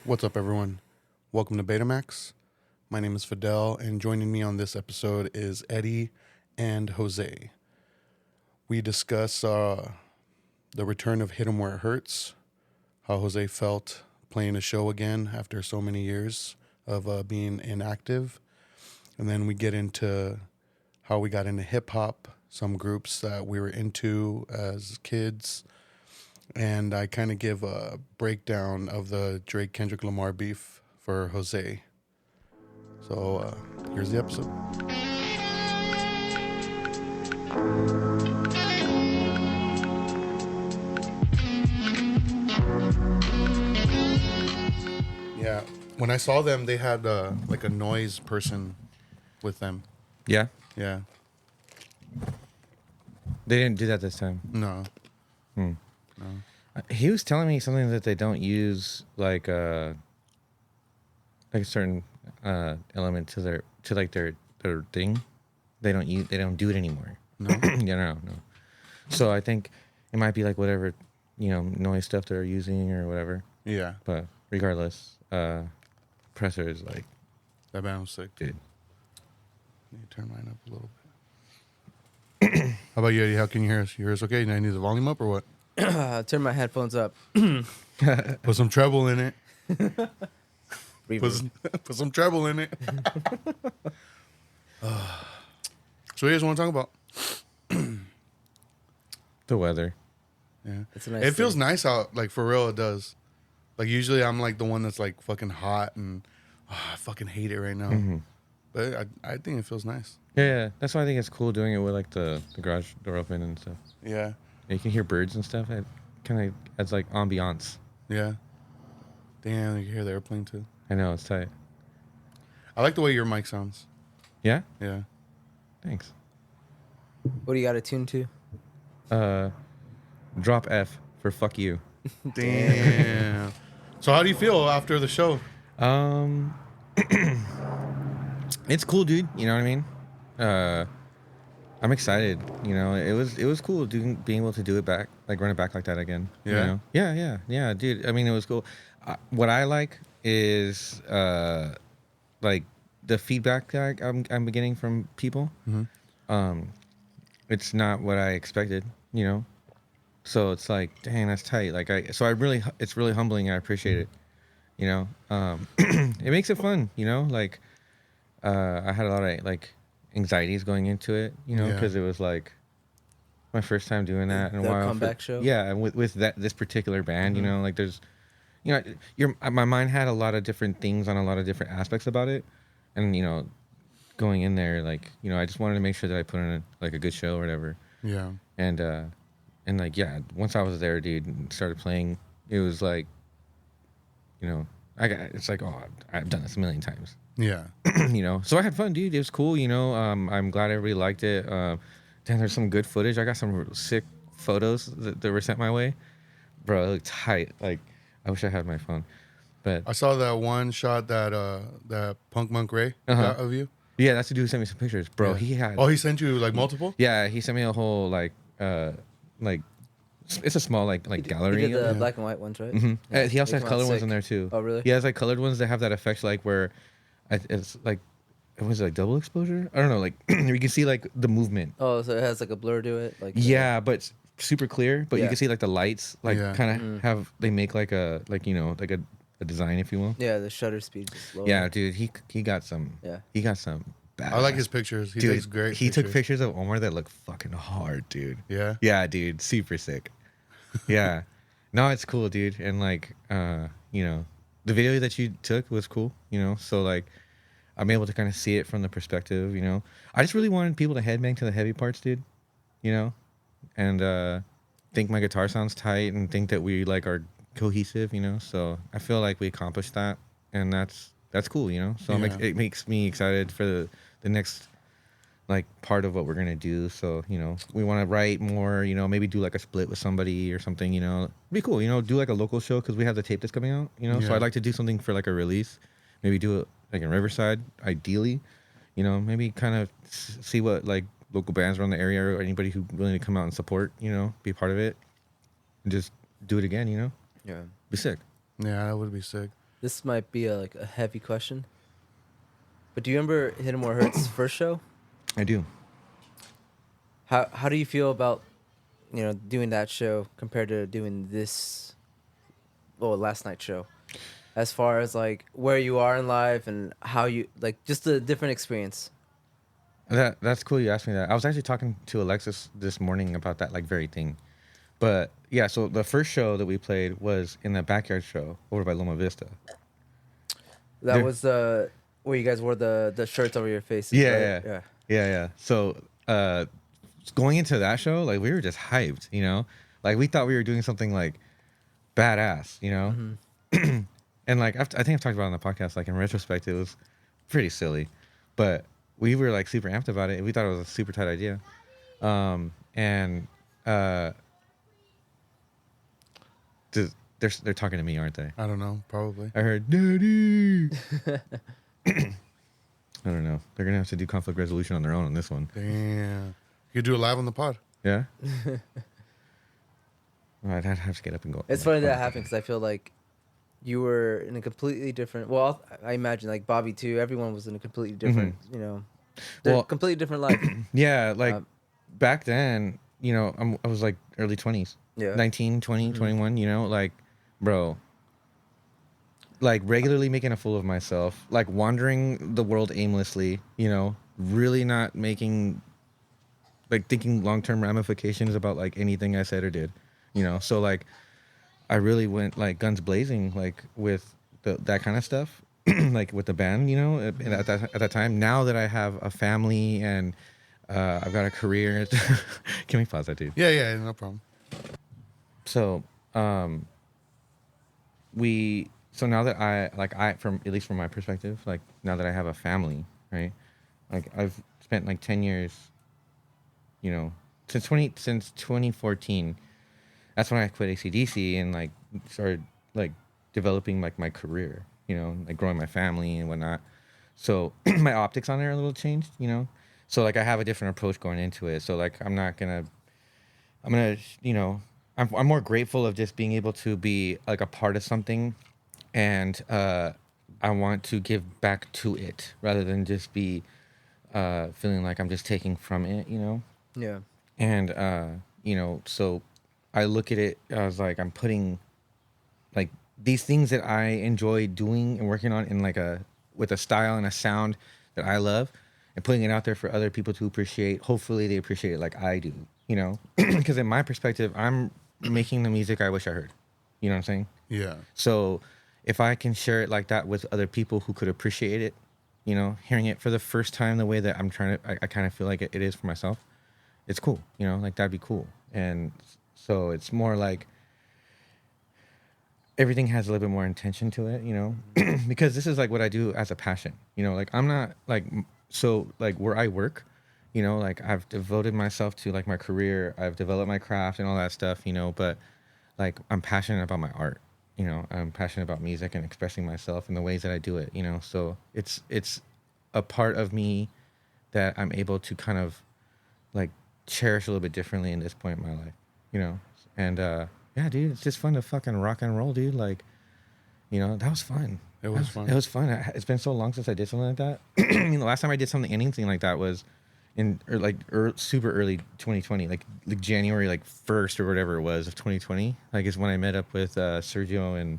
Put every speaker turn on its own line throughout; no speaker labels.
What's up, everyone? Welcome to Betamax. My name is Fidel, and joining me on this episode is Eddie and Jose. We discuss the return of Hit 'Em Where It Hurts, how Jose felt playing a show again after so many years of being inactive, and then we get into how we got into hip-hop, some groups that we were into as kids, and I kind of give a breakdown of the Drake-Kendrick Lamar beef for Jose. So here's the episode. Yeah, when I saw them, they had like a noise person with them.
Yeah?
Yeah.
They didn't do that this time.
No.
No.
No.
He was telling me something that they don't use like a certain element to their thing. They don't do it anymore.
No.
Yeah, no. So I think it might be like whatever, noise stuff they're using or whatever.
Yeah.
But regardless, Presser is like,
That band was sick.
dude.
Let me turn mine up a little bit. How about you, Eddie? How can you hear us? You hear us okay? I need the volume up or what?
Turn my headphones up.
Put some treble in it.
Reverb.
Put some treble in it. So what do you guys want to talk about?
The weather.
Yeah.
It's a nice
It feels
thing.
nice out, like for real it does. Like usually I'm like the one that's like fucking hot and I fucking hate it right now.
Mm-hmm.
But I think it feels nice.
Yeah. That's why I think it's cool doing it with like the garage door open and stuff.
Yeah.
You can hear birds and stuff. It kind of adds like ambiance.
Yeah. Damn, you can hear the airplane too.
I know, it's tight.
I like the way your mic sounds.
Yeah?
Yeah.
Thanks.
What do you got to tune to?
Drop F for fuck you.
Damn. So how do you feel after the show?
It's cool, dude. You know what I mean? I'm excited. It was cool being able to do it back, like run it back like that again.
Yeah?
Yeah, dude. I mean, it was cool. What I like is like the feedback that I'm getting from people.
Mm-hmm.
It's not what I expected. So it's like, dang, that's tight. It's really humbling. I appreciate it. It makes it fun. I had a lot of like anxieties going into it. Because it was like my first time doing that in a
The
while.
comeback show?
Yeah, and with this particular band, like there's, my mind had a lot of different things on a lot of different aspects about it, and going in there, like I just wanted to make sure that I put in a good show or whatever.
Yeah.
And like, yeah, once I was there, dude, and started playing, it was like, it's like, oh, I've done this a million times.
Yeah.
So I had fun, dude. It was cool. I'm glad everybody liked it. Damn, there's some good footage. I got some sick photos that were sent my way. Bro, it looked tight. Like, I wish I had my phone. But
I saw that one shot that Punk Monk Ray got of you.
yeah, that's the dude who sent me some pictures. Bro,
Yeah.
he had...
Oh, he sent you like multiple?
Yeah, he sent me a whole, it's a small, gallery.
You did the
Yeah.
black and white ones, right?
Mhm.
Yeah,
He also
they
has
come out
colored ones
sick.
in there, too.
Oh, really?
He has, colored ones that have that effect, where it's, was it, double exposure? I don't know, you can see, the movement.
Oh, so it has like a blur to it?
Yeah, but it's super clear. But you
Yeah.
can see, the lights,
Yeah.
kind of they make, a design, if you will.
Yeah, the shutter speed is slower.
Yeah, dude, he got some...
Yeah.
He got some bad...
I like his pictures. He
Dude,
takes great
he
pictures.
took pictures of Omar that look fucking hard, dude.
Yeah?
Yeah, dude, super sick. Yeah. No, it's cool, dude. And the video that you took was cool, so I'm able to kind of see it from the perspective, I just really wanted people to headbang to the heavy parts, dude, and think my guitar sounds tight and think that we are cohesive, so I feel like we accomplished that, and that's cool, so
Yeah.
it makes me excited for the next part of what we're gonna do. So we want to write more, maybe do a split with somebody or something, it'd be cool, do a local show, because we have the tape that's coming out, so
Yeah.
I'd like to do something for a release, maybe do it in Riverside, ideally, maybe kind of see what local bands around the area or anybody who willing to come out and support, be part of it, and just do it again,
Yeah.
be sick.
Yeah, that would be sick.
This might be like a heavy question, but do you remember Hit 'Em or Hurt's first show?
I do.
How do you feel about doing that show compared to doing this, last night's show? As far as like where you are in life and how you like just a different experience.
That's cool. You asked me that. I was actually talking to Alexis this morning about that like very thing. But yeah, so the first show that we played was in the backyard show over by Loma Vista.
That
There-
was where you guys wore the shirts over your faces.
Yeah,
right?
yeah. So going into that show, like we were just hyped, you know, like we thought we were doing something like badass, you know, and like I think I've talked about it on the podcast. Like in retrospect, it was pretty silly, but we were like super amped about it. We thought it was a super tight idea, and they're talking to me, aren't they?
I don't know. Probably.
I heard daddy. I don't know. They're gonna have to do conflict resolution on their own on this one.
Damn. You could do it live on the pod.
Yeah. Well, I'd have to get up and go.
It's funny that happened because I feel like you were in a completely different. Well, I imagine like Bobby too. Everyone was in a completely different, completely different life.
Yeah, like back then, you know, I was like early 20s.
Yeah.
19, 20, 21, you know, like, bro, like regularly making a fool of myself, like wandering the world aimlessly, you know, really not making, like thinking long-term ramifications about like anything I said or did, you know. So like I really went like guns blazing, like with that kind of stuff, like with the band, you know, and at that time. Now that I have a family and I've got a career, can we pause that, dude?
Yeah, no problem.
So, so now that from at least from my perspective, like now that I have a family, right? Like I've spent like 10 years, you know, since 2014. That's when I quit AC/DC and like started like developing like my career, you know, like growing my family and whatnot. So my optics on it are a little changed, you know. So like I have a different approach going into it. So like I'm gonna, you know, I'm more grateful of just being able to be like a part of something, and I want to give back to it rather than just be feeling like I'm just taking from it, you know.
Yeah.
And you know, so I look at it as like I'm putting like these things that I enjoy doing and working on in like with a style and a sound that I love, and putting it out there for other people to appreciate. Hopefully they appreciate it like I do, you know, because in my perspective, I'm making the music I wish I heard. You know what I'm saying?
Yeah.
So if I can share it like that with other people who could appreciate it, you know, hearing it for the first time the way that I'm trying to, I kind of feel like it is for myself, it's cool, you know, like that'd be cool. And so it's more like everything has a little bit more intention to it, you know, because this is like what I do as a passion, you know, like I'm not like, so like where I work, you know, like I've devoted myself to like my career, I've developed my craft and all that stuff, you know, but like I'm passionate about my art, you know, I'm passionate about music and expressing myself in the ways that I do it, you know, so it's a part of me that I'm able to kind of like cherish a little bit differently in this point in my life, you know. And yeah, dude, it's just fun to fucking rock and roll, dude. Like, you know, that was fun.
It was fun.
It was fun. It's been so long since I did something like that. I mean, the last time I did anything like that was in super early 2020, like January 1st or whatever it was of 2020. Like is when I met up with Sergio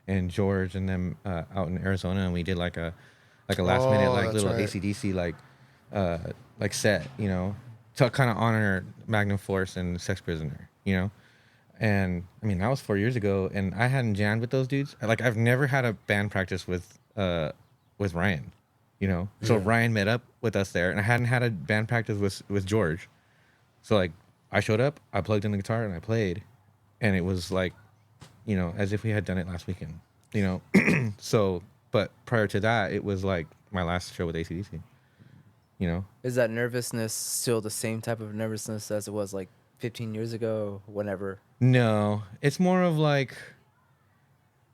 and George and them out in Arizona, and we did like a last minute little
right.
AC/DC like set, you know, to kind of honor Magnum Force and Sex Prisoner, you know. And I mean that was 4 years ago, and I hadn't jammed with those dudes. Like I've never had a band practice with Ryan, you know. So
Yeah.
Ryan met up with us there, and I hadn't had a band practice with George. So like I showed up, I plugged in the guitar, and I played, and it was like, you know, as if we had done it last weekend, you know. So, but prior to that, it was like my last show with AC/DC, you know.
Is that nervousness still the same type of nervousness as it was like 15 years ago, whenever?
No, it's more of like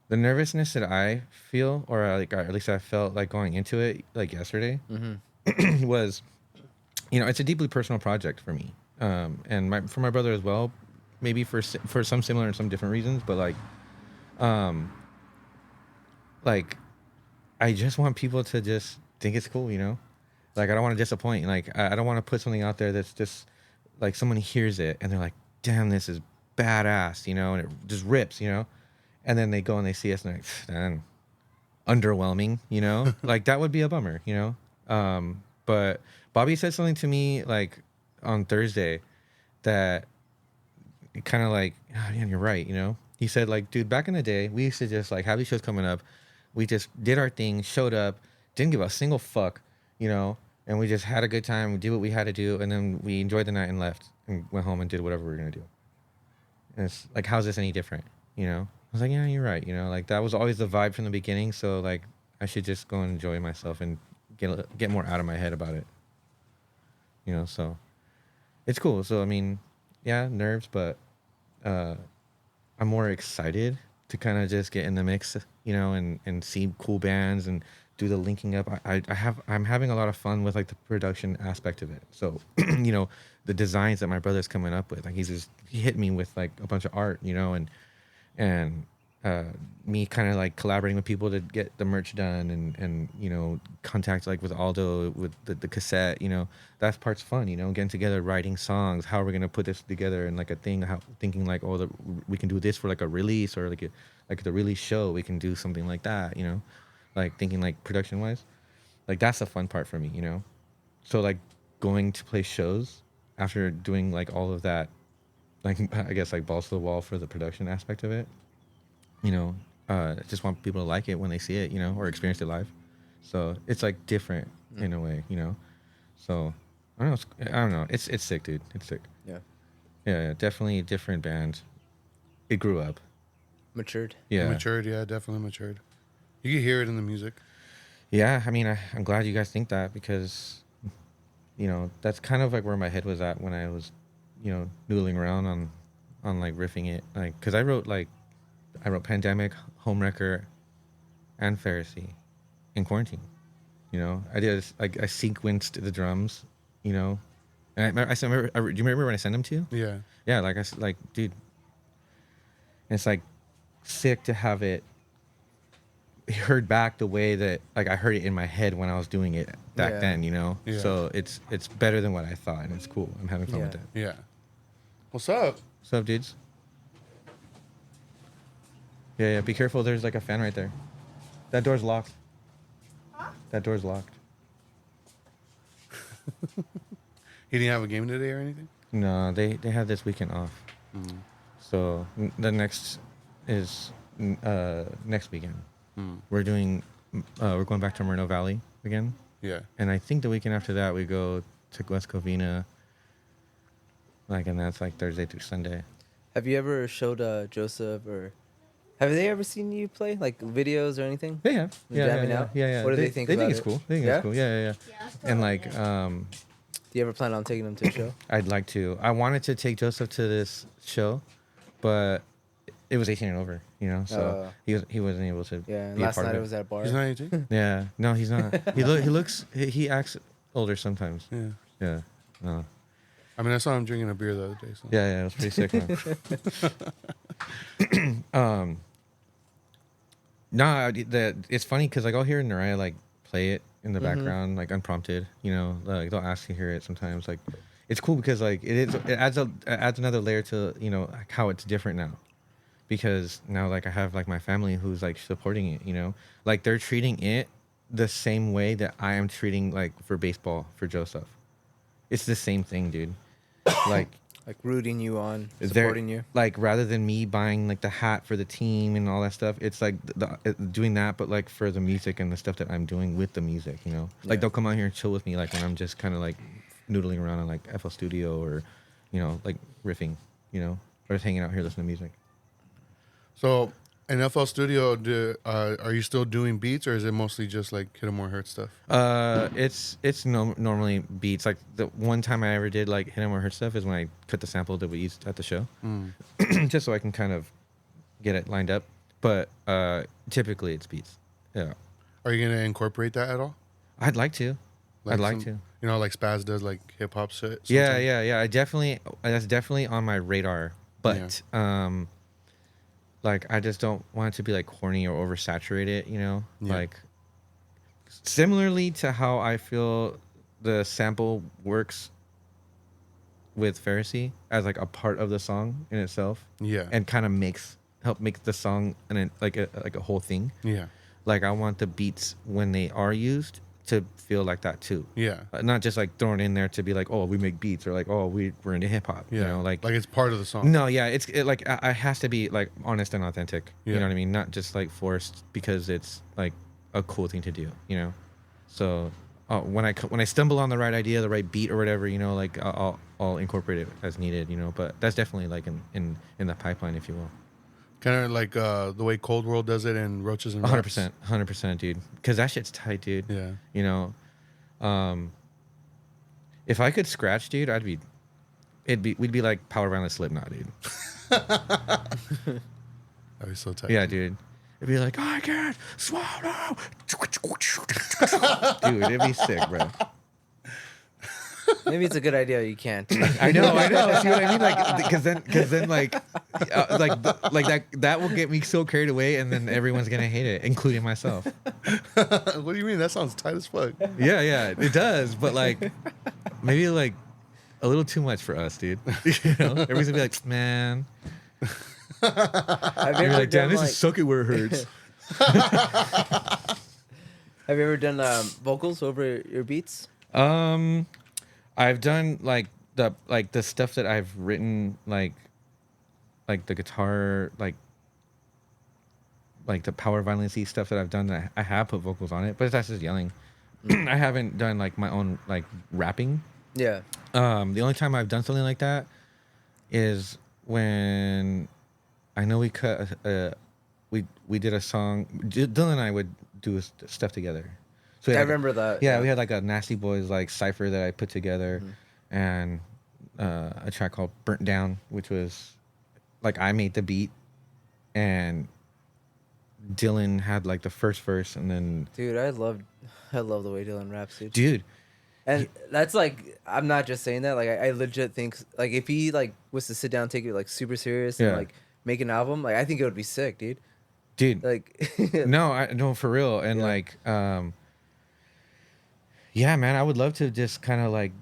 the nervousness that I feel, or like, or at least I felt like going into it, like yesterday, was, you know, it's a deeply personal project for me, and for my brother as well, maybe for some similar and some different reasons, but like, like, I just want people to just think it's cool, you know? Like, I don't want to disappoint. Like, I don't want to put something out there that's just, like, someone hears it and they're like, damn, this is badass, you know? And it just rips, you know? And then they go and they see us and they're like, man, underwhelming, you know? Like, that would be a bummer, you know? But Bobby said something to me, like, on Thursday that kind of like, oh, man, you're right, you know? He said, like, dude, back in the day, we used to just, like, have these shows coming up. We just did our thing, showed up, didn't give a single fuck, you know? And we just had a good time, we did what we had to do, and then we enjoyed the night and left and went home and did whatever we were going to do. And it's like, how's this any different, you know? I was like, yeah, you're right, you know? Like, that was always the vibe from the beginning, so, like, I should just go and enjoy myself and get more out of my head about it. You know, so it's cool. So, I mean, yeah, nerves, but I'm more excited to kind of just get in the mix, you know, and see cool bands and do the linking up. I'm having a lot of fun with like the production aspect of it. So, you know, the designs that my brother's coming up with, like he hit me with like a bunch of art, you know, and me kind of like collaborating with people to get the merch done and you know, contact like with Aldo with the cassette, you know, that part's fun, you know, getting together, writing songs, how are we going to put this together and like a thing, thinking like, oh, we can do this for like a release or like the release show, we can do something like that, you know, like thinking like production wise, like that's the fun part for me, you know. So like going to play shows after doing like all of that, like I guess like balls to the wall for the production aspect of it, you know, just want people to like it when they see it, you know, or experience it live. So it's like different in a way, you know. So I don't know. It's sick, dude. It's sick.
Yeah.
Yeah, definitely a different band. It grew up.
Matured.
Yeah.
Matured, yeah, definitely matured. You can hear it in the music.
Yeah, I mean, I'm glad you guys think that because, you know, that's kind of like where my head was at when I was, you know, noodling around on like riffing it, like because I wrote Pandemic, Homewrecker, and Pharisee in quarantine. You know, I sequenced the drums, you know, and do you remember when I sent them to you?
Yeah.
Yeah, like dude, and it's like sick to have it heard back the way that like I heard it in my head when I was doing it back then, you know.
Yeah.
So it's better than what I thought, and it's cool. I'm having fun with it.
Yeah. What's up?
What's up, dudes? Yeah, be careful. There's like a fan right there. That door's locked. Huh? That door's locked.
He didn't have a game today or anything?
No, they had this weekend off.
Mm.
So the next is next weekend.
Mm.
We're going back to Moreno Valley again.
Yeah.
And I think the weekend after that we go to West Covina. Like, and that's like Thursday through Sunday.
Have you ever showed Joseph or have they ever seen you play like videos or anything?
They have.
Jamming out?
Yeah.
What do they think
They
about
think it's
it?
cool. They think
Yeah?
it's cool. Yeah. And like,
Do you ever plan on taking them to a show?
I'd like to. I wanted to take Joseph to this show, but it was 18 and over, you know, so he wasn't able to.
Yeah, and
be a
last
part
night
of
it was at a bar.
He's not 18?
Yeah, no, he's not. He acts older sometimes.
Yeah.
Yeah. No.
I mean, I saw him drinking a beer the other day. So.
Yeah, it was pretty sick, man. No, it's funny because like I'll hear Naraya like play it in the background like unprompted, you know, like they'll ask to hear it sometimes. Like it's cool because like it adds another layer to, you know, like how it's different now, because now like I have like my family who's like supporting it, you know, like they're treating it the same way that I am treating like for baseball for Joseph. It's the same thing, dude. Like
rooting you on,
they're-
supporting you.
Like rather than me buying like the hat for the team and all that stuff, it's like doing that, but like for the music and the stuff that I'm doing with the music, you know. Like
Yeah.
they'll come out here and chill with me, like when I'm just kind of like noodling around on like FL Studio or, you know, like riffing, you know, or just hanging out here listening to music.
So, in FL Studio, are you still doing beats, or is it mostly just like Hit 'em or Hurt stuff?
It's normally beats. Like the one time I ever did like Hit 'em or Hurt stuff is when I cut the sample that we used at the show, just so I can kind of get it lined up. But typically it's beats. Yeah,
Are you gonna incorporate that at all?
I'd like to. I'd like
some-
to.
You know, like Spaz does, like hip hop shit.
Yeah,
sometimes?
yeah. That's definitely on my radar. But like I just don't want it to be like corny or oversaturated, you know?
Yeah.
Like similarly to how I feel the sample works with Pharisee as like a part of the song in itself.
Yeah.
And kind of help make the song like a whole thing.
Yeah.
Like I want the beats when they are used to feel like that too.
Yeah.
Not just like thrown in there to be like, oh, we make beats, or like, oh, we're into hip hop.
Yeah.
You know, like
it's part of the song.
no, yeah, like it has to be like honest and authentic.
Yeah.
You know what I mean? Not just like forced because it's like a cool thing to do. You know, so when I stumble on the right idea, the right beat or whatever, you know, like I'll incorporate it as needed. You know, but that's definitely like in the pipeline, if you will.
Kind of like the way Cold World does it in Roaches and Raps.
100%, dude. Because that shit's tight, dude.
Yeah.
You know, if I could scratch, dude, we'd be like Power Violence Slipknot, dude.
That'd be so tight.
Yeah, dude. It'd be like, I can't swallow. Dude, it'd be sick, bro.
Maybe it's a good idea you can't.
I know. See what I mean? Like, because then, like that will get me so carried away, and then everyone's gonna hate it, including myself.
What do you mean? That sounds tight as fuck.
Yeah, it does. But like, maybe like a little too much for us, dude. You know, everybody's gonna be like, man.
Have you
You're
ever
like, damn,
done
this
like,
is suck it where it hurts.
Have you ever done vocals over your beats?
I've done like the stuff that I've written, like the guitar, like the power violence-y stuff that I've done. That I have put vocals on it, but that's just yelling. I haven't done like my own like rapping.
Yeah.
The only time I've done something like that is when I know we cut we did a song. Dylan and I would do stuff together. So
I remember that.
Yeah, we had like a Nasty Boys like cipher that I put together, and a track called "Burnt Down," which was like I made the beat, and Dylan had like the first verse, and then
Dude, I love the way Dylan raps, dude. And that's like, I'm not just saying that. Like, I legit think like if he like was to sit down, and take it like super serious, and like make an album, like I think it would be sick, dude. Like,
no, for real, and like yeah, man, I would love to just kind of like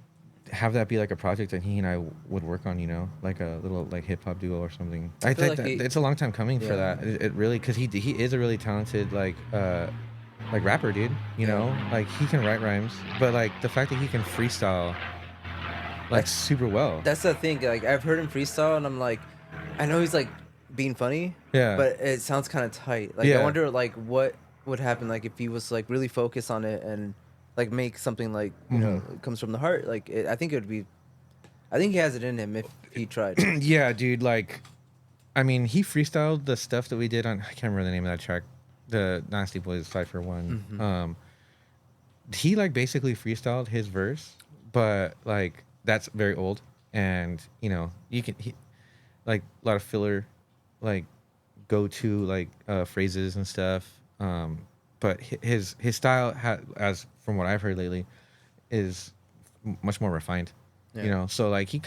have that be like a project that he and I would work on, you know, like a little like hip hop duo or something. I think like it's a long time coming for that. It really, because he is a really talented like rapper, dude. You know, like he can write rhymes, but like the fact that he can freestyle like super well.
That's the thing. Like I've heard him freestyle, and I'm like, I know he's like being funny, but it sounds kind of tight. Like I wonder like what would happen like if he was like really focused on it and like make something like you know it comes from the heart. Like I think it would be. I think he has it in him if he tried.
Yeah, dude. Like, I mean, he freestyled the stuff that we did on. I can't remember the name of that track, the Nasty Boys Cypher one. He like basically freestyled his verse, but like that's very old, and you know you can like a lot of filler, like go to like phrases and stuff. But his style as from what I've heard lately, is much more refined. Yeah. You know, so like he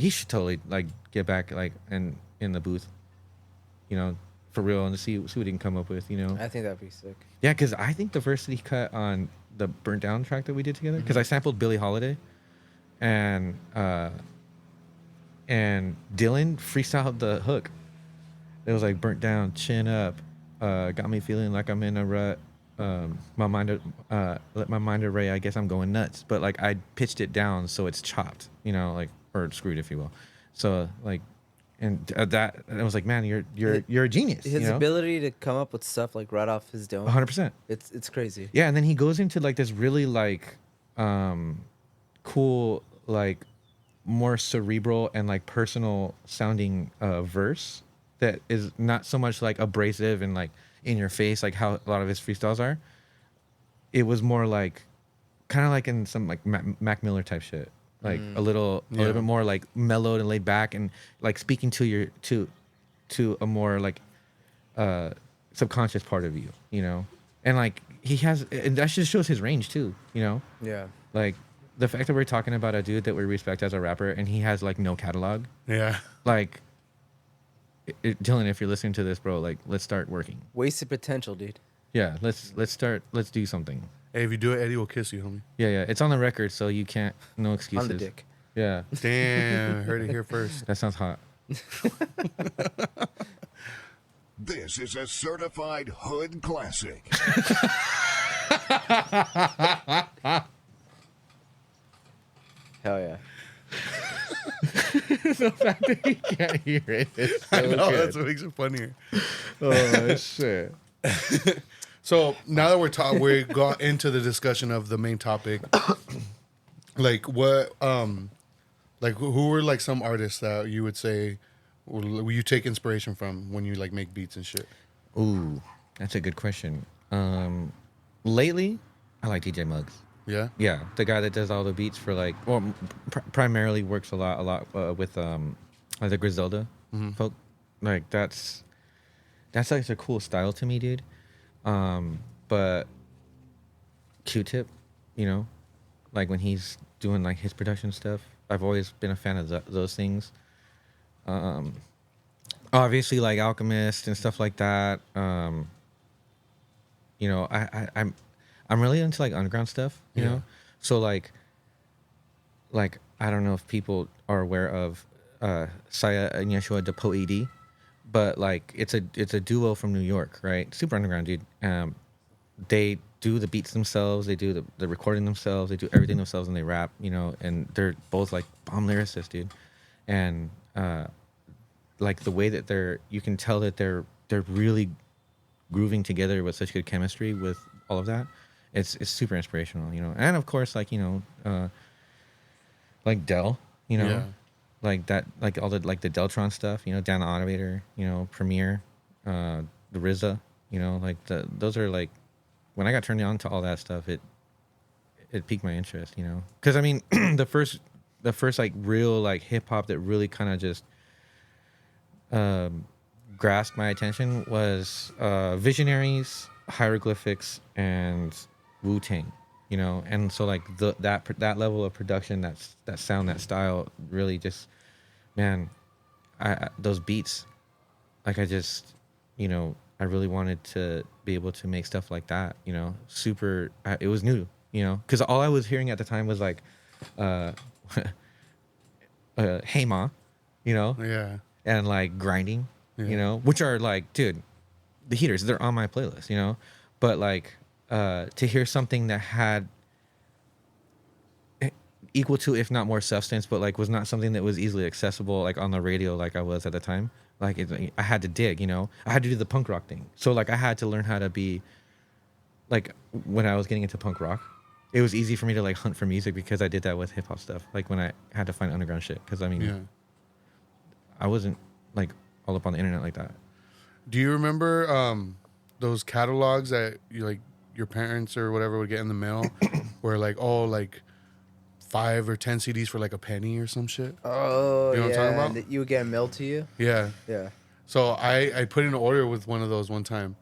should totally like get back like in the booth, you know, for real, and see what he can come up with. You know,
I think that'd be sick.
Yeah, because I think the verse that he cut on the Burnt Down track that we did together, because I sampled Billie Holiday, and Dylan freestyled the hook. It was like burnt down, chin up, got me feeling like I'm in a rut. My mind, let my mind array. I guess I'm going nuts, but like I pitched it down so it's chopped, you know, like or screwed, if you will. So like, and that I was like, man, you're a genius.
His ability to come up with stuff like right off his dome.
100%.
It's crazy.
Yeah, and then he goes into like this really like, cool like, more cerebral and like personal sounding verse that is not so much like abrasive and like in your face like how a lot of his freestyles are. It was more like kind of like in some like Mac Miller type shit, like a little bit more like mellowed and laid back and like speaking to your to a more like subconscious part of you, you know. And like he has, and that just shows his range too, you know.
Yeah,
like the fact that we're talking about a dude that we respect as a rapper and he has like no catalog.
Yeah.
Like Dylan, if you're listening to this, bro, like let's start working.
Wasted potential, dude.
Yeah, let's start. Let's do something.
Hey, if you do it, Eddie will kiss you, homie.
Yeah. It's on the record, so you can't. No excuses.
On the dick.
Yeah,
Damn, heard it here first.
that sounds hot.
This is a certified hood classic.
Hell yeah.
The fact that you can't hear it is so
I know,
good.
that's what makes it funnier.
Oh shit.
So now that we got into the discussion of the main topic, like what, like who were like some artists that you would say you take inspiration from when you like make beats and shit?
Ooh, that's a good question. Lately, I like DJ Muggs.
Yeah,
Yeah, the guy that does all the beats for like, well, primarily works a lot with like the Griselda folk. Like that's like a cool style to me, dude. But Q-Tip, you know, like when he's doing like his production stuff, I've always been a fan of those things. Obviously like Alchemist and stuff like that. You know, I'm really into like underground stuff, you know? So like I don't know if people are aware of Saya and Yeshua de Poedi, but like it's a duo from New York, right? Super underground, dude. They do the beats themselves, they do the recording themselves, they do everything themselves, and they rap, you know, and they're both like bomb lyricists, dude. And like the way that you can tell that they're really grooving together with such good chemistry with all of that. It's super inspirational, you know. And of course, like, you know, like Dell, you know,
Yeah.
like that, like all the like the Deltron stuff, you know, Down the Automator, you know, Premiere, the RZA, you know, like those are like, when I got turned on to all that stuff, it piqued my interest, you know, because I mean, the first like real like hip hop that really kind of just grasped my attention was Visionaries, Hieroglyphics, and Wu-Tang, you know. And so like that level of production, that sound, that style really just, man, I those beats, like I just, you know, I really wanted to be able to make stuff like that, you know. Super, it was new, you know, because all I was hearing at the time was like Hey Ma, you know,
Yeah.
and like Grinding,
Yeah.
you know, which are like, dude, the heaters, they're on my playlist, you know. But like to hear something that had equal to, if not more substance, but like was not something that was easily accessible like on the radio like I was at the time, like I had to dig, you know. I had to do the punk rock thing, so like I had to learn how to be like, when I was getting into punk rock, it was easy for me to like hunt for music because I did that with hip hop stuff, like when I had to find underground shit, because I mean,
Yeah.
I wasn't like all up on the internet like that.
Do you remember those catalogs that you like your parents or whatever would get in the mail, where like, oh, like 5 or 10 CDs for like a penny or some shit?
Oh,
You know what I'm
yeah.
talking about?
And that you would get them mailed to you?
Yeah.
Yeah.
So I put in an order with one of those one time,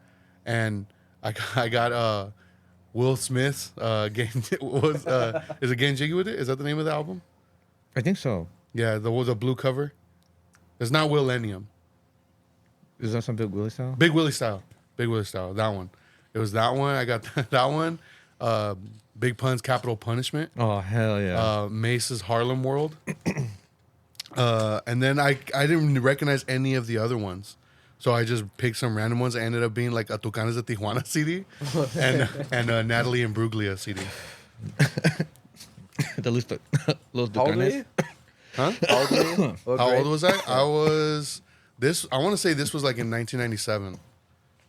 and I got Will Smith's game was is it Getting Jiggy With It? Is that the name of the album?
I think so.
Yeah, there was a blue cover. It's not Millennium.
Is that some Big Willie style?
Big Willie Style. Big Willie Style. That one. It was that one. I got that one. Big Pun's Capital Punishment.
Oh hell yeah!
Mace's Harlem World. And then I didn't recognize any of the other ones. So I just picked some random ones. It ended up being like a Tucanes de Tijuana CD and a Natalie and Bruglia CD.
The Los
How old were you?
Huh?
How old were you? What
How
grade?
old was I? I want to say this was like in 1997.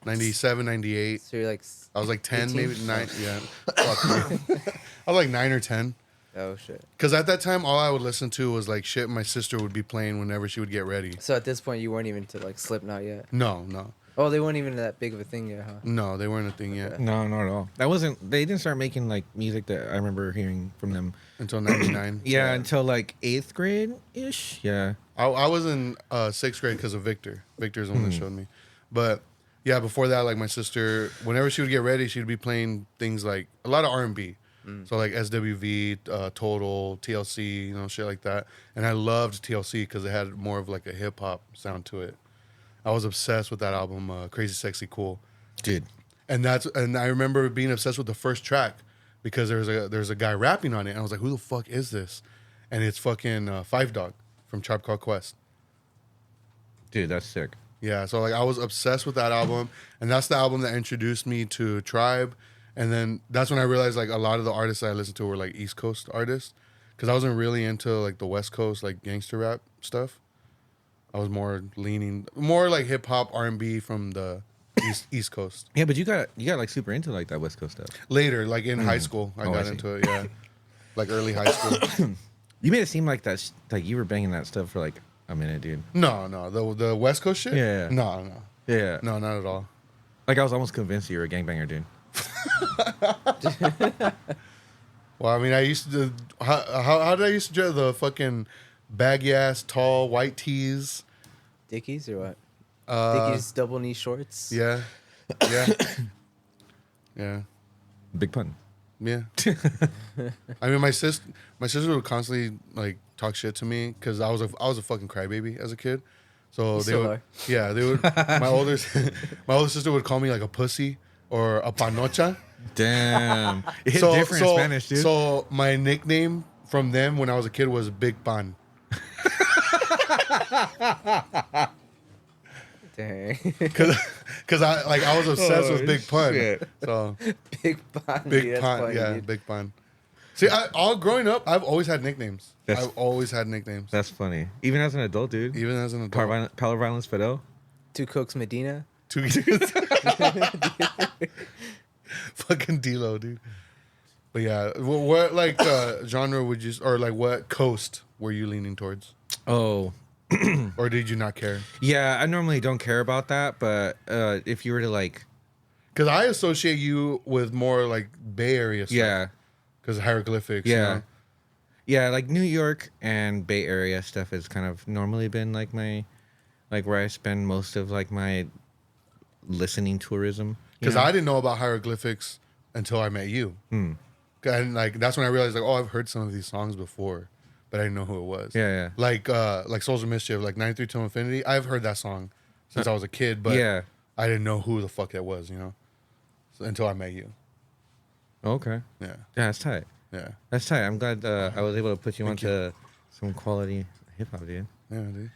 97, 98.
So you're like,
I was like 10,
18?
maybe 9. Yeah. Fuck me. I was like 9 or 10.
oh shit.
Because at that time, all I would listen to was like shit my sister would be playing whenever she would get ready.
So at this point, you weren't even to like Slipknot yet.
No.
Oh, they weren't even that big of a thing yet, huh?
No, they weren't a thing yet.
No, not at all. That wasn't. They didn't start making like music that I remember hearing from them.
Until 99.
Yeah, until like 8th grade ish. Yeah.
I was in 6th grade because of Victor. Victor's the one that showed me. But yeah, before that, like my sister, whenever she would get ready, she'd be playing things like a lot of R&B. So like SWV, Total, TLC, you know, shit like that. And I loved TLC because it had more of like a hip hop sound to it. I was obsessed with that album, Crazy Sexy Cool.
Dude.
And I remember being obsessed with the first track because there's a guy rapping on it, and I was like, who the fuck is this? And it's fucking Five Dog from Tribe Called Quest.
Dude, that's sick.
Yeah, so like I was obsessed with that album, and that's the album that introduced me to Tribe. And then that's when I realized like a lot of the artists that I listened to were like East Coast artists, because I wasn't really into like the West Coast like gangster rap stuff. I was more leaning more like hip hop R&B from the East Coast.
Yeah, but you got like super into like that West Coast stuff.
Later, like in high school, I got into it. Yeah, like early high school.
You made it seem like that like you were banging that stuff for like a minute, dude.
No, the West Coast shit.
Yeah.
No.
Yeah.
No, not at all.
Like I was almost convinced you were a gangbanger, dude.
Well, I mean, I used to. How did I used to dress the fucking baggy ass tall white tees?
Dickies or what? Dickies double knee shorts.
Yeah, yeah, yeah,
Big pun.
yeah. I mean, my sister would constantly like talk shit to me because I was a fucking crybaby as a kid. So
You
they
still
would,
are.
yeah, they would. My older sister would call me like a pussy or a panocha.
Damn. It hit different in Spanish, dude.
So my nickname from them when I was a kid was Big Pan.
Dang.
Because I was obsessed with Big Pun.
shit.
So
Big Pun.
Big
Dude, that's
Pun,
funny,
yeah,
dude.
Big Pun. See, all growing up, I've always had nicknames.
That's-
I've always had nicknames,
That's funny. Even as an adult, dude.
even as an adult.
Power Violence Fidel.
Two Cokes Medina.
Two fucking D-Lo, dude. But yeah, what like genre would you, or like what coast were you leaning towards,
Oh.
or did you not care?
Yeah, I normally don't care about that, but if you were to like,
Because I associate you with more like Bay Area stuff.
yeah,
Because hieroglyphics. you
yeah,
know?
yeah, like New York and Bay Area stuff has kind of normally been like my, like where I spend most of like my listening tourism.
Because I didn't know about hieroglyphics until I met you. And like that's when I realized like, oh, I've heard some of these songs before, but I didn't know who it was.
Yeah, yeah.
Like Souls of Mischief, like 93 Till Infinity. I've heard that song since I was a kid, but
Yeah.
I didn't know who the fuck that was, so, until I met you.
Okay.
Yeah,
Yeah, that's tight.
yeah,
That's tight. I'm glad I was able to put you
Thank
onto some quality hip hop, dude.
yeah, dude.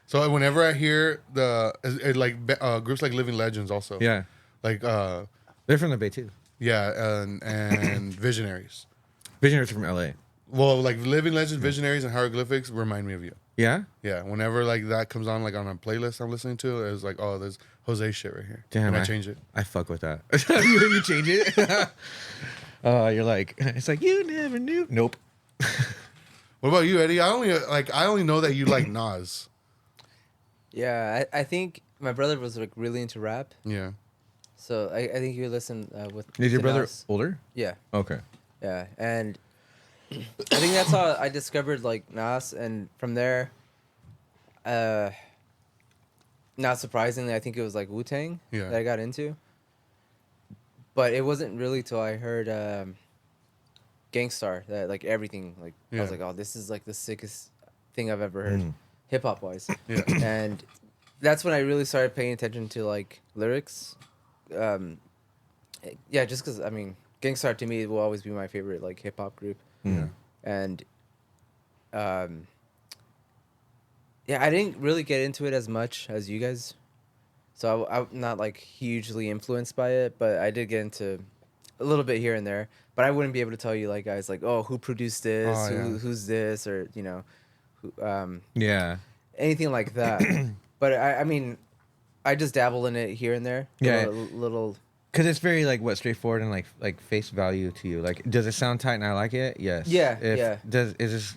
So whenever I hear groups like Living Legends, also,
Yeah,
like
they're from the Bay too.
yeah, and Visionaries.
Visionaries are from LA.
Well, like Living Legends, Visionaries, and Hieroglyphics remind me of you.
Yeah.
Yeah, whenever like that comes on, like on a playlist I'm listening to, it's like, oh, there's Jose shit right here.
Damn,
and I change it.
I fuck with that. you change it. You're like, it's like you never knew. Nope.
What about you, Eddie? I only know that you like Nas.
Yeah, I think my brother was like really into rap,
Yeah,
so I think you listen with.
Is your
to
brother
Nas.
older?
Yeah,
Okay.
yeah, and I think that's how I discovered like Nas, and from there, not surprisingly, I think it was like Wu-Tang
Yeah.
that I got into. But it wasn't really till I heard Gangstar that like everything like I was
Yeah.
like, oh, this is like the sickest thing I've ever heard, hip hop wise.
Yeah.
And that's when I really started paying attention to like lyrics. Yeah, just because I mean, Gangstar to me will always be my favorite like hip hop group.
yeah,
And yeah, I didn't really get into it as much as you guys, so I'm not like hugely influenced by it, but I did get into a little bit here and there. But I wouldn't be able to tell you like guys like, oh, who produced this,
Oh, yeah.
who's this, or who,
Yeah.
anything like that. But I mean, I just dabble in it here and there.
Yeah.
Little.
Because it's very like straightforward and like face value to you. Like, does it sound tight and I like it? Yes.
Yeah, yeah.
Is this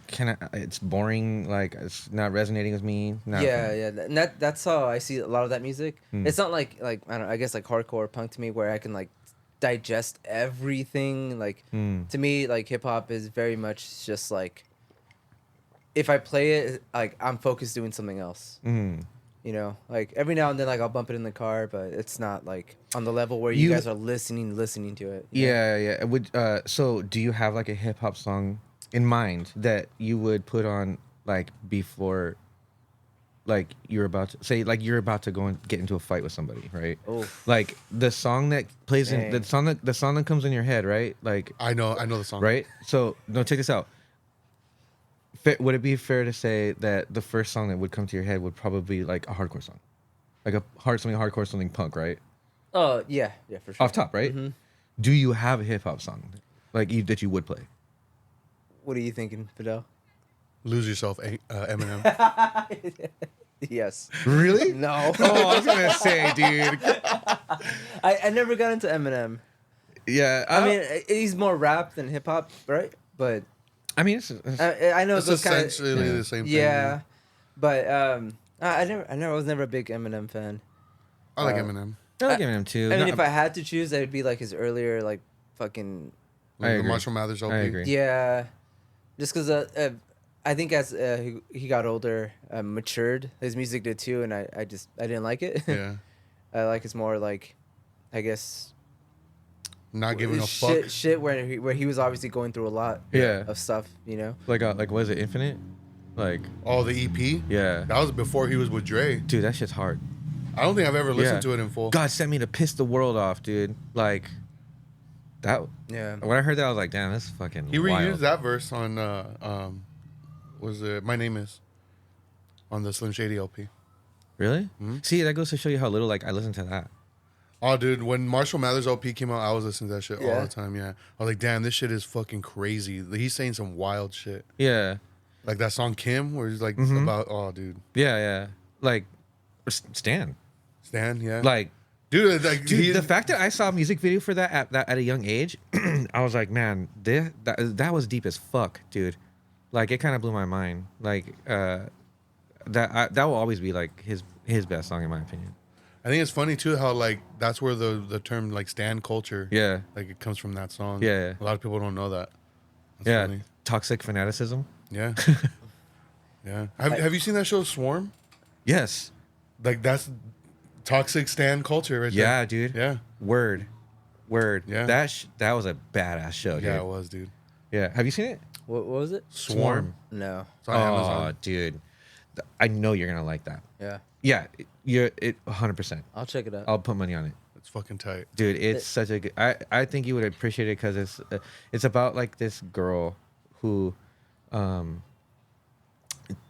it's boring? Like it's not resonating with me. Not
Yeah, yeah, and that's how I see a lot of that music.
Hmm.
It's not like I don't know, I guess like hardcore punk to me where I can like digest everything. Like to me, like hip hop is very much just like if I play it, like I'm focused doing something else.
Mm.
You know, like every now and then, like I'll bump it in the car, but it's not like on the level where you guys are listening to it. you know?
Yeah, yeah. Would so do you have like a hip hop song in mind that you would put on like before like you're about to say, like you're about to go and get into a fight with somebody, right?
Oh.
Like the song that plays in
Dang.
the song that comes in your head, right? Like
I know the song.
right. So no, check this out. Would it be fair to say that the first song that would come to your head would probably be like a hardcore song, like something hardcore, something punk, right?
Oh yeah, for sure.
Off top, right? Do you have a hip hop song like that you would play?
What are you thinking, Fidel?
Lose Yourself, Eminem.
Yes.
Really?
No.
Oh, I was gonna say, dude.
I never got into Eminem.
Yeah,
I mean, he's more rap than hip hop, right? But
I mean, it's
I know
It's
those kind of
essentially the same thing.
yeah. But I was never a big Eminem fan.
I like Eminem.
I like Eminem too.
I mean,
No,
if I had to choose, it would be like his earlier, like fucking
I
The
agree.
Marshall Mathers LP.
I agree.
yeah. Just because I think as he got older, matured, his music did too, and I didn't like it.
Yeah.
I like his more like, I guess
Not giving a fuck.
shit where he was obviously going through a lot
Yeah.
of stuff, you know.
like was it Infinite? Like,
Oh, the EP?
yeah,
That was before he was with Dre.
dude, that shit's hard.
I don't think I've ever listened
Yeah.
to it in full.
God sent me to piss the world off, dude. Like, that.
Yeah.
When I heard that, I was like, damn, that's fucking.
He
wild.
reused that verse on was it My Name Is on the Slim Shady LP.
Really?
Mm-hmm.
See, that goes to show you how little like I listened to that.
Oh, dude, when Marshall Mathers LP came out, I was listening to that shit all
Yeah.
the time. Yeah, I was like, damn, this shit is fucking crazy. He's saying some wild shit,
Yeah,
like that song Kim, where he's like
Mm-hmm.
about, oh, dude,
yeah. Like, Stan.
Stan, yeah,
Like,
dude, like
dude, the fact that I saw a music video for that at a young age, I was like, man, that was deep as fuck, dude. Like, it kind of blew my mind. Like, that will always be like his best song in my opinion.
I think it's funny too how like that's where the term like Stan culture,
Yeah,
like it comes from that song.
Yeah.
a lot of people don't know that. That's
yeah.
funny.
Toxic fanaticism.
Yeah, yeah. Have you seen that show Swarm?
Yes.
Like that's toxic Stan culture, right
Yeah,
there.
dude.
Yeah,
Word.
Yeah.
That was a badass show, dude.
yeah, it was, dude.
Yeah. Have you seen it?
What was it?
Swarm.
No.
It's on Amazon.
Dude. I know you're gonna like that.
Yeah.
Yeah, you're 100%.
I'll check it out.
I'll put money on it.
It's fucking tight.
Dude, it's such a good. I think you would appreciate it because it's about like this girl who,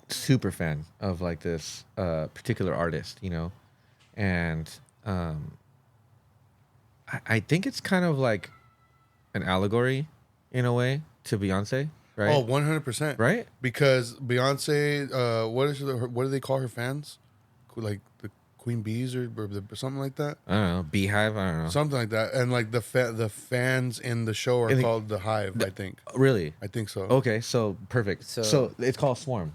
super fan of like this particular artist, you know, and I think it's kind of like an allegory in a way to Beyonce, right?
Oh, 100%.
Right?
Because Beyonce, what do they call her fans? Like the Queen Bees or something like that?
I don't know, Beehive. I don't know.
Something like that. And like the fans in the show are
In the-
called the Hive, I think.
Really?
I think so.
Okay, so perfect.
So-
So it's called Swarm.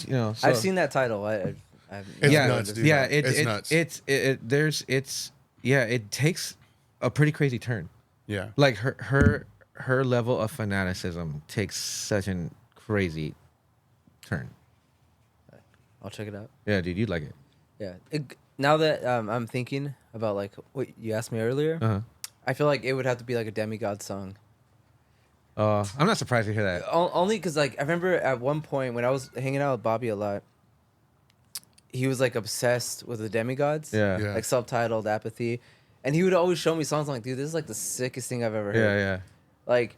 You know, so,
I've seen that title. I've
It's
yeah,
nuts, dude.
yeah,
It's nuts.
It takes a pretty crazy turn.
Yeah.
Like her level of fanaticism takes such a crazy turn.
I'll check it out.
Yeah, dude, you'd like it.
Yeah. Now that I'm thinking about like what you asked me earlier,
Uh-huh.
I feel like it would have to be like a demigod song.
I'm not surprised to hear that.
Only because like I remember at one point when I was hanging out with Bobby a lot, he was like obsessed with the demigods.
Yeah.
Yeah.
Like subtitled Apathy, and he would always show me songs. I'm like, dude, this is like the sickest thing I've ever
Yeah,
heard.
yeah,
Like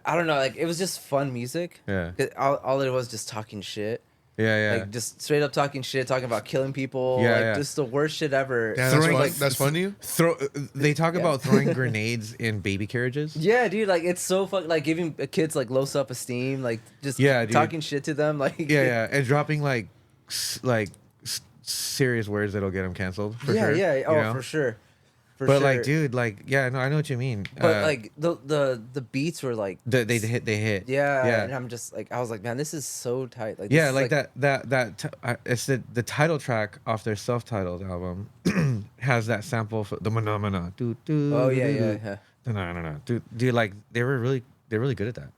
I don't know. Like it was just fun music.
yeah,
'Cause all it was just talking shit.
yeah.
Like just straight up talking shit, talking about killing people.
Yeah,
like
yeah.
just the worst shit ever.
Damn,
Throwing,
that's, that's fun to you?
They talk about throwing grenades in baby carriages.
Yeah, dude, like it's so like giving kids like low self esteem, like just
Yeah, dude.
talking shit to them, like
Yeah, and dropping like serious words that'll get them canceled. For
yeah,
sure,
yeah,
you
oh
know?
for sure, for
But
sure.
like, dude, like, yeah, no, I know what you mean.
but like the beats were like
they hit.
yeah,
yeah.
and I'm just like I was like, man, this is so tight. Like
Yeah,
this is,
like it's the title track off their self-titled album has that sample for the Phenomena.
Oh yeah.
No. Dude, like they're really good at that.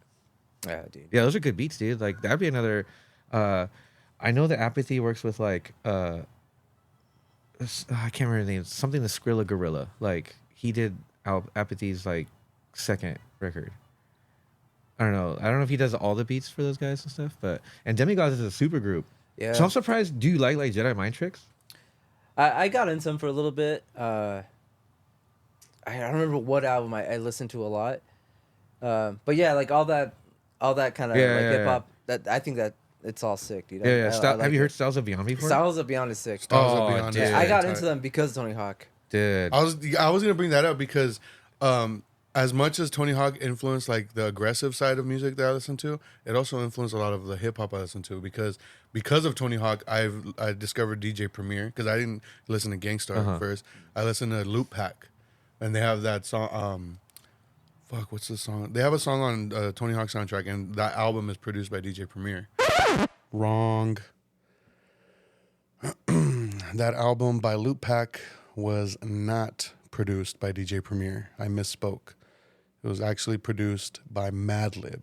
Yeah, dude.
Yeah, those are good beats, dude. Like that'd be another. I know that Apathy works with like I can't remember the name. Something the Skrilla Gorilla. Like he did Apathy's like second record. I don't know. I don't know if he does all the beats for those guys and stuff, and Demigods is a super group.
Yeah.
So I'm surprised. Do you like Jedi Mind Tricks?
I got into them for a little bit. I don't remember what album I listened to a lot. But yeah, like all that kind of hip hop. That I think that it's all sick, dude.
Yeah.
I like
Have you
it.
heard Styles of Beyond before?
Styles of Beyond is sick.
Styles
Oh,
of Beyond.
dude.
I got
tight.
into them because of Tony Hawk.
Dude.
I was gonna bring that up because as much as Tony Hawk influenced like the aggressive side of music that I listen to, it also influenced a lot of the hip hop I listen to because of Tony Hawk, I discovered DJ Premier because I didn't listen to Gangstar at first. I listened to Loop Pack, and they have that song. Fuck, what's the song? They have a song on Tony Hawk soundtrack, and that album is produced by DJ Premier. Wrong. That album by Loop Pack was not produced by DJ Premier. I misspoke. It was actually produced by Madlib.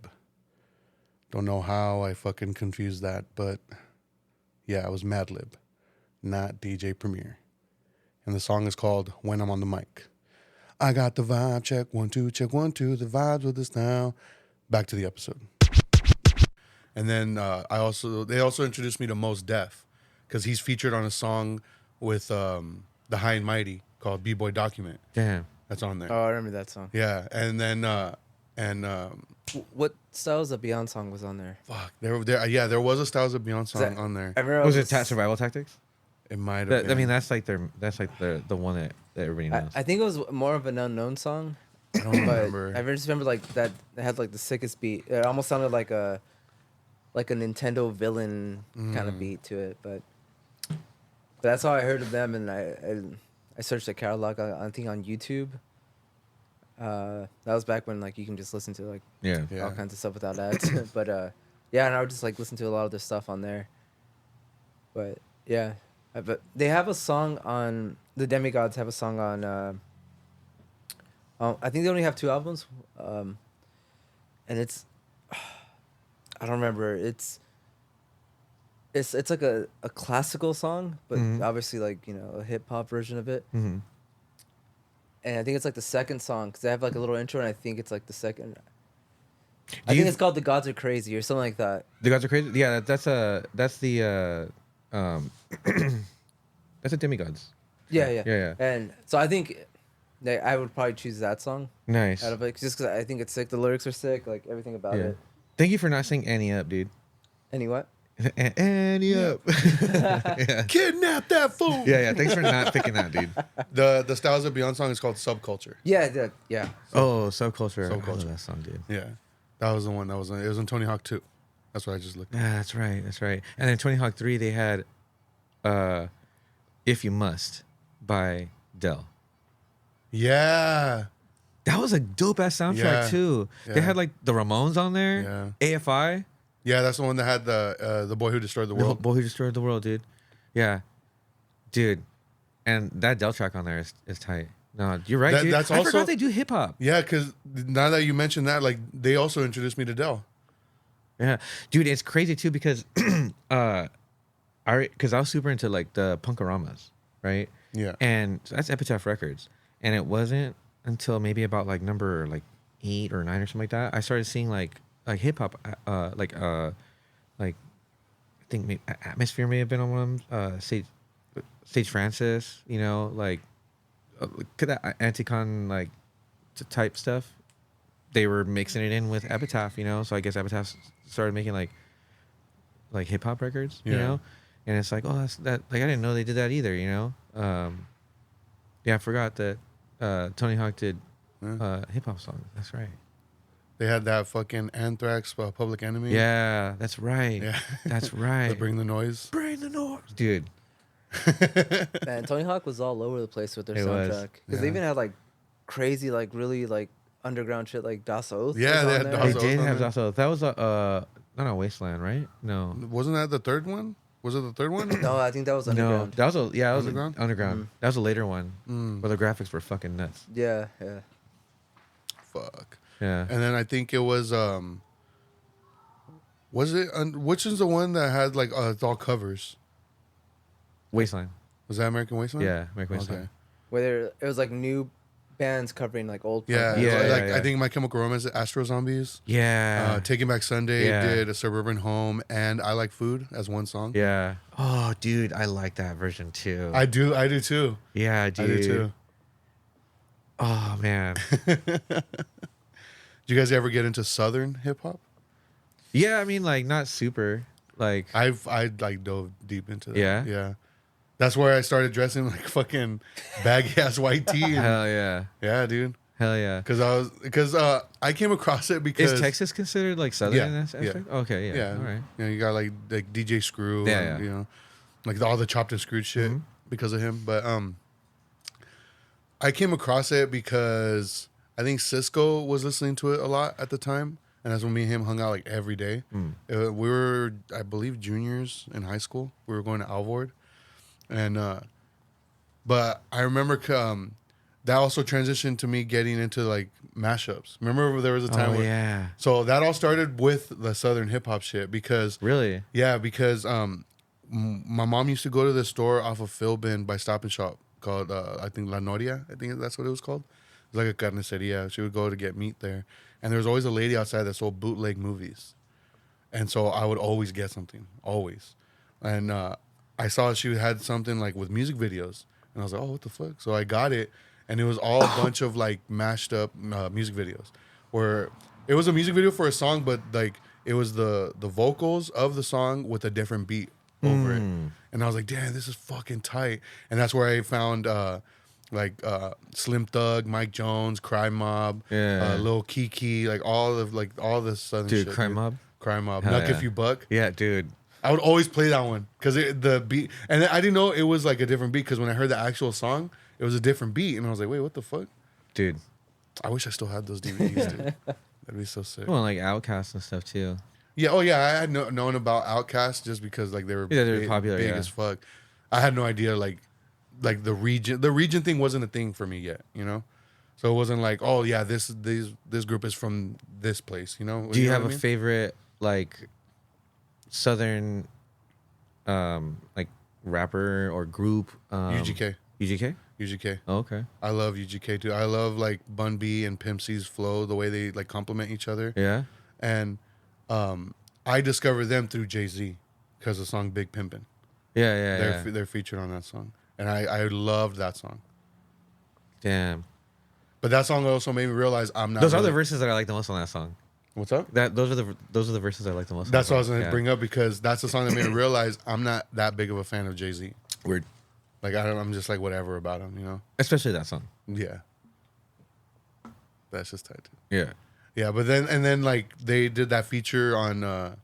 Don't know how I fucking confused that, but yeah, it was Madlib, not DJ Premier. And the song is called When I'm on the Mic. I got the vibe, check 1 2, check 1 2, the vibes with this now. Back to the episode. And then they also introduced me to Mos Def because he's featured on a song with the High and Mighty called B-Boy Document.
Damn.
That's on there.
Oh, I remember that song.
Yeah, and then
What Styles of Beyond song was on there?
fuck, there was a Styles of Beyond song on there.
I remember
Was it Survival Tactics?
It might have.
I mean, that's like the one that everybody knows.
I think it was more of an unknown song.
I don't
But
remember.
I just remember like that it had like the sickest beat. It almost sounded like a Nintendo villain kind of beat to it. But that's how I heard of them, and I searched the catalog. I think on YouTube. That was back when like you can just listen to like
yeah.
Yeah.
all kinds of stuff without ads. But yeah, and I would just like listen to a lot of their stuff on there. But yeah, but they have a song on the Demigods have a song on. I think they only have 2 albums, and it's I don't remember. It's like a classical song, but obviously like a hip hop version of it.
Mm-hmm.
And I think it's like the second song because they have like a little intro, and I think it's like the second. I
you-
think it's called "The Gods Are Crazy" or something like that.
The Gods Are Crazy. Yeah, that's the that's a Demigods.
Yeah. And so I think I would probably choose that song
Nice.
out of it just because I think it's sick. The lyrics are sick, like everything about
Yeah.
it.
Thank you for not saying Annie up, dude.
Anyway,
Annie up. yeah.
Kidnap that fool.
Yeah. Thanks for not picking that, dude.
The Styles of Beyond song is called Subculture.
yeah.
Oh, Subculture. I
Subculture.
love that song, dude.
Yeah, that was the one. It was in Tony Hawk 2. That's what I just looked at.
Yeah, that's right. And then Tony Hawk 3, they had If You Must by Dell.
Yeah.
That was a dope ass soundtrack
Yeah.
too. They
Yeah.
had like the Ramones on there. AFI.
Yeah, that's the one that had the Boy Who Destroyed the
The
World.
Boy Who Destroyed the World, dude. Yeah. Dude. And that Dell track on there is tight. No, you're right,
That-
dude.
that's
I
also-
forgot they do hip hop.
Yeah, because now that you mention that, like they also introduced me to Dell.
Yeah. Dude, it's crazy too because I was super into like the Punkaramas, right?
Yeah.
And so that's Epitaph Records. And it wasn't until maybe about like number like 8 or 9 or something like that, I started seeing like hip hop, like I think maybe Atmosphere may have been on one of them. Sage Francis, like could that Anticon like type stuff. They were mixing it in with Epitaph, so I guess Epitaph started making like hip hop records,
Yeah.
and it's like, oh, that's that. Like I didn't know they did that either, Yeah, I forgot that Tony Hawk did hip hop songs. That's right.
They had that fucking Anthrax Public Enemy.
Yeah, that's right.
Yeah.
That's right.
The Bring the Noise.
Bring the noise, dude.
Man, Tony Hawk was all over the place with their
It was.
soundtrack because they even had like crazy, like really like underground shit like Das Oath.
Yeah,
was
they
on
had
there.
Das
They
Oath
did
on
have
there?
Das Oath. That was not a Wasteland, right? No.
Wasn't that the third one? Was it the third one?
No, I think that was
No,
underground.
that was that was
Underground?
underground. That was a later one
Mm.
where the graphics were fucking nuts.
Yeah.
Fuck.
Yeah.
And then I think it was which is the one that had like it's all covers?
Wasteland.
Was that American Wasteland?
Yeah, American Wasteland.
Okay.
Where it was like new bands covering like old.
Yeah,
punk bands.
like I think My Chemical Romance, Astro Zombies.
Yeah.
Taking Back Sunday
Yeah.
did A Suburban Home and I Like Food as one song.
Yeah. Oh, dude, I like that version too.
I do too.
Yeah, dude.
I do too.
Oh man.
Did you guys ever get into Southern hip hop?
Yeah, I mean, like not super. Like
I like dove deep into that.
Yeah?
Yeah. That's where I started dressing like fucking baggy ass white tee.
hell yeah,
Yeah, dude.
hell yeah.
Because I came across it because
Is Texas considered like southern
Yeah,
in that aspect? Okay, yeah.
yeah,
All right.
you know, you got like DJ Screw,
Yeah,
and,
yeah.
you know, like all the chopped and screwed shit because of him. But I came across it because I think Cisco was listening to it a lot at the time, and that's when me and him hung out like every day. We were, I believe, juniors in high school. We were going to Alvord, and but I remember that also transitioned to me getting into like mashups. Remember there was a time
Oh
where
yeah.
so that all started with the Southern hip hop shit because
Really?
yeah, because my mom used to go to the store off of Philbin by Stop and Shop called I think La Noria. I think that's what it was called. It was like a carniceria. She would go to get meat there, and there was always a lady outside that sold bootleg movies, and so I would always get something, always. And I saw she had something like with music videos, and I was like, oh, what the fuck? So I got it, and it was all a bunch of like mashed up music videos, where it was a music video for a song, but like it was the vocals of the song with a different beat over it. And I was like, damn, this is fucking tight. And that's where I found Slim Thug, Mike Jones, Crime Mob,
Yeah.
Lil Kiki, all the southern
Dude,
shit.
Crime Mob?
Crime Mob.
Hell
Nuck
yeah.
If You Buck.
Yeah, dude.
I would always play that one because the beat, and I didn't know it was like a different beat because when I heard the actual song, it was a different beat, and I was like, wait, what the fuck?
Dude.
I wish I still had those DVDs, dude. That'd be so sick.
Well, like Outkast and stuff too.
Yeah, oh yeah, I had known about Outkast just because like they were
popular,
big
yeah.
as fuck. I had no idea like the region thing wasn't a thing for me yet, you know. So it wasn't like, oh yeah, this group is from this place, you know.
Do you
know
have
what
a
I mean?
favorite like southern like rapper or group?
UGK.
UGK?
UGK.
Oh, okay.
I love UGK too. I love like Bun B and Pimp C's flow, the way they like complement each other.
Yeah.
And I discovered them through Jay-Z because of the song Big Pimpin'.
Yeah.
They're featured on that song, and I loved that song.
Damn.
But that song also made me realize I'm not.
Those are the
really-
verses that I like the most on that song.
What's up?
Those are the verses I like the most. on
That's
that
what I was
song.
going to
Yeah.
bring up because that's the song that made me realize I'm not that big of a fan of Jay-Z.
Weird.
Like I'm just like whatever about him, you know?
Especially that song.
Yeah. That's just tight too.
Yeah.
Yeah, but then like they did that feature on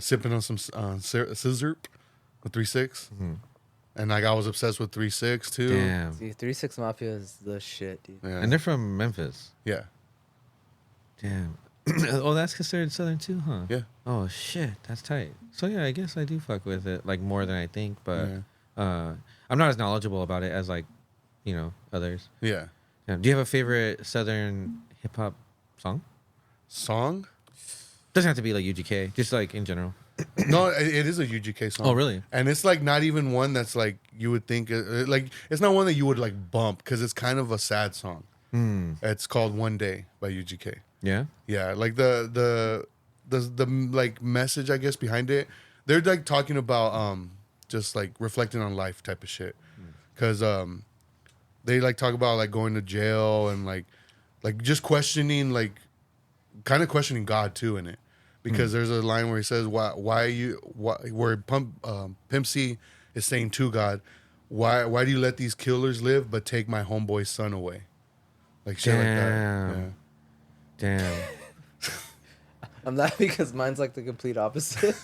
sipping on some scissor with 3-6, and like I was obsessed with 3-6 too.
Damn.
See, 3-6 Mafia is the shit, dude.
Yeah.
And they're from Memphis.
Yeah.
Damn. Oh, that's considered southern too, huh?
Yeah.
Oh shit, that's tight. So yeah, I guess I do fuck with it like more than I think, but I'm not as knowledgeable about it as like, others.
Yeah.
Yeah. Do you have a favorite southern hip hop song? Doesn't have to be like UGK, just like in general.
No, it is a UGK song.
Oh, really?
And it's like not even one that's like you would think like it's not one that you would like bump because it's kind of a sad song. It's called One Day by UGK.
Yeah.
Yeah, like the like message I guess behind it. They're like talking about just like reflecting on life type of shit. Cuz they like talk about like going to jail and like just questioning like kind of questioning God too in it. Because there's a line where he says where Pimp C is saying to God, why do you let these killers live but take my homeboy's son away? Like shit like that. Yeah.
Damn.
I'm laughing because mine's like the complete opposite.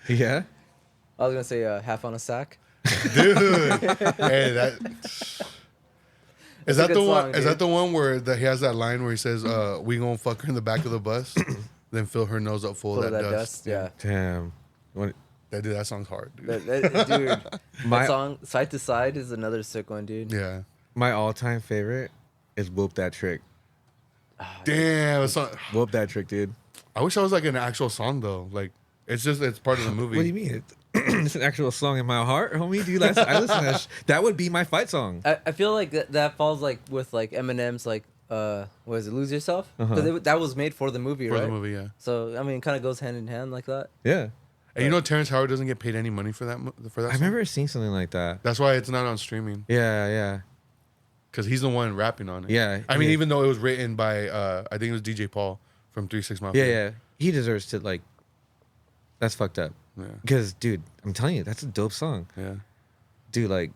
Yeah.
I was gonna say half on a sack.
Dude, hey, that is
a
that
good
the one?
song,
Is that
dude.
the one where he has that line where he says, "We gonna fuck her in the back of the bus, then fill her nose up full of that dust."
Yeah.
Damn. What?
That song's hard, dude.
Dude,
My
that song Side to Side is another sick one, dude.
Yeah.
my all-time favorite is "Whoop That Trick."
Damn.
Whoop that trick, dude.
I wish I was like an actual song though. Like it's part of the movie.
What do you mean? it's an actual song in my heart, homie. Dude, I listen to that. That would be my fight song.
I feel like that falls like with like Eminem's like what is it, Lose Yourself? Because that was made for the movie,
For
right?
the movie, yeah.
So I mean, it kind of goes hand in hand like that.
Yeah.
And you know Terrence Howard doesn't get paid any money for that
I remember seeing something like that.
That's why it's not on streaming.
Yeah.
Because he's the one rapping on it.
Yeah.
I mean, even though it was written by, I think it was DJ Paul from 3 6 Mafia.
Yeah. He deserves to, like, that's fucked up.
Yeah.
Because, dude, I'm telling you, that's a dope song.
Yeah.
Dude, like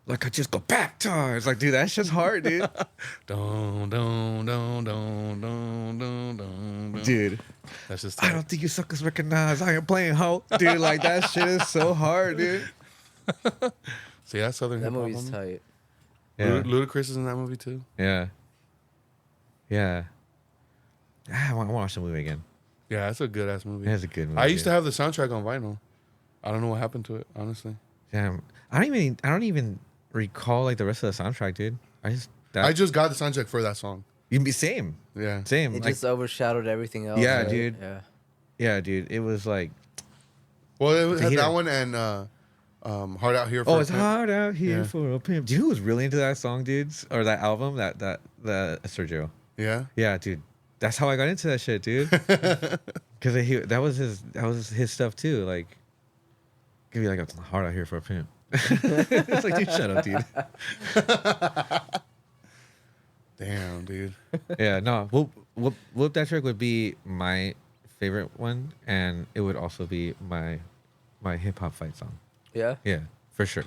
I just go baptized. Like, dude, that shit's hard, dude.
Dun, dun, dun, dun, dun, dun, dun.
Dude,
That's just
I don't think you suckers recognize I am playing hoe. Dude, like, that shit is so hard, dude.
See, that's Southern
That
hip hop.
movie's tight.
Yeah.
Ludacris is in that movie too.
Yeah. I want to watch the movie again.
Yeah, that's a good ass movie.
It's a good movie.
I used to have the soundtrack on vinyl. I don't know what happened to it, honestly.
Damn. I don't even recall, like, the rest of the soundtrack, dude. I
just got the soundtrack for that song.
You be same.
Yeah.
Same.
It
Like,
just overshadowed everything else.
Yeah,
right?
dude.
Yeah.
yeah, dude. It was like,
Well, it had
hear
that
it.
one and Hard Out Here for
oh,
a
it's
Pimp.
hard out here
Yeah.
for a pimp. Do you know who was really into that song, dudes? Or that album? That Sergio.
Yeah.
Yeah, dude. That's how I got into that shit, dude. Because that was his stuff too. Like, give me like a hard out here for a pimp. It's like, dude, shut up, dude.
Damn, dude.
Yeah, no. Whoop That Trick would be my favorite one, and it would also be my hip hop fight song.
Yeah.
Yeah, for sure.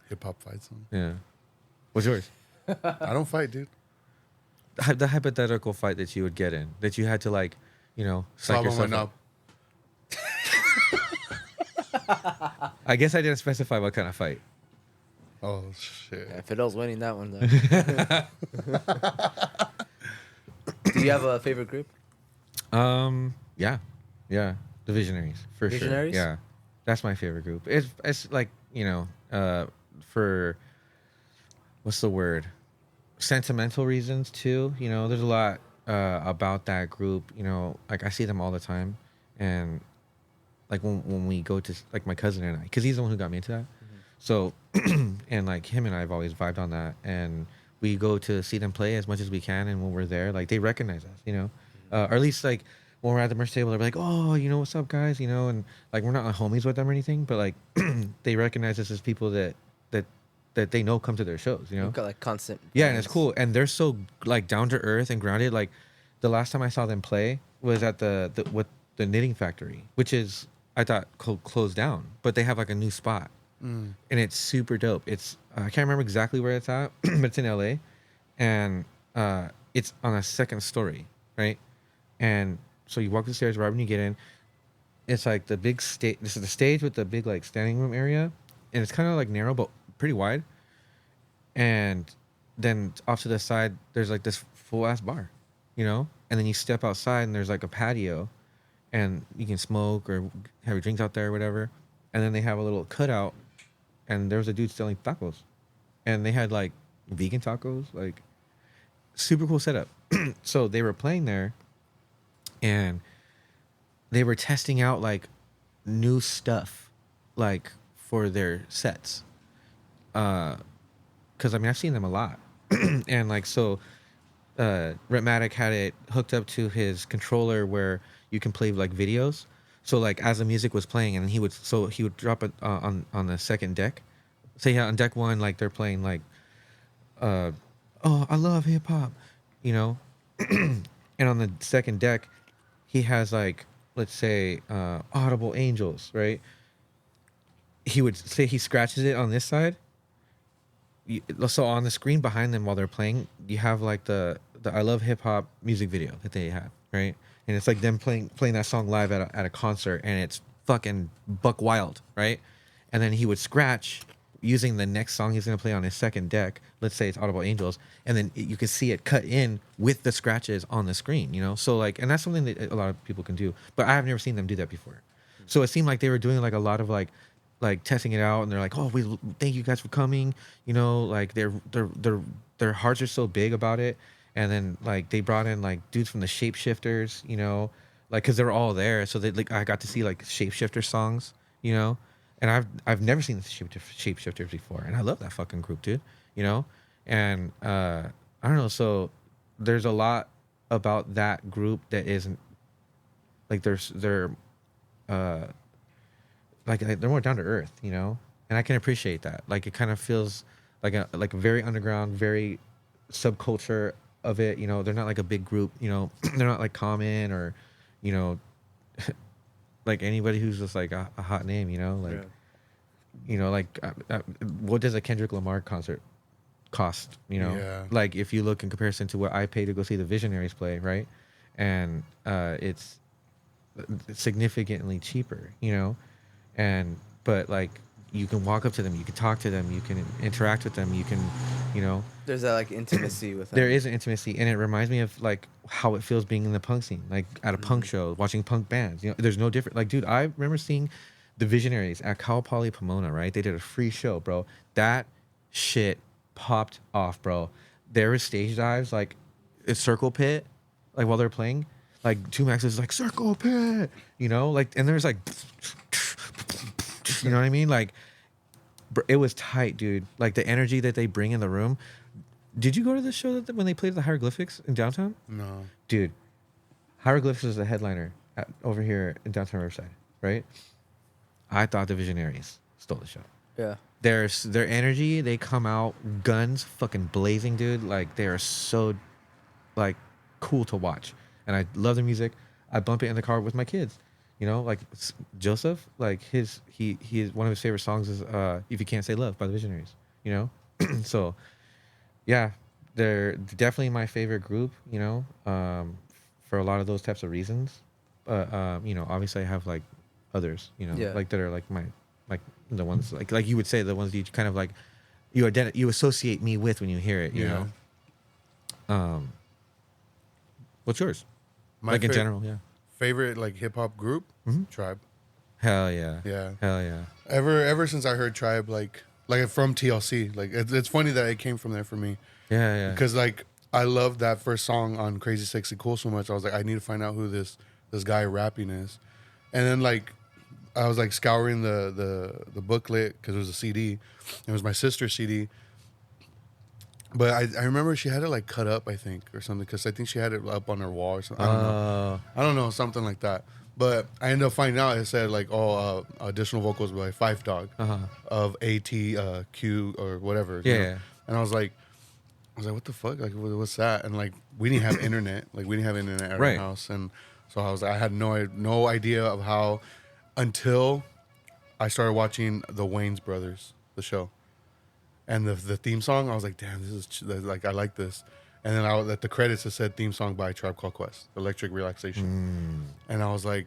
Hip hop fight song.
Yeah. What's yours?
I don't fight, dude.
The hypothetical fight that you would get in, that you had to, like, psych
Slap on my
yourself
knob.
up. I guess I didn't specify what kind of fight.
Oh shit.
Yeah, Fidel's winning that one though. Do you have a favorite group?
Yeah, the Visionaries for
Visionaries?
sure. Yeah, that's my favorite group. It's like, for what's the word? Sentimental reasons too. There's a lot about that group. Like, I see them all the time, and like when we go to, like, my cousin and I, because he's the one who got me into that. So, and like him and I have always vibed on that, and we go to see them play as much as we can. And when we're there, like, they recognize us, or at least, like, when we're at the merch table, they're like, "Oh, what's up, guys?" And like, we're not like homies with them or anything, but like they recognize us as people that they know come to their shows,
You've got like constant.
Yeah, and it's
fans.
cool, and they're so, like, down to earth and grounded. Like, the last time I saw them play was at the Knitting Factory, which is, I thought, closed down, but they have like a new spot. And it's super dope. It's I can't remember exactly where it's at, but it's in LA, and it's on a second story, right? And so you walk the stairs right when you get in. It's like the big stage. This is the stage with the big, like, standing room area, and it's kind of like narrow but pretty wide. And then off to the side, there's like this full ass bar, and then you step outside and there's like a patio, and you can smoke or have your drinks out there or whatever. And then they have a little cutout, and there was a dude selling tacos, and they had like vegan tacos, like, super cool setup. So they were playing there, and they were testing out like new stuff, like, for their sets. Because I mean, I've seen them a lot, and like, so Rhythmatic had it hooked up to his controller where you can play like videos. So like, as the music was playing, and he would drop it on the second deck. Say, on deck one, like, they're playing like, oh, I love hip hop, and on the second deck, he has, like, let's say, Audible Angels, right? He would say he scratches it on this side. So on the screen behind them while they're playing, you have like the I Love Hip Hop music video that they have, right? And it's like them playing that song live at a concert, and it's fucking buck wild, right? And then he would scratch using the next song he's gonna play on his second deck. Let's say it's Audible Angels, and then you can see it cut in with the scratches on the screen, So like, and that's something that a lot of people can do, but I have never seen them do that before. So it seemed like they were doing like a lot of like testing it out, and they're like, "Oh, we thank you guys for coming," like their hearts are so big about it. And then like they brought in like dudes from the Shapeshifters, like because they were all there. So they like I got to see like Shapeshifter songs, you know, and I've never seen the Shapeshifters before, and I love that fucking group, dude, you know, and I don't know. So there's a lot about that group that isn't like they're like they're more down to earth, you know, and I can appreciate that. Like it kind of feels like a very underground, very subculture of it. You know, they're not like a big group. You know, they're not like Common or, you know, like anybody who's just like a hot name. You know, like you know, like what does a Kendrick Lamar concert cost? You know, like if you look in comparison to what I pay to go see the Visionaries play, right? And it's significantly cheaper. You know. But like you can walk up to them, you can talk to them, you can interact with them, you can, you know.
There's that like intimacy with them.
There is an intimacy, and it reminds me of like how it feels being in the punk scene, like at a punk show, watching punk bands. You know, there's no different. Like, dude, I remember seeing the Visionaries at Cal Poly Pomona, right? They did a free show, bro. That shit popped off, bro. There was stage dives, like a circle pit, like while they're playing. Like 2Max is like circle pit, you know, like, and there's like. You know what I mean? Like, it was tight, dude. Like the energy that they bring in the room. Did you go to the show when they played the Hieroglyphics in downtown?
No,
dude. Hieroglyphics was the headliner over here in downtown Riverside, right? I thought the Visionaries stole the show.
Yeah.
Their energy, they come out guns fucking blazing, dude. Like they are so like cool to watch, and I love the music. I bump it in the car with my kids. You know, like Joseph, like he one of his favorite songs is "If You Can't Say Love" by the Visionaries. You know, so yeah, they're definitely my favorite group. You know, for a lot of those types of reasons. But you know, obviously I have like others. You know, like that are like my like the ones like you would say the ones you kind of like you associate me with when you hear it. You know. What's yours? Like in general, yeah.
Favorite like hip hop group, Tribe.
Hell yeah.
Yeah.
Hell yeah.
Ever since I heard Tribe, like from TLC, like it's funny that it came from there for me.
Yeah.
Because like I loved that first song on Crazy Sexy Cool so much. I was like, I need to find out who this guy rapping is, and then like I was like scouring the booklet because it was a CD. It was my sister's CD. But I remember she had it like cut up, I think, or something, because I think she had it up on her wall or something. I don't know, something like that. But I ended up finding out it said like all additional vocals by Five Dog of ATQ or whatever.
Yeah.
You know? And I was like, what the fuck? Like, what's that? And like, we didn't have internet. Like, we didn't have internet at our house, and so I had no idea of how until I started watching the Wayans Brothers, the show. And the theme song, I was like, damn, this is like, I like this. And then at the credits, it said theme song by Tribe Called Quest, Electric Relaxation. And I was like,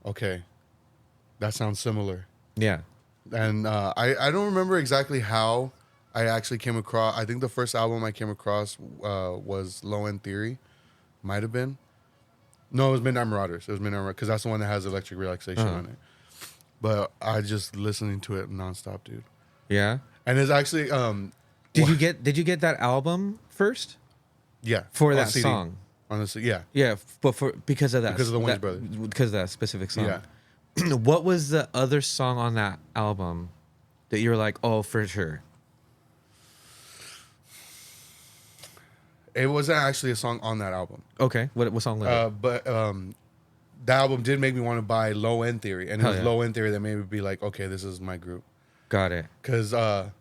okay, that sounds similar.
Yeah.
And I don't remember exactly how I actually came across. I think the first album I came across was Low End Theory. Might have been. No, it was Midnight Marauders. It was Midnight Marauders, because that's the one that has Electric Relaxation on it. But I just listening to it nonstop, dude.
Yeah.
And it's actually
Did you get that album first?
Yeah.
For that CD. Song.
Honestly, yeah.
Yeah, but because of that.
Because of the Wayans Brothers.
Because of that specific song.
Yeah.
What was the other song on that album that you were like, oh, for sure?
It wasn't actually a song on that album.
Okay. What song was it?
But that album did make me want to buy Low End Theory. And it was Low End Theory that made me be like, okay, this is my group.
Got it.
Because, I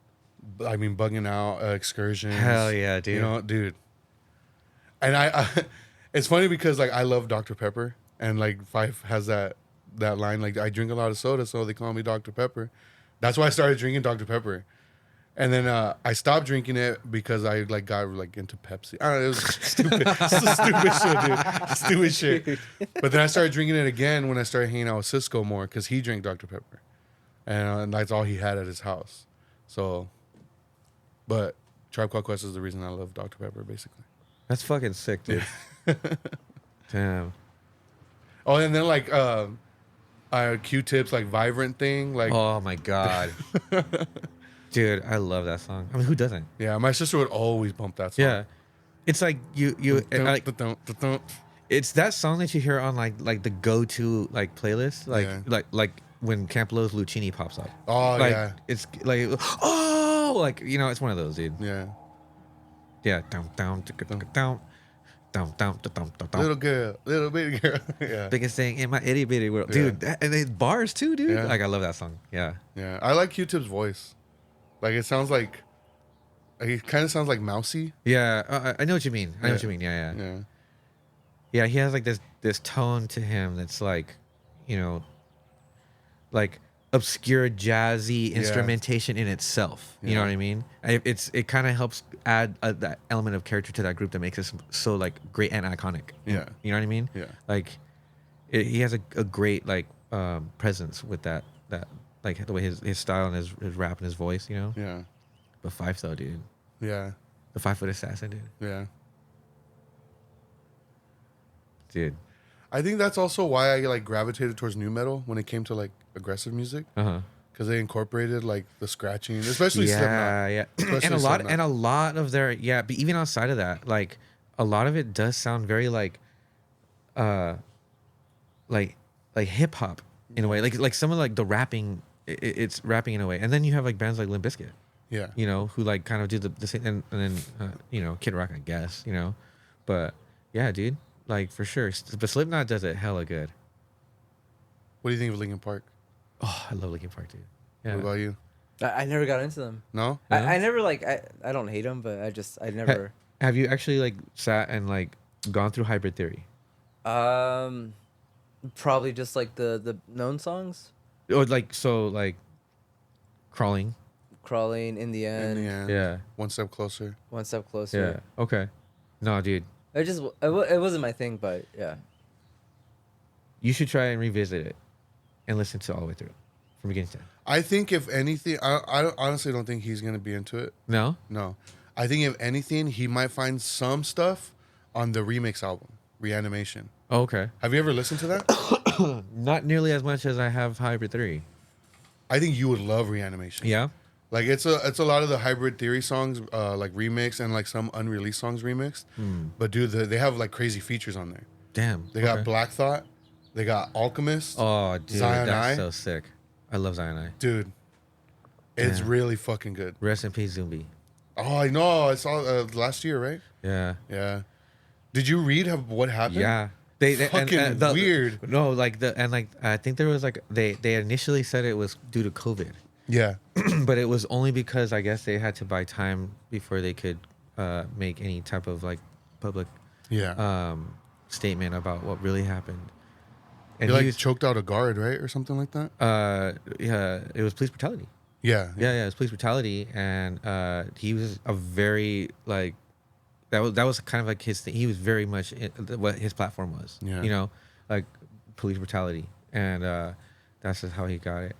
mean, Bugging Out, Excursions.
Hell yeah, dude.
You know, dude. And I it's funny because, like, I love Dr. Pepper. And, like, Fife has that line, like, I drink a lot of soda, so they call me Dr. Pepper. That's why I started drinking Dr. Pepper. And then I stopped drinking it because I, like, got, like, into Pepsi. I don't know, it was stupid. Stupid shit. But then I started drinking it again when I started hanging out with Cisco more because he drank Dr. Pepper. And that's all he had at his house. So, but Tribe Called Quest is the reason I love Dr. Pepper, basically.
That's fucking sick, dude. Damn.
Oh, and then like Q-Tip's like Vibrant thing, like.
Oh my god, dude, I love that song. I mean, who doesn't?
Yeah, my sister would always bump that song.
Yeah, it's like you like. It's that song that you hear on like the go-to like playlist, like when Camp Lo's Lucchini pops up.
Oh,
like,
yeah.
It's like like it's one of those, dude.
Yeah.
Yeah. Down.
Little girl, little bitty girl. Yeah.
Biggest thing in my itty bitty world, dude. And it's bars too, dude.
Yeah.
Like I love that song. Yeah.
Yeah. I like Q-Tip's voice. Like it sounds like he kind of sounds like mousy.
Yeah. I know what you mean. I know what you mean. Yeah.
Yeah.
Yeah. He has like this tone to him that's like, like obscure jazzy instrumentation in itself. You know what I mean? It kind of helps add that element of character to that group that makes it so like great and iconic.
Yeah.
You know what I mean?
Yeah.
Like he has a great like presence with that like the way his style and his rap and his voice.
Yeah.
But Fife though, dude.
Yeah.
The 5 Foot Assassin, dude.
Yeah.
Dude.
I think that's also why I like gravitated towards new metal when it came to like aggressive music. Because they incorporated like the scratching, especially Slipknot.
Yeah.
Especially
and a lot of their but even outside of that, like a lot of it does sound very like hip hop in a way. Like some of like the rapping, it's rapping in a way. And then you have like bands like Limp Bizkit,
Yeah.
who like kind of do the same, and then Kid Rock, I guess, but yeah, dude, like for sure. But Slipknot does it hella good.
What do you think of Linkin Park?
Oh, I love Linkin Park, dude. Yeah.
What about you?
I never got into them.
No?
I never like I don't hate them, but I never.
Have you actually like sat and like gone through Hybrid Theory?
Probably just like the known songs.
Or like Crawling.
Crawling in the end.
In the end,
Yeah.
One step closer.
One step closer.
Yeah. Okay. No, dude.
It wasn't my thing, but yeah.
You should try and revisit it and listen to it all the way through from beginning to end.
I think if anything, I honestly don't think he's gonna be into it.
No?
No, I think if anything, he might find some stuff on the remix album, Reanimation.
Oh, okay.
Have you ever listened to that?
Not nearly as much as I have Hybrid Theory.
I think you would love Reanimation.
Yeah?
Like it's a lot of the Hybrid Theory songs, like remix and like some unreleased songs remixed. But dude, they have like crazy features on there.
Damn.
They got Black Thought, they got Alchemist.
Oh, dude.
Zion
That's
I.
so sick. I love Zion I.
Dude, it's
Yeah.
really fucking good.
Rest in peace, Zumbi.
Oh, I know. I saw last year, right?
Yeah.
Yeah. Did you read what happened?
Yeah. They
Fucking weird.
No, I think there was like they initially said it was due to COVID.
Yeah.
But it was only because I guess they had to buy time before they could make any type of like public
Yeah.
statement about what really happened.
He
And
like
was,
choked out a guard, right, or something like that.
yeah, it was police brutality.
Yeah.
Yeah, it was police brutality, and he was a very like that was kind of like his thing. He was very much what his platform was.
Yeah.
Like police brutality, and that's just how he got it.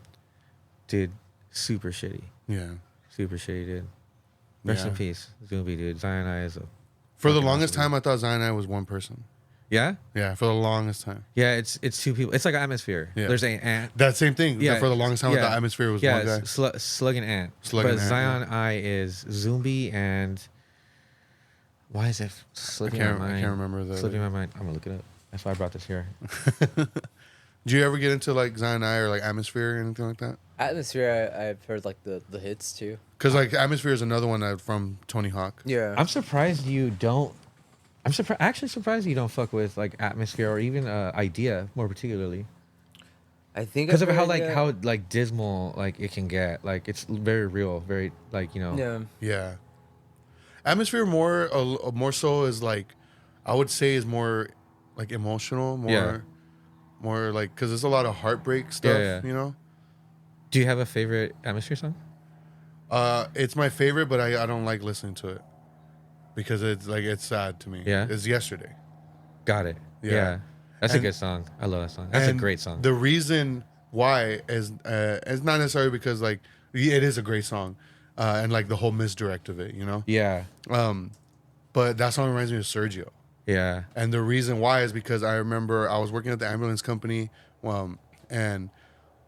Dude, super shitty.
Yeah.
Super shitty, dude. Rest in
Yeah.
peace, Zumbi, dude. Zion I is a.
For the
fucking
longest
awesome
time, I thought Zion I was one person.
Yeah.
Yeah, for the longest time.
Yeah, it's two people. It's like an atmosphere.
Yeah.
There's an ant.
That same thing.
Yeah,
For the longest time, I
yeah.
thought Atmosphere was
Yeah,
one guy.
it's Slug and Ant.
Slug
but
and Ant,
Zion I is Zumbi and why is it slipping my mind?
I can't remember the.
Slipping my mind. I'm gonna look it up. That's why I brought this here.
Do you ever get into like Zion I or like Atmosphere or anything like that?
Atmosphere, I've heard like the hits too.
Because like Atmosphere is another one from Tony Hawk.
Yeah.
I'm surprised you don't. I'm actually surprised you don't fuck with like Atmosphere or even Idea more particularly.
I think
Because of
I've
how
heard,
like
yeah.
how like dismal like it can get. Like it's very real, very like
Yeah.
Yeah. Atmosphere more so is like, I would say is more like emotional, more like, because there's a lot of heartbreak stuff,
Yeah. Do you have a favorite Atmosphere song?
It's my favorite, but I don't like listening to it because it's sad to me.
Yeah?
It's Yesterday.
Got it.
Yeah.
Yeah. That's a
And-
good song. I love that song. That's a
And
great song.
The reason why is it's not necessarily because like it is a great song, and like the whole misdirect of it,
Yeah.
But that song reminds me of Sergio.
Yeah.
And the reason why is because I remember I was working at the ambulance company, and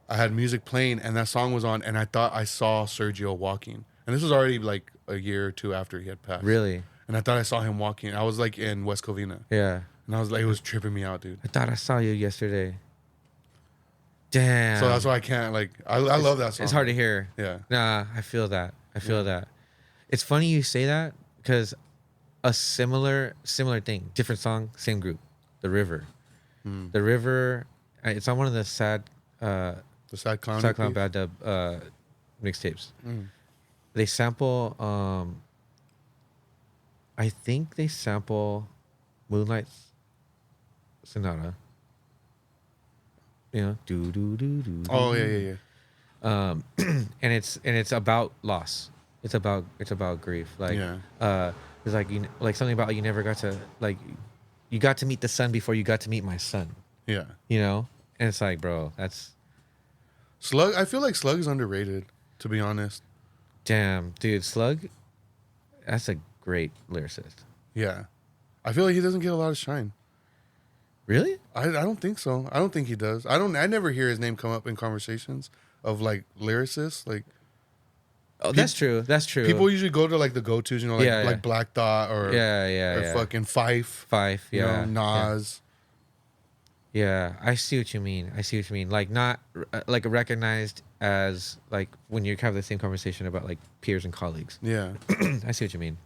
I had music playing, and that song was on, and I thought I saw Sergio walking. And this was already like a year or two after he had passed.
Really?
And I thought I saw him walking. I was like in West Covina.
Yeah.
And I was like, it was tripping me out, dude.
I thought I saw you yesterday. Damn.
So that's why I can't like. I love that song.
It's hard to hear.
Yeah.
Nah, I feel that. I feel that. It's funny you say that because a similar thing, different song, same group, The River. The River. It's on one of the sad
The Sad Clown.
Bad Dub mixtapes. They sample. I think they sample Moonlight Sonata. You know, do.
Oh yeah.
And it's about loss. It's about grief. Like, it's like like something about you never got to like, you got to meet the sun before you got to meet my son.
Yeah.
You know, and it's like, bro, that's
Slug. I feel like Slug is underrated, to be honest.
damn, dude. Slug, that's a great lyricist.
Yeah. I feel like he doesn't get a lot of shine.
Really?
I don't think so. I don't think he does. I never hear his name come up in conversations of like lyricists. Like,
Oh, that's true. That's true.
people usually go to like the go-tos, you know, like like Black Thought or or fucking Fife.
Fife,
You know, Nas.
Yeah, I see what you mean. Like not like recognized as like when you have the same conversation about like peers and colleagues.
Yeah.
I see what you mean.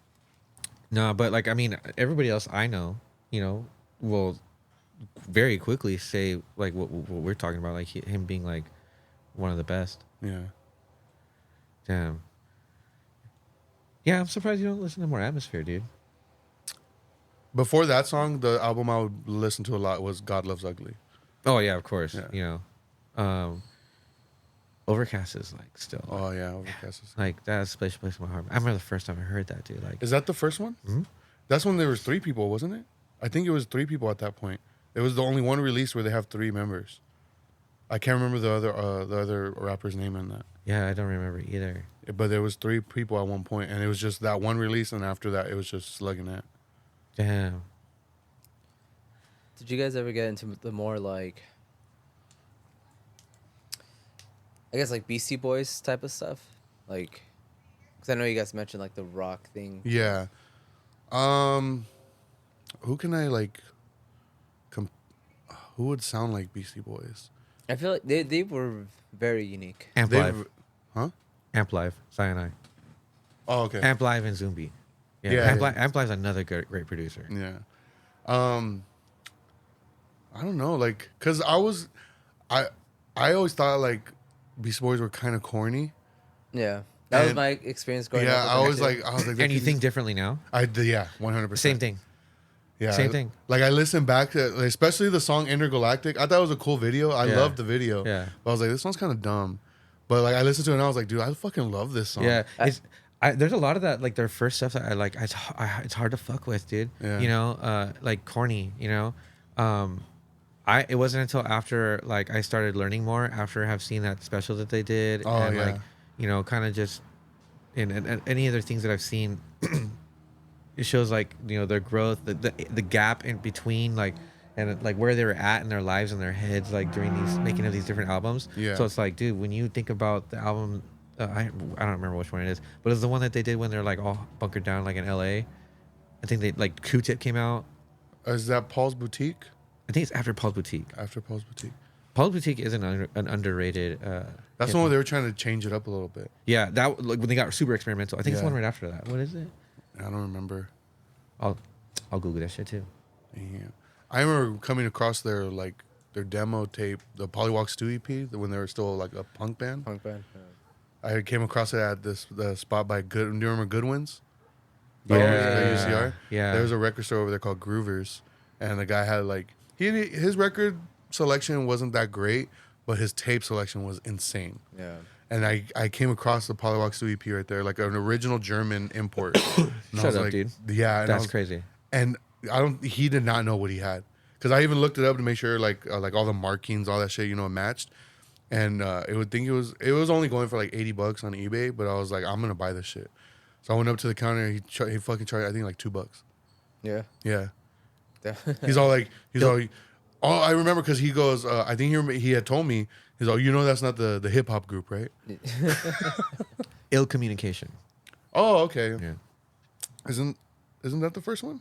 No, but like I mean, everybody else I know, you know, will very quickly say like what we're talking about, like him being like one of the best.
Yeah.
Damn. Yeah, I'm surprised you don't listen to more Atmosphere, dude.
Before that song, the album I would listen to a lot was God Loves Ugly.
Oh yeah, of course.
Yeah.
You know, Overcast is like still.
Oh yeah, Overcast is.
Like that's a special place in my heart. I remember the first time I heard that, dude. Like,
Is that the first one?
Mhm.
That's when there was 3 people, wasn't it? I think it was 3 people at that point. It was the only one release where they have 3 members. I can't remember the other rapper's name in that.
yeah, I don't remember either.
But there was 3 people at one point, and it was just that one release, and after that, it was just slugging it.
Damn.
Did you guys ever get into the more like, I guess like Beastie Boys type of stuff? Like, because I know you guys mentioned like the rock thing.
Yeah. Who can I like? Who would sound like Beastie Boys?
I feel like they were very unique.
Amp Live.
Huh?
Amp Live. Cyanide.
Oh, okay.
Amp Live and Zumbi. Yeah.
Yeah,
Amp,
yeah.
Amp Live's another great producer.
Yeah. I don't know, like, cause I always thought like Beastie Boys were kind of corny.
Yeah, that was
And-
my experience going.
Yeah,
up
I
with
was
them,
like,
And you think differently now?
yeah, 100%.
Same thing.
Yeah,
Same thing.
Like I listened back to, especially the song Intergalactic. I thought it was a cool video. I
Yeah.
loved the video.
Yeah.
But I was like, this song's kind of dumb. But like I listened to it and I was like, dude, I fucking love this song.
Yeah, there's a lot of that, like their first stuff that I like. It's hard to fuck with, dude.
Yeah.
You know, like corny. You know, it wasn't until after like I started learning more after have seen that special that they did,
Oh,
and
yeah.
like you know, kind of just and any other things that I've seen. It shows like you know their growth, the gap in between like. And like where they were at in their lives and their heads, like during these making of these different albums.
Yeah.
So it's like, dude, when you think about the album, I don't remember which one it is, but it's the one that they did when they're like all bunkered down like in LA. I think they like Q-Tip came out.
Is that Paul's Boutique?
I think it's after Paul's Boutique.
After Paul's Boutique.
Paul's Boutique is an underrated.
That's the one where they were trying to change it up a little bit.
Yeah, that like when they got super experimental. I think it's the
Yeah.
one right after that. What is it?
I don't remember.
I'll Google that shit too.
Yeah. I remember coming across their demo tape, the Polywalk Stew EP, when they were still like a punk band.
punk band.
I came across it at the spot by Good. Do you remember Goodwin's?
Yeah.
The UCR.
Yeah.
There was a record store over there called Groovers, and the guy had like his record selection wasn't that great, but his tape selection was insane.
Yeah.
And I came across the Polywalk Stew EP right there, like an original German import. And I
Shut
was
up,
like,
dude.
Yeah, and I
That's
was-
crazy.
And he did not know what he had, because I even looked it up to make sure like all the markings, all that shit, you know, matched. And it was only going for like $80 on eBay, but I was like, I'm gonna buy this shit. So I went up to the counter. And he fucking charged, I think, like $2.
Yeah.
Yeah. He's all like, oh, I remember because he goes, I think he had told me, he's all, you know, that's not the hip hop group, right?
Ill Communication.
Oh, okay.
Yeah.
Isn't that the first one?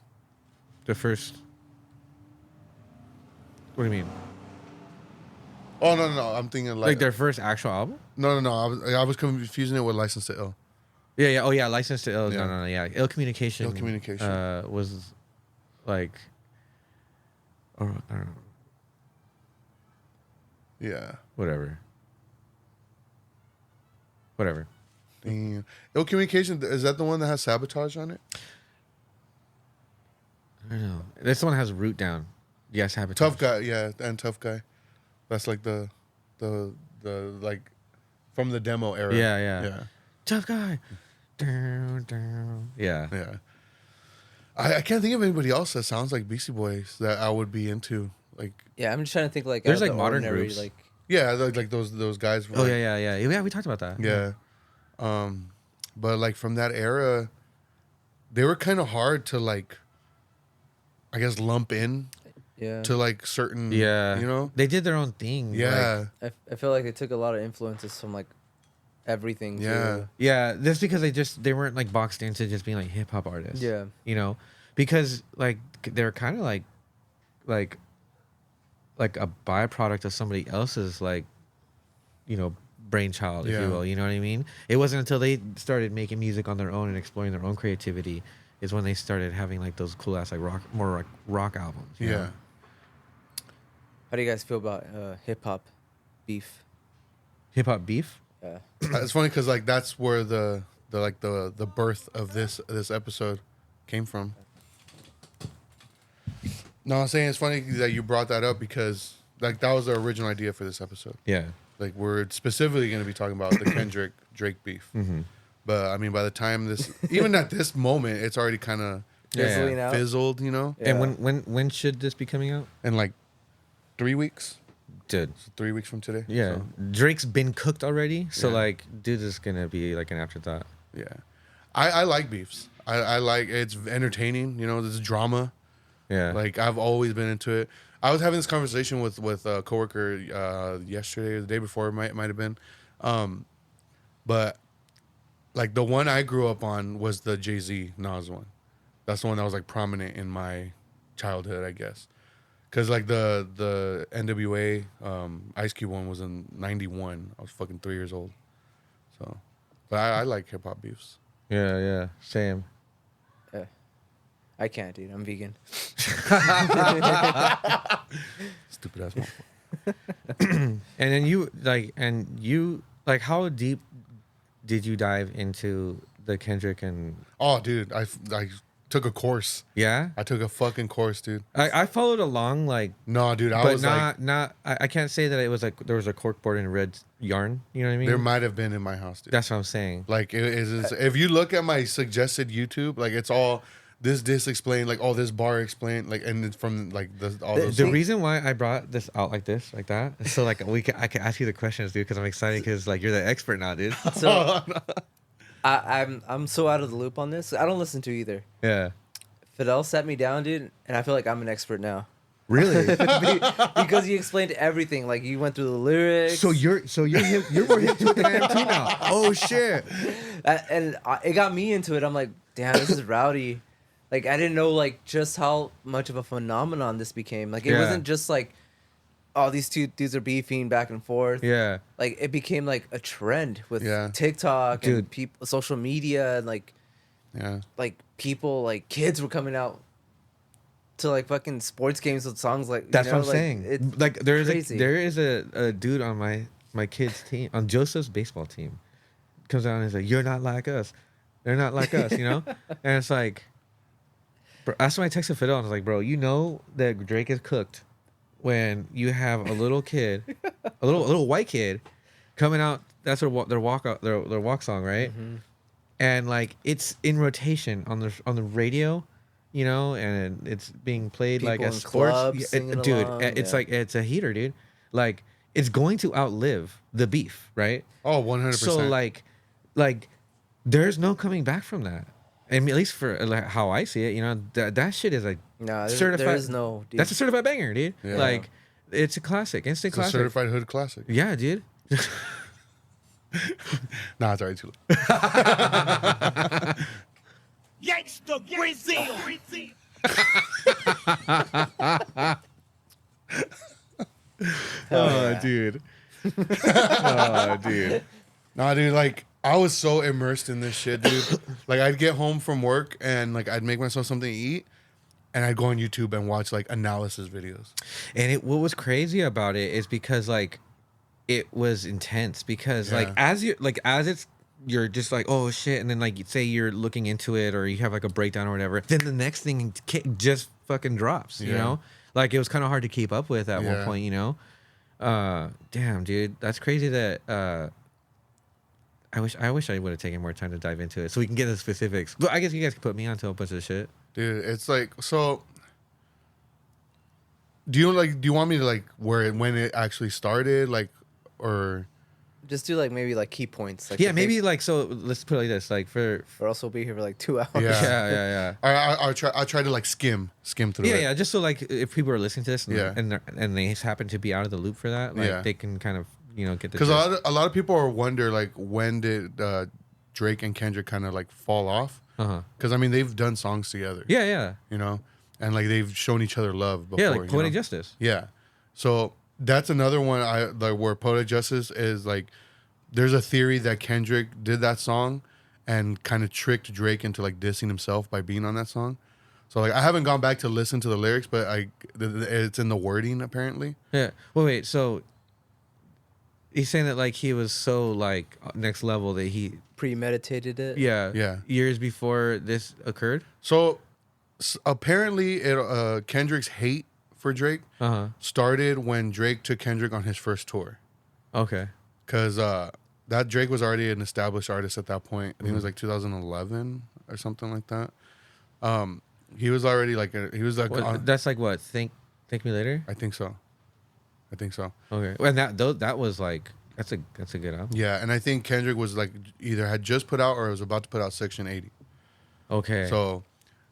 The first. What do you mean?
Oh no, I'm thinking
Like their first actual album?
No. I was confusing it with License to Ill.
Yeah. Oh yeah, License to Ill.
Yeah.
No. Yeah, Ill Communication.
Ill Communication.
Was like, or I don't know.
Yeah.
Whatever.
Damn. Ill Communication, is that the one that has Sabotage on it?
I don't know. This one has Root Down. Yes, Sabotage.
Tough Guy, yeah, and Tough Guy. That's like the like from the demo era.
Yeah. Tough Guy. Down. Yeah.
Yeah. I can't think of anybody else that sounds like Beastie Boys that I would be into. Like,
Yeah, I'm just trying to think like
There's,
out of
like,
the
modern
ordinary,
groups.
like
yeah, like those guys.
Oh
like,
yeah. Yeah, we talked about that.
Yeah. But like from that era, they were kind of hard to like, I guess, lump in
yeah.
to like certain.
Yeah.
You know.
They did their own thing.
Yeah.
I feel like they took a lot of influences from like everything.
Yeah.
Too.
Yeah, that's because they weren't like boxed into just being like hip hop artists.
Yeah.
You know, because like they're kind of like a byproduct of somebody else's like, you know, brainchild, if
Yeah.
you will. You know what I mean? It wasn't until they started making music on their own and exploring their own creativity is when they started having like those cool ass like rock albums. you
Yeah.
know?
How do you guys feel about hip hop beef?
Hip hop beef.
Yeah.
It's funny because like that's where the birth of this episode came from. No, I'm saying it's funny that you brought that up because like that was the original idea for this episode.
Yeah.
Like we're specifically going to be talking about the Kendrick Drake beef.
Mm-hmm.
But I mean, by the time even at this moment, it's already kind of
Fizzling out.
fizzled, you know.
Yeah.
And when should this be coming out?
In like 3 weeks,
Dude.
so 3 weeks from today.
Yeah.
So,
Drake's been cooked already, so
Yeah.
like, dude, this is gonna be like an afterthought.
yeah. I like beefs. I like it's entertaining. You know, there's drama.
Yeah.
Like I've always been into it. I was having this conversation with a coworker yesterday or the day before, it might have been, but like the one I grew up on was the Jay-Z Nas one. That's the one that was like prominent in my childhood, I guess, because like the NWA Ice Cube one was in '91. I was fucking 3 years old. So, but I like hip hop beefs.
Yeah. Same.
I can't, dude. I'm vegan.
Stupid ass motherfucker.
And then you like how deep did you dive into the Kendrick and
Oh, dude, I took a course.
yeah?
I took a fucking course, dude.
I followed along like
No, dude, I
but
was
not I can't say that it was like there was a cork board and red yarn, you know what I mean?
there might have been in my house, dude.
That's what I'm saying.
Like it is if you look at my suggested YouTube, like it's all this explained, like all this bar explained, like and it's from like all those.
The reason why I brought this out like this, like that, is so like I can ask you the questions, dude, because I'm excited because like you're the expert now, dude.
So I'm so out of the loop on this. I don't listen to either.
Yeah.
Fidel sat me down, dude, and I feel like I'm an expert now.
Really?
Because you explained everything. Like you went through the lyrics.
So you're hip, you're more hip to it than I am too now. Oh shit.
It got me into it. I'm like, damn, this is rowdy. Like I didn't know like just how much of a phenomenon this became. Like it
Yeah.
wasn't just like, oh, these two dudes are beefing back and forth.
Yeah.
Like it became like a trend with
Yeah.
TikTok
Dude.
and people, social media, and like
Yeah.
people, like kids were coming out to like fucking sports games with songs like.
That's
you know,
what I'm
like,
saying.
It's
Like there is
crazy.
a dude on my kid's team, on Joseph's baseball team, comes out and is like, "You're not like us. They're not like us," you know. And it's like, bro, that's when I texted Fidel and I was like, "Bro, you know that Drake is cooked when you have a little kid, a little white kid, coming out. That's their walk song, right?
Mhm.
And like it's in rotation on the radio." You know, and it's being played
People
like
in
as sports,
clubs singing
dude.
along,
It's
yeah.
like it's a heater, dude. Like it's going to outlive the beef, right?
Oh, 100%.
So like there's no coming back from that. I mean, at least for like, how I see it, you know, that shit is like
No,
certified.
there is no. Dude.
That's a certified banger, dude.
Yeah.
Like it's a classic, instant
It's a
classic.
certified hood classic.
Yeah, dude.
Nah, it's already too late.
Gangsta Brazil.
yeah.
dude. Oh, dude.
Nah, dude, like I was so immersed in this shit, dude. Like I'd get home from work and like I'd make myself something to eat, and I'd go on YouTube and watch like analysis videos.
And what was crazy about it is because like it was intense because like
Yeah.
as it's you're just like, oh shit, and then like say you're looking into it or you have like a breakdown or whatever, then the next thing just fucking drops, you
Yeah.
know? Like it was kind of hard to keep up with at one
Yeah.
point, you know? Damn, dude, that's crazy that I wish I would have taken more time to dive into it so we can get the specifics. But I guess you guys could put me onto a bunch of shit.
Dude, it's like so. Do you want me to like when it actually started, like, or
Just do like maybe like key points. Like
Yeah,
the
maybe
big-
like so. Let's put it like this, like for
or else we'll be here for like 2 hours.
Yeah.
yeah.
I'll try to like skim through
Yeah,
it.
yeah, just so like if people are listening to this and
Yeah.
and they happen to be out of the loop for that, like
Yeah.
they can kind of get the
Because
gist.
a lot of people are wonder like when did Drake and Kendrick kind of like fall off?
Uh-huh.
Because I mean they've done songs together.
Yeah.
You know, and like they've shown each other love before.
Yeah, like
you
poetic
know?
justice.
Yeah. So that's another one I like where Poetic Justice is like there's a theory that Kendrick did that song and kind of tricked Drake into like dissing himself by being on that song. So like I haven't gone back to listen to the lyrics, but it's in the wording apparently.
Yeah. Well, wait. So he's saying that like he was so like next level that he
Premeditated it.
Yeah.
years before this occurred.
So apparently Kendrick's hate for Drake started when Drake took Kendrick on his first tour.
Okay.
Because that Drake was already an established artist at that point. I think it was like 2011 or something like that. He was already like
That's like what? Thank Me Later.
I think so.
Okay. And that was like that's a good album.
Yeah, and I think Kendrick was like either had just put out or was about to put out Section 80.
Okay.
So,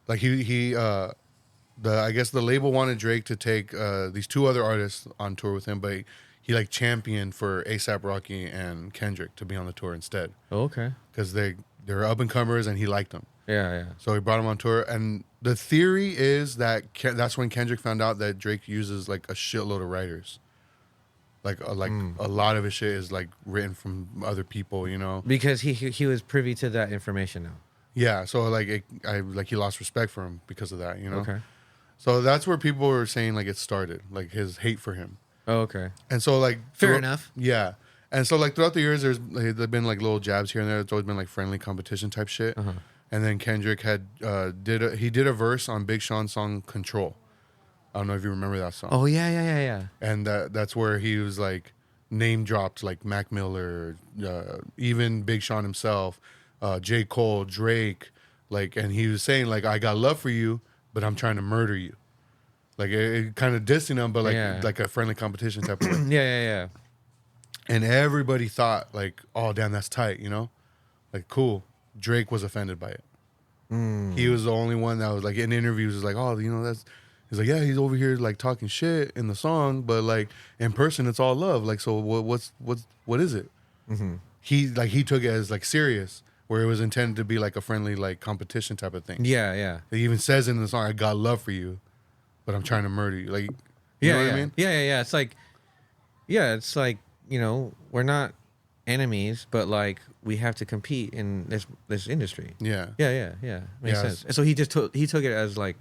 like I guess the label wanted Drake to take these two other artists on tour with him, but he like championed for A$AP Rocky and Kendrick to be on the tour instead
Okay.
because they're up and comers and he liked them.
Yeah.
So he brought him on tour, and the theory is that that's when Kendrick found out that Drake uses like a shitload of writers. Like a lot of his shit is like written from other people, you know.
Because he was privy to that information now.
Yeah, so like he lost respect for him because of that, you know.
Okay.
So that's where people were saying like it started, like his hate for him.
Oh, okay.
And so like
Fair enough.
Yeah. And so like throughout the years there's been like little jabs here and there. It's always been like friendly competition type shit. And then Kendrick had did a verse on Big Sean's song Control. I don't know if you remember that song.
Oh yeah.
And that's where he was like name dropped like Mac Miller, even Big Sean himself, J. Cole, Drake, like, and he was saying like I got love for you, but I'm trying to murder you. Like it kind of dissing him, but like a friendly competition type of way.
Yeah.
And everybody thought like, oh damn, that's tight, you know, like cool. Drake was offended by it. He was the only one that was like in interviews was like, oh, you know, that's. He's like, yeah, he's over here like talking shit in the song, but like in person, it's all love. Like, so what is it? He took it as like serious, where it was intended to be like a friendly like competition type of thing.
Yeah.
He even says in the song, I got love for you, but I'm trying to murder you. Like, you know what I mean?
Yeah. It's like, we're not enemies, but like we have to compete in this industry.
Yeah.
Makes sense. So he took it as like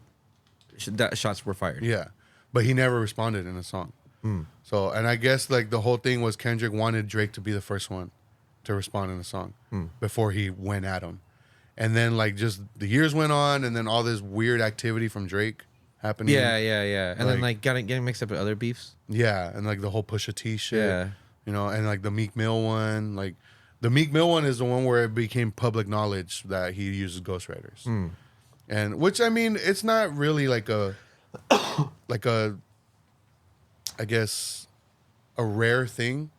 that shots were fired.
Yeah. But he never responded in the song. So, and I guess like the whole thing was Kendrick wanted Drake to be the first one to respond in the song before he went at him. And then like just the years went on, and then all this weird activity from Drake happening.
Yeah. And then like getting mixed up with other beefs.
Yeah, and like the whole Pusha T shit.
Yeah.
You know, and like the Meek Mill one. Like the Meek Mill one is the one where it became public knowledge that he uses ghostwriters. And which, I mean, it's not really like a I guess a rare thing.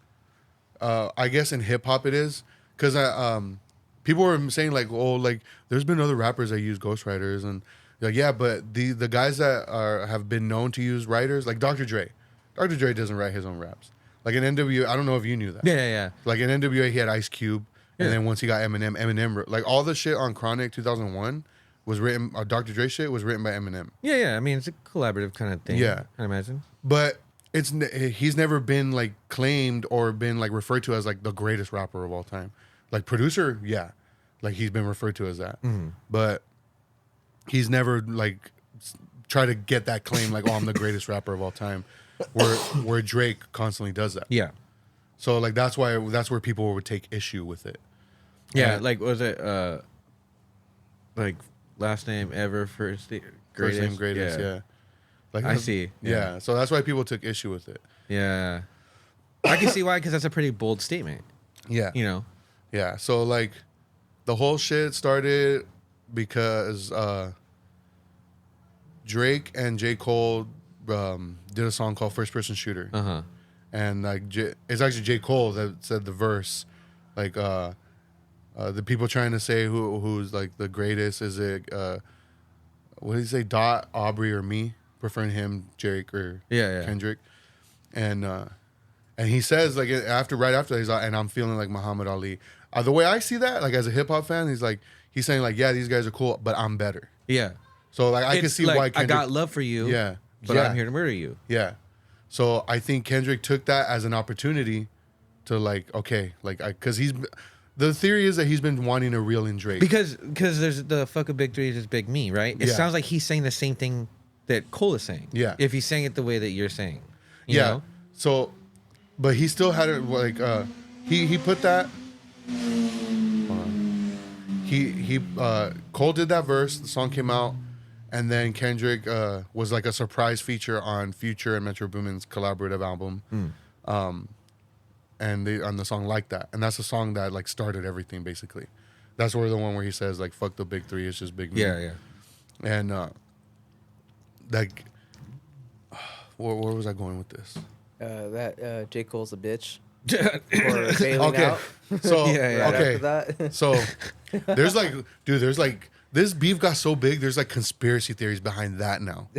I guess in hip hop it is, because people were saying like, oh, like there's been other rappers that use ghostwriters, and like, yeah, but the guys that have been known to use writers, like Dr. Dre doesn't write his own raps. Like in NWA, I don't know if you knew that.
Yeah.
Like in NWA, he had Ice Cube, and then once he got Eminem, like all the shit on Chronic 2001 was written. Dr. Dre shit was written by Eminem.
Yeah. I mean, it's a collaborative kind of thing.
Yeah.
I imagine.
But he's never been like claimed or been like referred to as like the greatest rapper of all time. Like producer, yeah, like he's been referred to as that. But he's never like tried to get that claim like, oh, I'm the greatest rapper of all time. Where Drake constantly does that.
Yeah.
So like that's where people would take issue with it.
Yeah,
And-
like was it like last name ever first greatest?
First name greatest, yeah. Like
I see.
Yeah. So that's why people took issue with it.
Yeah. I can see why, because that's a pretty bold statement.
Yeah.
You know.
Yeah. So like the whole shit started because Drake and J. Cole did a song called First Person Shooter.
Uh-huh.
And like it's actually J. Cole that said the verse. Like the people trying to say who's like the greatest, is it what did he say, Dot, Aubrey, or me? Preferring him, Drake, or Kendrick. And he says like right after he's like, and I'm feeling like Muhammad Ali. The way I see that, like as a hip hop fan, he's saying like, yeah, these guys are cool, but I'm better.
Yeah.
So like I can see why
I got love for you.
Yeah.
But I'm here to murder you.
Yeah. So I think Kendrick took that as an opportunity to like, okay, like because the theory is that he's been wanting to reel in Drake.
Because there's the fuck a big three is big me, right? It
Yeah.
sounds like he's saying the same thing that Cole is saying.
Yeah.
If he's saying it the way that you're saying. You
yeah.
know?
So, but he still had it like he put that. Hold on. He Cole did that verse. The song came out, and then Kendrick was like a surprise feature on Future and Metro Boomin's collaborative album. And they on the song Like That, and that's the song that like started everything basically. That's where the one where he says like fuck the big three, it's just big me.
Yeah.
And like where was I going with this?
That J. Cole's a bitch.
Yeah.
Or failing
Okay.
out.
So
Yeah.
Right
okay.
after that.
So there's like this beef got so big, there's like conspiracy theories behind that now.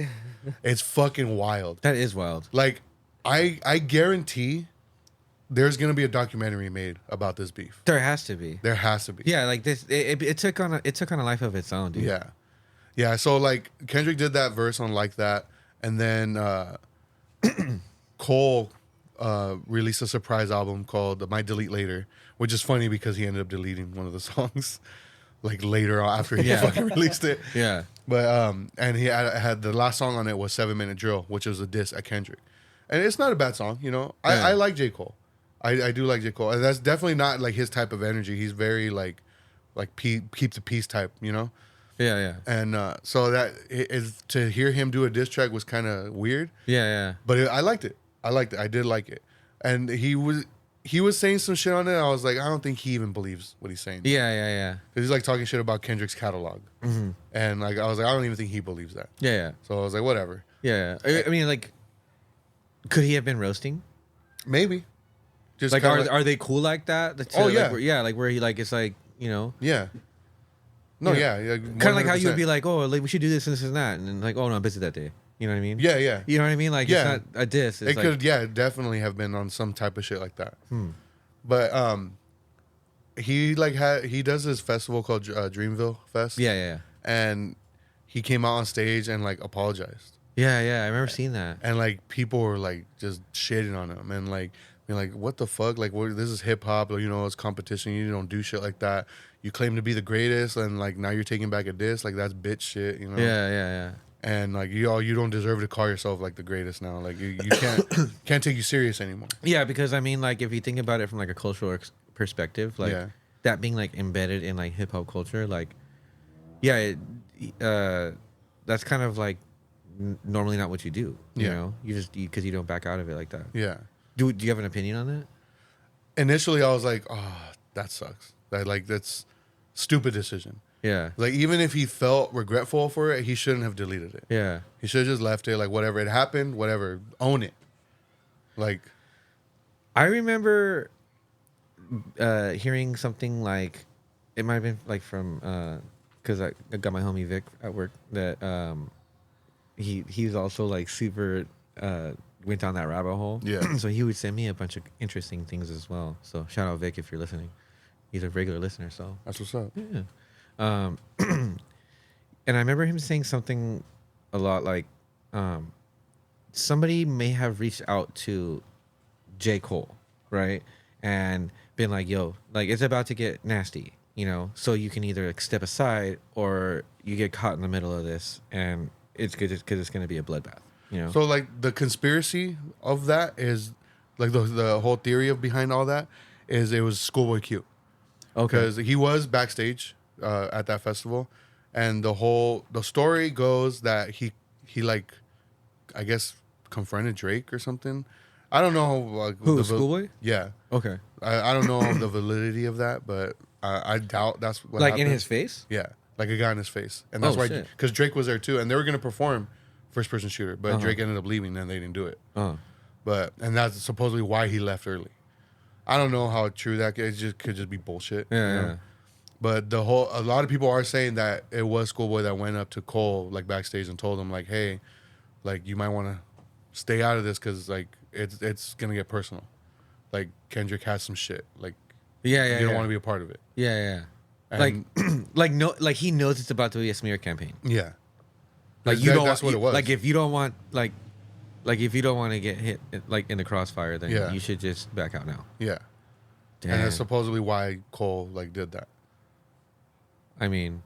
It's fucking wild.
That is wild.
Like I guarantee there's gonna be a documentary made about this beef.
There has to be.
There has to be.
Yeah, like this it took on a life of its own, dude.
Yeah. Yeah. So like Kendrick did that verse on Like That, and then Cole released a surprise album called Might Delete Later, which is funny because he ended up deleting one of the songs like later on after he fucking released it.
Yeah.
But and he had the last song on it was 7 Minute Drill, which was a diss at Kendrick. And it's not a bad song, you know.
Yeah.
I like J. Cole. I do like J. Cole. And that's definitely not like his type of energy. He's very like keep the peace type, you know?
Yeah.
And so that is to hear him do a diss track was kind of weird.
Yeah.
But I liked it. I did like it. And he was saying some shit on it. I was like, I don't think he even believes what he's saying.
Yeah.
Because he's like talking shit about Kendrick's catalog.
Mm-hmm.
And like I was like, I don't even think he believes that.
Yeah.
So I was like, whatever.
Yeah. I mean, like, could he have been roasting?
Maybe. Just
Like,
kinda
are they cool like that?
Oh, yeah.
Like where he like it's like, you know.
Yeah. No, yeah.
Kind of like how you would
100%.
be like, oh, like we should do this and this and that, and then like, oh no, I'm busy that day. You know what I mean?
Yeah.
You know what I mean? Like
Yeah.
it's not a diss. It's
It
like,
could, definitely have been on some type of shit like that. But he he does this festival called Dreamville Fest.
Yeah.
And he came out on stage and like apologized.
Yeah. I remember seeing that.
And like people were like just shitting on him and like being like, what the fuck? Like, this is hip hop, you know, it's competition. You don't do shit like that. You claim to be the greatest, and like now you're taking back a diss. Like that's bitch shit, you know.
Yeah.
And like you don't deserve to call yourself like the greatest now. Like you can't take you serious anymore.
Yeah, because I mean, like if you think about it from like a cultural perspective, like that being like embedded in like hip hop culture, like that's kind of like normally not what you do. You know, you just because you don't back out of it like that.
Yeah.
Do you have an opinion on that?
Initially, I was like, oh, that sucks. That's stupid decision.
Yeah.
Like even if he felt regretful for it, he shouldn't have deleted it.
Yeah.
He should have just left it. Like whatever it happened, whatever, own it. Like
I remember hearing something like it might have been like from because I got my homie Vic at work that he's also like super went down that rabbit hole.
Yeah.
So he would send me a bunch of interesting things as well. So shout out Vic if you're listening. He's a regular listener. So
that's what's up.
yeah. and I remember him saying something a lot like, somebody may have reached out to J. Cole, right? And been like, yo, like it's about to get nasty, you know? So you can either like, step aside or you get caught in the middle of this and it's good because it's going to be a bloodbath, you know?
So like the conspiracy of that is like the whole theory of behind all that is it was Schoolboy Q.
Okay.
Because he was backstage at that festival, and the story goes that he like, I guess confronted Drake or something. I don't know. Like,
Who, Schoolboy?
Yeah.
Okay.
I don't know the validity of that, but I doubt that's what
Like
happened.
in his face?
Yeah, like a guy in his face, and that's
Oh,
why
shit.
because Drake was there too, and they were gonna perform first person shooter, but
Uh-huh.
Drake ended up leaving, and they didn't do it.
Oh.
And that's supposedly why he left early. I don't know how true that is. It just could just be bullshit.
Yeah,
you know?
yeah.
But a lot of people are saying that it was Schoolboy that went up to Cole like backstage and told him like, hey, like you might want to stay out of this because like it's gonna get personal. Like Kendrick has some shit. Like
Yeah, yeah,
you don't
yeah.
want to be a part of it.
Yeah, yeah.
And-
Like no, like he knows it's about to be a smear campaign.
Yeah.
Like you don't.
That's what it was.
Like if you don't want like if you don't want to get hit like in the crossfire, then
Yeah.
you should just back out now.
Yeah.
Damn.
And that's supposedly why Cole like did that.
I mean,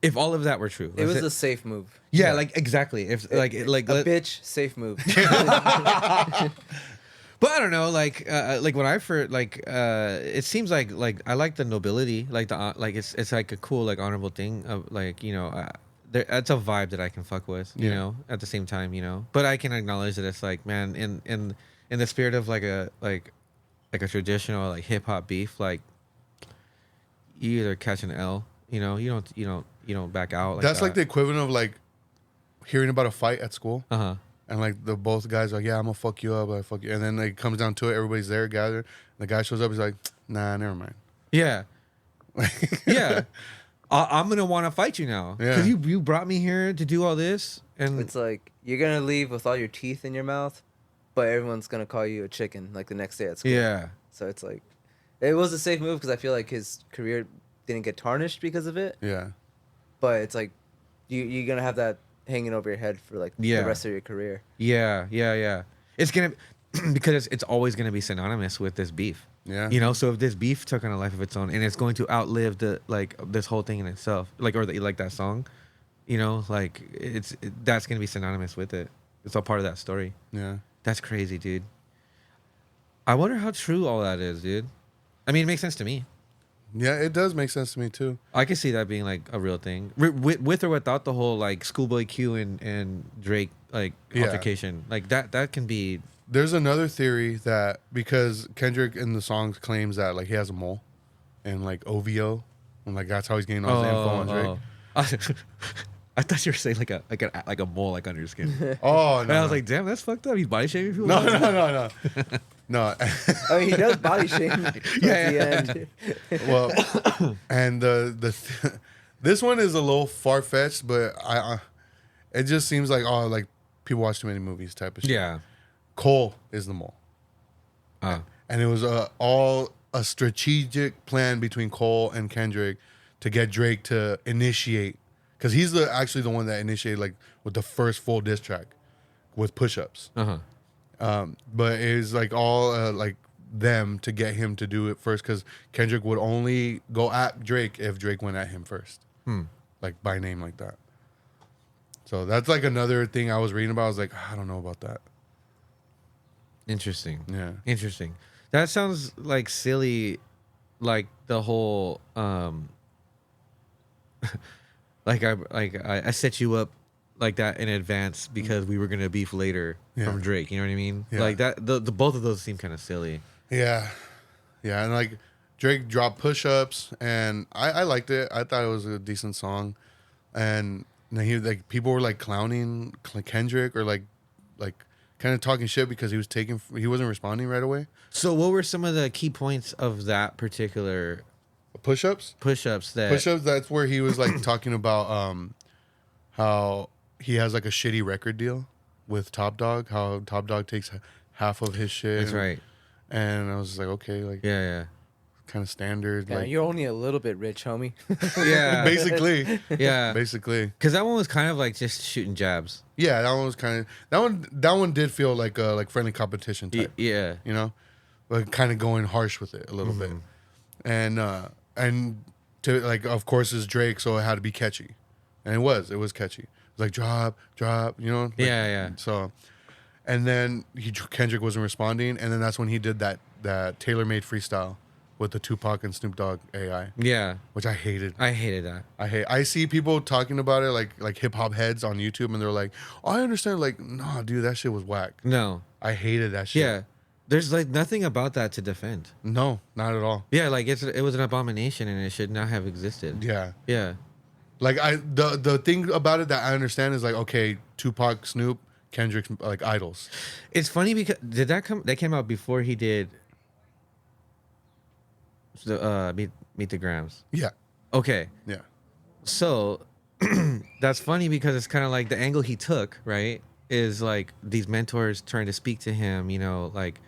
if all of that were true,
It was
let's
a
say-
safe move.
yeah, like exactly. If like
a
let-
bitch safe move.
But I don't know, like when I first it seems like I like the nobility, like the like it's like a cool like honorable thing of like that's a vibe that I can fuck with, you
Yeah.
know. At the same time, but I can acknowledge that it's like, man, in the spirit of like a traditional like hip hop beef, like you either catch an L, you don't back out.
That's like the
that.
equivalent of like hearing about a fight at school.
Uh-huh.
And like the both guys are like, yeah, I'm gonna fuck you up, I fuck you. And then it comes down to it, everybody's there gathered. The guy shows up, he's like, nah, never mind.
Yeah. Yeah. I'm gonna want to fight you now because
Yeah.
you brought me here to do all this, and
It's like you're gonna leave with all your teeth in your mouth, but everyone's gonna call you a chicken like the next day at school.
yeah,
So it's like, it was a safe move because I feel like his career didn't get tarnished because of it.
Yeah.
But it's like, you're gonna have that hanging over your head for like
Yeah.
the rest of your career.
yeah. It's gonna because it's always gonna be synonymous with this beef.
Yeah.
So if this beef took on a life of its own and it's going to outlive this whole thing in itself, like that song, that's gonna be synonymous with it. It's all part of that story.
Yeah.
That's crazy, dude. I wonder how true all that is, dude. I mean, it makes sense to me.
Yeah, it does make sense to me too.
I can see that being like a real thing, with or without the whole like Schoolboy Q and Drake like
Yeah.
altercation. Like that can be.
There's another theory that because Kendrick in the songs claims that like he has a mole and like OVO and like that's how he's getting all his info on Drake.
I thought you were saying like a mole like under your skin.
Oh
And
no.
I was like, damn, that's fucked up. He's body shaming people.
no. No.
I mean, he does body shame towards
Yeah.
the end.
Well, and this one is a little far fetched, but it just seems like like people watch too many movies type of shit.
Yeah.
Cole is the mole,
Uh,
and it was all a strategic plan between Cole and Kendrick to get Drake to initiate, because he's actually the one that initiated like with the first full diss track with push-ups. But it was like all like them to get him to do it first, because Kendrick would only go at Drake if Drake went at him first, like by name like that. So that's like another thing I was reading about. I was like, I don't know about that.
Interesting.
Yeah.
Interesting. That sounds like silly, like the whole I set you up like that in advance because we were gonna beef later
Yeah.
from Drake. You know what I mean?
Yeah.
Like that. The both of those seem kind of silly.
Yeah, and like Drake dropped push-ups, and I liked it. I thought it was a decent song, and he like people were like clowning Kendrick or like kind of talking shit because he wasn't responding right away.
So, what were some of the key points of that particular
Push-ups.
push-ups?
Push-ups. That's where he was like talking about how he has like a shitty record deal with Top Dog. How Top Dog takes half of his shit.
That's right.
And I was like, okay, like
Yeah.
kind of standard.
Yeah,
like
you're only a little bit rich, homie.
Yeah.
basically,
Yeah.
basically.
Because that one was kind of like just shooting jabs.
Yeah, that one was kind of that one did feel like a friendly competition type.
Yeah.
You know, like kind of going harsh with it a little bit, and to like of course it's Drake, so it had to be catchy, and it was catchy. It was like drop, you know. Like,
Yeah.
So, and then Kendrick wasn't responding, and then that's when he did that tailor-made freestyle with the Tupac and Snoop Dogg AI,
Yeah.
which I hated.
I hated that.
I see people talking about it like hip hop heads on YouTube, and they're like, "Oh, I understand." Like, nah, dude, that shit was whack.
No.
I hated that shit.
Yeah. There's like nothing about that to defend.
No, not at all.
Yeah, like it was an abomination and it should not have existed.
Yeah.
Yeah.
Like the thing about it that I understand is like, okay, Tupac, Snoop, Kendrick, like idols.
It's funny because that came out before he did the Meet the Grams.
Yeah.
Okay.
Yeah.
So that's funny because it's kind of like the angle he took, right? Is like these mentors trying to speak to him, you know, like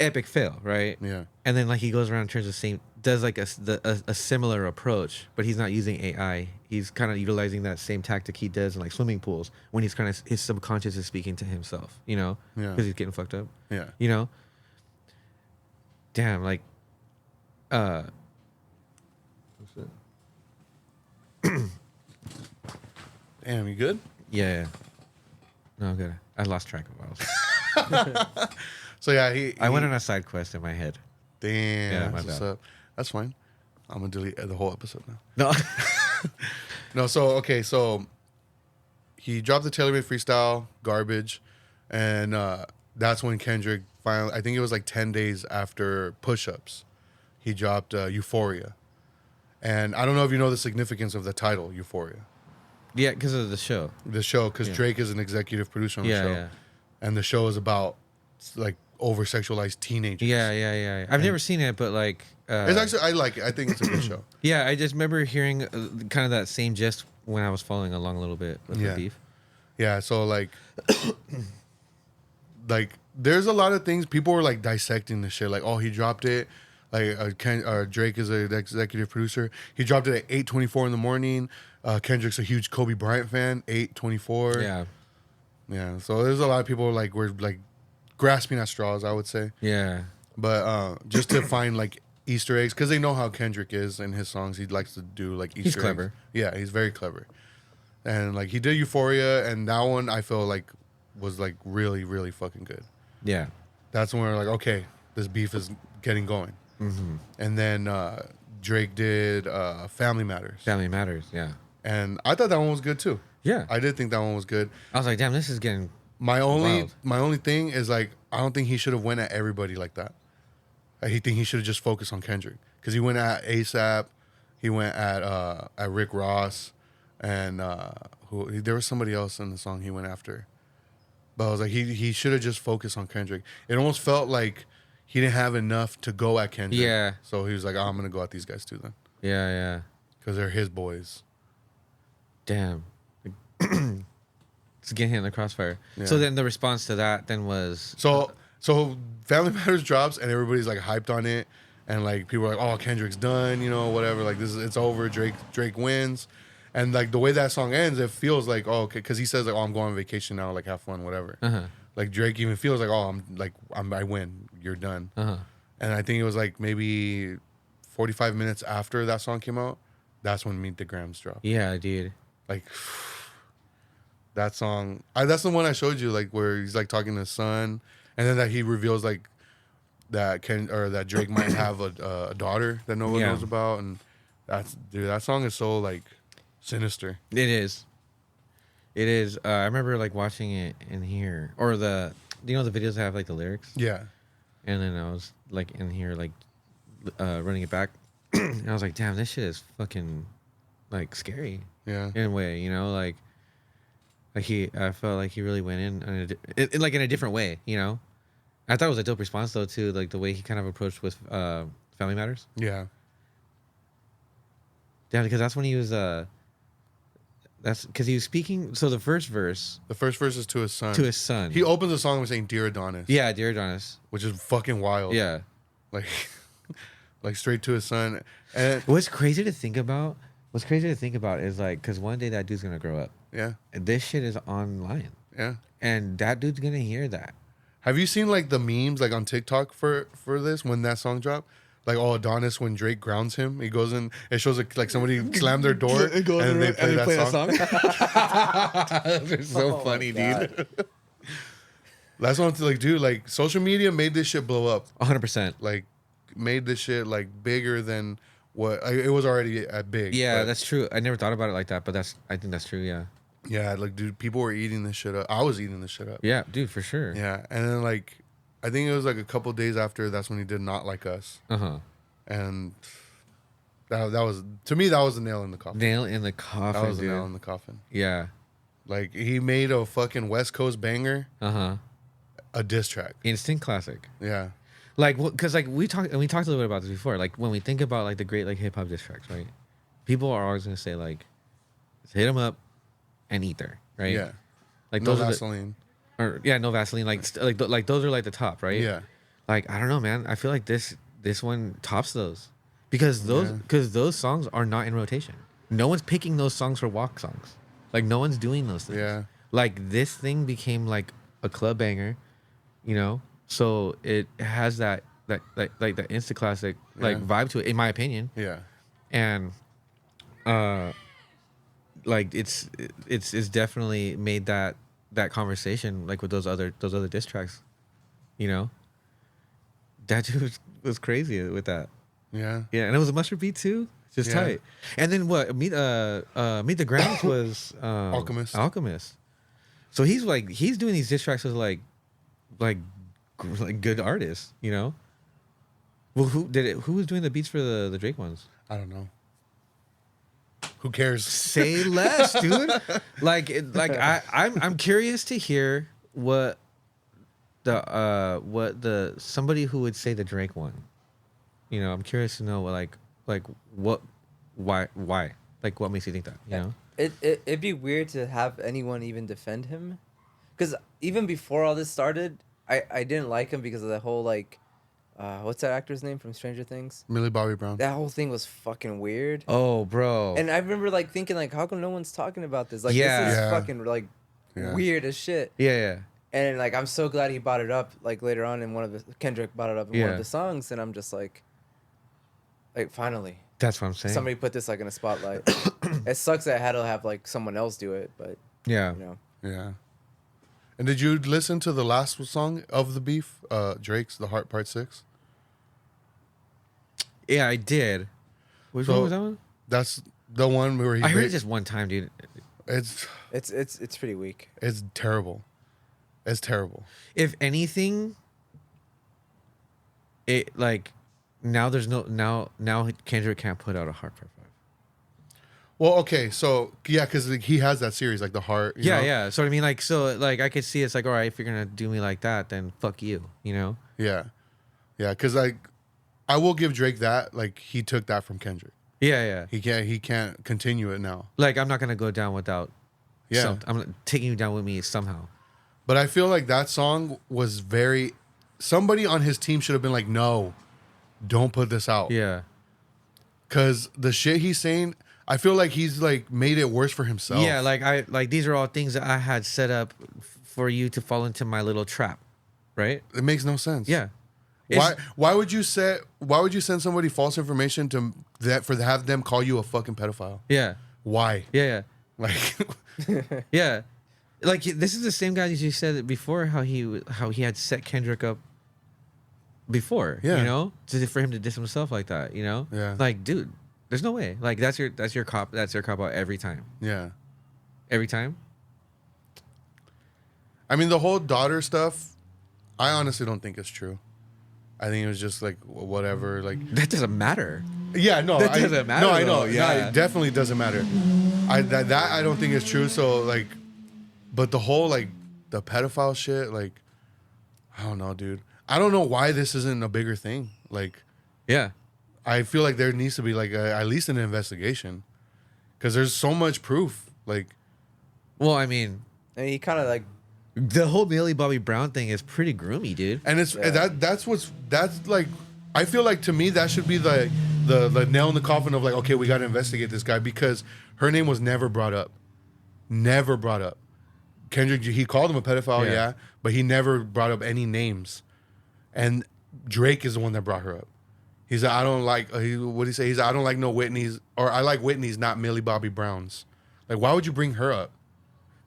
epic fail, right?
Yeah.
And then like he goes around and turns the same, does like a similar approach, but he's not using AI. He's kind of utilizing that same tactic he does in like swimming pools when he's kind of his subconscious is speaking to himself, you know,
Yeah.
because he's getting fucked up,
Yeah.
you know. Damn, like,
Damn, you good?
yeah. No, good. I lost track of what I was.
So yeah,
I went on a side quest in my head.
Damn.
Yeah,
That's
my
what's
bad.
up. That's fine. I'm gonna delete the whole episode now.
No.
No, so okay, so he dropped the Taylor made freestyle, garbage, and that's when Kendrick finally, I think it was like 10 days after Push Ups, he dropped Euphoria. And I don't know if you know the significance of the title, Euphoria.
Yeah, because of the show.
The show, because
Yeah.
Drake is an executive producer on the
Yeah,
show.
yeah.
And the show is about like over sexualized teenagers.
Yeah. I've never seen it, but like,
It's actually, I like it. I think it's a good show.
yeah, I just remember hearing kind of that same gist when I was following along a little bit with
Yeah.
the beef.
Yeah, so like, like there's a lot of things people were like dissecting the shit. Like, oh, he dropped it. Like, Drake is an executive producer. He dropped it at 8:24 in the morning. Kendrick's a huge Kobe Bryant fan. 8:24.
Yeah,
yeah. So there's a lot of people like were like grasping at straws, I would say.
yeah,
But just to find like Easter eggs, because they know how Kendrick is in his songs. He likes to do like Easter eggs.
clever.
Yeah, he's very clever. And like he did Euphoria, and that one I feel like was like really, really fucking good.
yeah.
That's when we're like, okay, this beef is getting going.
Mm-hmm.
And then Drake did Family Matters,
Family Matters. Yeah,
and I thought that one was good too.
yeah.
I did think that one was good.
I was like, damn, this is getting.
My
Wild.
only thing is like I don't think he should have went at everybody like that. I think he should have just focused on Kendrick because he went at ASAP, he went at Rick Ross, and there was somebody else in the song he went after. But I was like, he should have just focused on Kendrick. It almost felt like he didn't have enough to go at Kendrick.
Yeah.
So he was like, oh, I'm gonna go at these guys too then
Yeah.
because they're his boys.
Damn. It's getting hit in the crossfire.
Yeah.
So then the response to that then was.
So Family Matters drops and everybody's like hyped on it, and like people are like, oh, Kendrick's done, you know, whatever. Like it's over. Drake wins, and like the way that song ends, it feels like, oh, okay, because he says like, oh, I'm going on vacation now, like have fun, whatever.
Uh-huh.
Like Drake even feels like, oh, I win, you're done.
Uh-huh.
And I think it was like maybe 45 minutes after that song came out, that's when Meet the Grams dropped.
Yeah, dude.
Like that song, that's the one I showed you, like where he's like talking to his son, and then that he reveals like that Drake might have a daughter that no one
Yeah.
knows about, and that song is so like sinister.
It is. It is. I remember like watching it in here, or the videos that have like the lyrics,
Yeah,
and then I was like in here like running it back, and I was like, damn, this shit is fucking like scary
yeah,
in a way, you know, like I felt like he really went in like in a different way, you know. I thought it was a dope response though too, like the way he kind of approached with Family Matters.
yeah,
Yeah, because that's when he was that's because he was speaking. So the first verse
the first verse is to his son.
to his son.
He opens the song with saying "Dear Adonis,"
Yeah, Dear Adonis.
which is fucking wild.
Yeah.
like like straight to his son. And
What's crazy to think about? Is like, because one day that dude's gonna grow up.
yeah,
And this shit is online,
yeah.
and that dude's gonna hear that.
Have you seen like the memes like on TikTok for this when that song dropped? Like, oh, Adonis, when Drake grounds him, he goes in. It shows like somebody slammed their door and then they play that song.
They're so funny,
God.
dude.
That's what I'm like, dude. Like, social media made this shit blow up.
100%.
Like, made this shit like bigger than what it was already at big.
Yeah,
but,
that's true. I never thought about it like that, but I think that's true. Yeah.
yeah. Like, dude, people were eating this shit up. I was eating this shit up.
Yeah, dude, for sure.
Yeah, and then like, I think it was like a couple days after. That's when he did Not Like Us, and that was, to me, that was the nail in the coffin.
Nail in the coffin.
That was
dude.
the nail in the coffin.
Yeah.
Like, he made a fucking West Coast banger, a diss track.
Instant classic.
Yeah,
Like, because like we talked a little bit about this before. Like when we think about like the great like hip hop diss tracks, right? People are always gonna say like, "Hit 'em up," and "Ether," right?
yeah.
Like
No
those are
Vaseline.
no Vaseline. Like like those are like the top, right?
Yeah,
Like I don't know, man. I feel like this one tops those because those songs are not in rotation. No one's picking those songs for walk songs. Like no one's doing those things.
yeah,
Like this thing became like a club banger, you know. So it has that insta classic like vibe to it, in my opinion.
yeah,
And like it's definitely made that conversation like with those other diss tracks, you know. That dude was crazy with that.
yeah.
Yeah, and it was a mustard beat too. Just
Yeah.
tight. And then what? Meet the Grounds was Alchemist. So he's doing these diss tracks with like good artists, you know. Well, who was doing the beats for the Drake ones?
I don't know. Who cares?
Say less, dude. I'm curious to hear what the somebody who would say the Drake one. You know, I'm curious to know why like what makes you think that, you know?
It'd be weird to have anyone even defend him, because even before all this started, I didn't like him because of the whole like, what's that actor's name from Stranger Things?
Millie Bobby Brown.
That whole thing was fucking weird.
Oh, bro.
And I remember like thinking like, how come no one's talking about this? Like,
Yeah.
this is
Yeah.
fucking like
Yeah.
weird as shit.
yeah.
And like, I'm so glad he brought it up like later on in one of the Kendrick brought it up in one
Yeah.
of the songs, and I'm just like finally
That's what I'm saying.
somebody put this like in a spotlight. It sucks that I had to have like someone else do it, but
Yeah.
you know.
Yeah. And did you listen to the last song of the beef, Drake's "The Heart" Part 6?
Yeah, I did. Which
So-
one was that one?
That's the one where he.
I heard it just one time, dude.
It's
It's pretty weak.
it's terrible. It's terrible.
If anything, it like now there's no now Kendrick can't put out a Heart Part 5.
Well, okay, so yeah, because he has that series like The Heart. you know?
Yeah. So I mean, like, so like I could see it's like, all right, if you're gonna do me like that, then fuck you, you know?
Yeah, yeah. Because like, I will give Drake that. Like, he took that from Kendrick.
Yeah.
He can't continue it now.
Like I'm not gonna go down without.
Yeah.
I'm taking you down with me somehow.
But I feel like that song was very. Somebody on his team should have been like, no, don't put this out.
Yeah.
Because the shit he's saying, I feel like he's like made it worse for himself.
Yeah, like these are all things that I had set up for you to fall into my little trap, right?
It makes no sense.
Yeah.
Why would you send somebody false information to have them call you a fucking pedophile?
Yeah.
Why?
Yeah.
Like,
Yeah. Like this is the same guy that you said before how he had set Kendrick up before,
Yeah.
you know, for him to diss himself like that, you know?
Yeah.
Like, dude, there's no way. Like that's your cop out every time.
yeah.
Every time?
I mean, the whole daughter stuff, I honestly don't think it's true. I think it was just like whatever. Like,
That doesn't matter.
yeah, no,
That doesn't matter,
No, I know.
though, yeah.
It definitely doesn't matter. That I don't think is true. So like, but the whole like the pedophile shit, like, I don't know, dude. I don't know why this isn't a bigger thing. Like,
Yeah.
I feel like there needs to be like at least an investigation, because there's so much proof. Like,
Well, I mean,
And he kind of like,
the whole Millie Bobby Brown thing is pretty groomy, dude.
and it's
Yeah.
that's like I feel like to me that should be the nail in the coffin of like, okay, we got to investigate this guy because her name was never brought up. Never brought up. Kendrick, he called him a pedophile, yeah, but he never brought up any names. And Drake is the one that brought her up. He's like, I don't like, what did he say? He's like, I don't like no Whitney's, or I like Whitney's, not Millie Bobby Brown's. Like, why would you bring her up?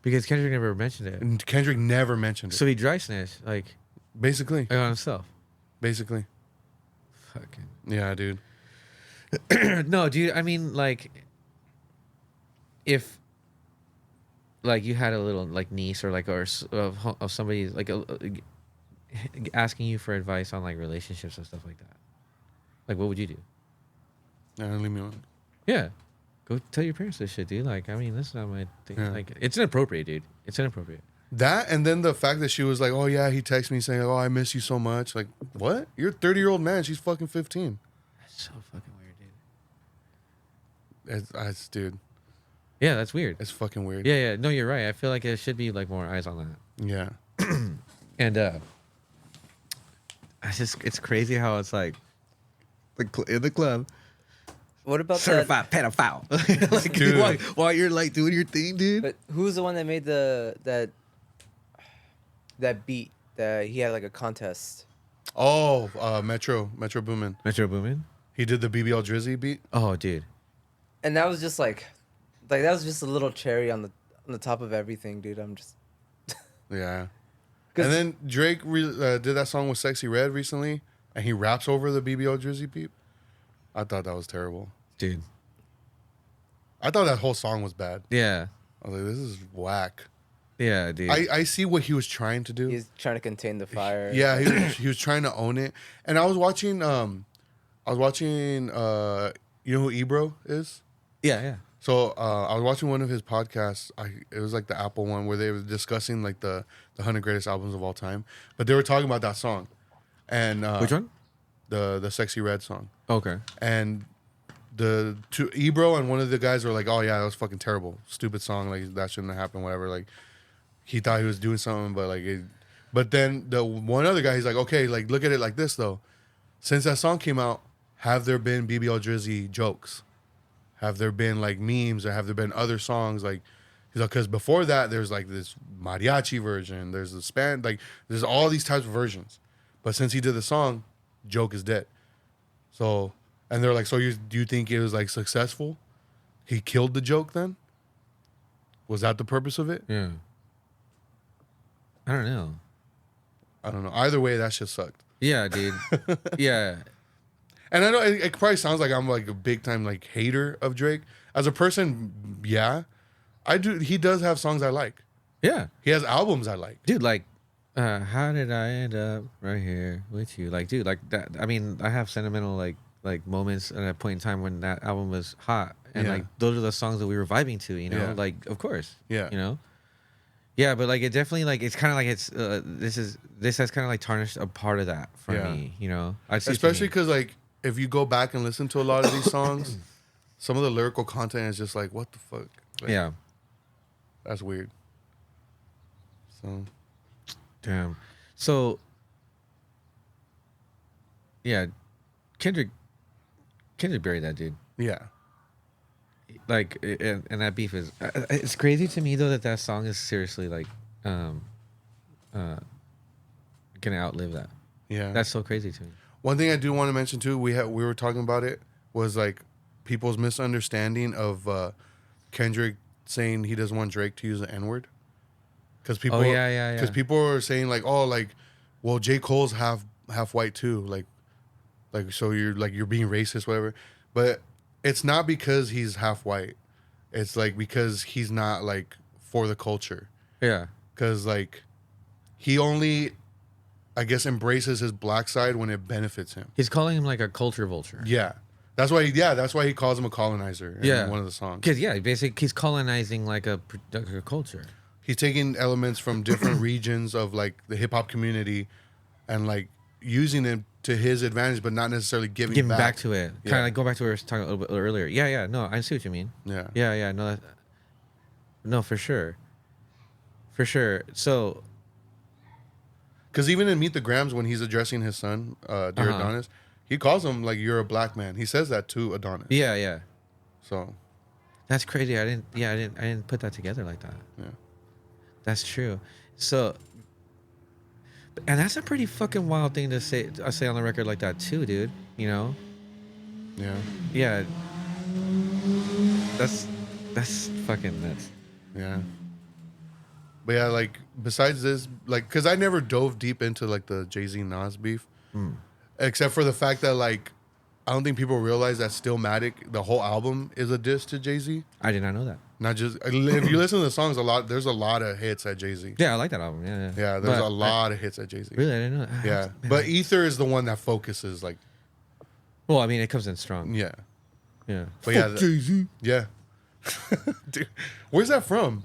Because Kendrick never mentioned it.
And Kendrick never mentioned it.
So he dry snitched, like
Basically.
on himself.
Basically.
Fucking.
Yeah, dude.
No, dude. I mean, like, if like you had a little like niece or like of somebody like asking you for advice on like relationships and stuff like that, like what would you do?
Leave me alone.
Yeah, go tell your parents this shit, dude. Like, I mean, that's not my thing.
Yeah.
Like, it's inappropriate, dude. It's inappropriate.
That, and then the fact that she was like, oh, yeah, he texted me saying, oh, I miss you so much. Like, what? You're a 30-year-old man. She's fucking 15.
That's so fucking weird, dude.
Dude,
Yeah, that's weird.
it's fucking weird.
Yeah. No, you're right. I feel like there should be like more eyes on that.
Yeah.
And it's crazy how it's like in the club.
What about
Certified pedophile. Like,
Dude.
while you're like doing your thing, dude.
But who's the one that made that beat that he had like a contest?
Oh, Metro Boomin.
Metro Boomin.
He did the BBL Drizzy beat.
Oh, dude.
And that was just like that was just a little cherry on the top of everything, dude. I'm just
Yeah.
'Cause-
And then Drake did that song with Sexy Red recently, and he raps over the BBL Drizzy beat. I thought that was terrible.
Dude.
I thought that whole song was bad.
Yeah.
I was like, this is whack.
Yeah, dude.
I see what he was trying to do.
he's trying to contain the fire.
Yeah, he was trying to own it. And I was watching you know who Ebro is?
yeah.
So I was watching one of his podcasts. It was like the Apple one where they were discussing like the 100 greatest albums of all time. But they were talking about that song. And
Which one?
The Sexy Red song.
Okay.
And the two Ebro and one of the guys were like, "Oh yeah, that was fucking terrible, stupid song. Like that shouldn't have happened. Whatever. Like he thought he was doing something, but like, but then the one other guy, he's like, okay, like look at it like this though. Since that song came out, have there been BBL Drizzy jokes? Have there been like memes, or have there been other songs like? Because before that, there's like this mariachi version. There's the like there's all these types of versions. But since he did the song, joke is dead. So. And they're like, so do you think it was like successful? He killed the joke then? Was that the purpose of it?
Yeah. I don't know.
I don't know. Either way, that shit sucked.
Yeah, dude. Yeah.
And I know it probably sounds like I'm like a big time like hater of Drake. As a person, yeah. I do. He does have songs I like.
Yeah.
He has albums I like.
Dude, like, how did I end up right here with you? Like, dude, like that. I mean, I have sentimental like moments at a point in time when that album was hot, and
Yeah.
like those are the songs that we were vibing to, you know.
Yeah.
Like, of course,
Yeah.
you know. Yeah, but like it definitely like it's kind of like it's this has kind of like tarnished a part of that for
Yeah.
me, you know. I see what you
Especially
mean.
because like if you go back and listen to a lot of these songs, some of the lyrical content is just like, what the fuck? Like,
Yeah.
That's weird. So
Damn. So. Yeah, Kendrick buried that dude.
yeah.
Like, and that beef is it's crazy to me though that song is seriously like gonna outlive that.
Yeah.
That's so crazy to me.
One thing I do want to mention too, we were talking about it, was like people's misunderstanding of Kendrick saying he doesn't want Drake to use the N-word. Because people,
yeah.
Because people are saying like, oh, like, well, J. Cole's half white too, like so you're being racist, whatever. But it's not because he's half white. It's like because he's not like for the culture.
Yeah.
Because like he only, I guess, embraces his black side when it benefits him.
He's calling him like a culture vulture.
Yeah. That's why he calls him a colonizer in one of the songs.
Because basically he's colonizing like a culture.
He's taking elements from different regions of like the hip hop community and like using it to his advantage, but not necessarily giving
back to it.
Yeah.
Kind of like go back to what we were talking a little bit earlier. Yeah. No, I see what you mean.
Yeah.
Yeah. No, for sure. So,
Because even in Meet the Grams, when he's addressing his son, Dear Adonis, He calls him like, "You're a black man." He says that to Adonis.
Yeah, yeah.
So
That's crazy. I didn't put that together like that.
yeah.
That's true. So, and that's a pretty fucking wild thing to say. I say on the record like that too, dude. You know?
Yeah.
Yeah. That's fucking nuts.
Yeah. But yeah, like besides this, like, cause I never dove deep into like the Jay-Z Nas beef, except for the fact that like, I don't think people realize that Stillmatic, the whole album is a diss to Jay-Z.
I did not know that.
Not just if you listen to the songs a lot, there's a lot of hits at Jay-Z.
Yeah, I like that album. Yeah,
Yeah, there's a lot of hits at Jay-Z.
Really, I didn't know that.
Yeah,
Man.
but Ether is the one that focuses like,
Well, I mean, it comes in strong.
yeah,
Yeah.
but yeah,
Jay-Z.
yeah. Dude, where's that from?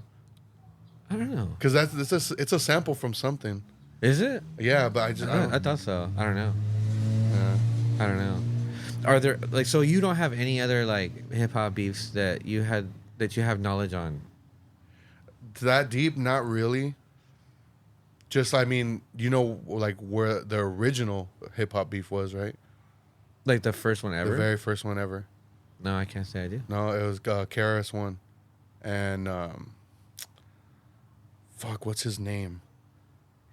I don't know.
Because it's a sample from something.
Is it?
Yeah, but I just I
I
don't,
thought so. I don't know.
yeah.
I don't know. Are there like so you don't have any other like hip hop beefs that you have knowledge on?
That deep, not really. Just I mean, you know, like where the original hip hop beef was, right?
Like the first one ever?
The very first one ever.
No, I can't say I do.
No, it was KRS One, and fuck, what's his name?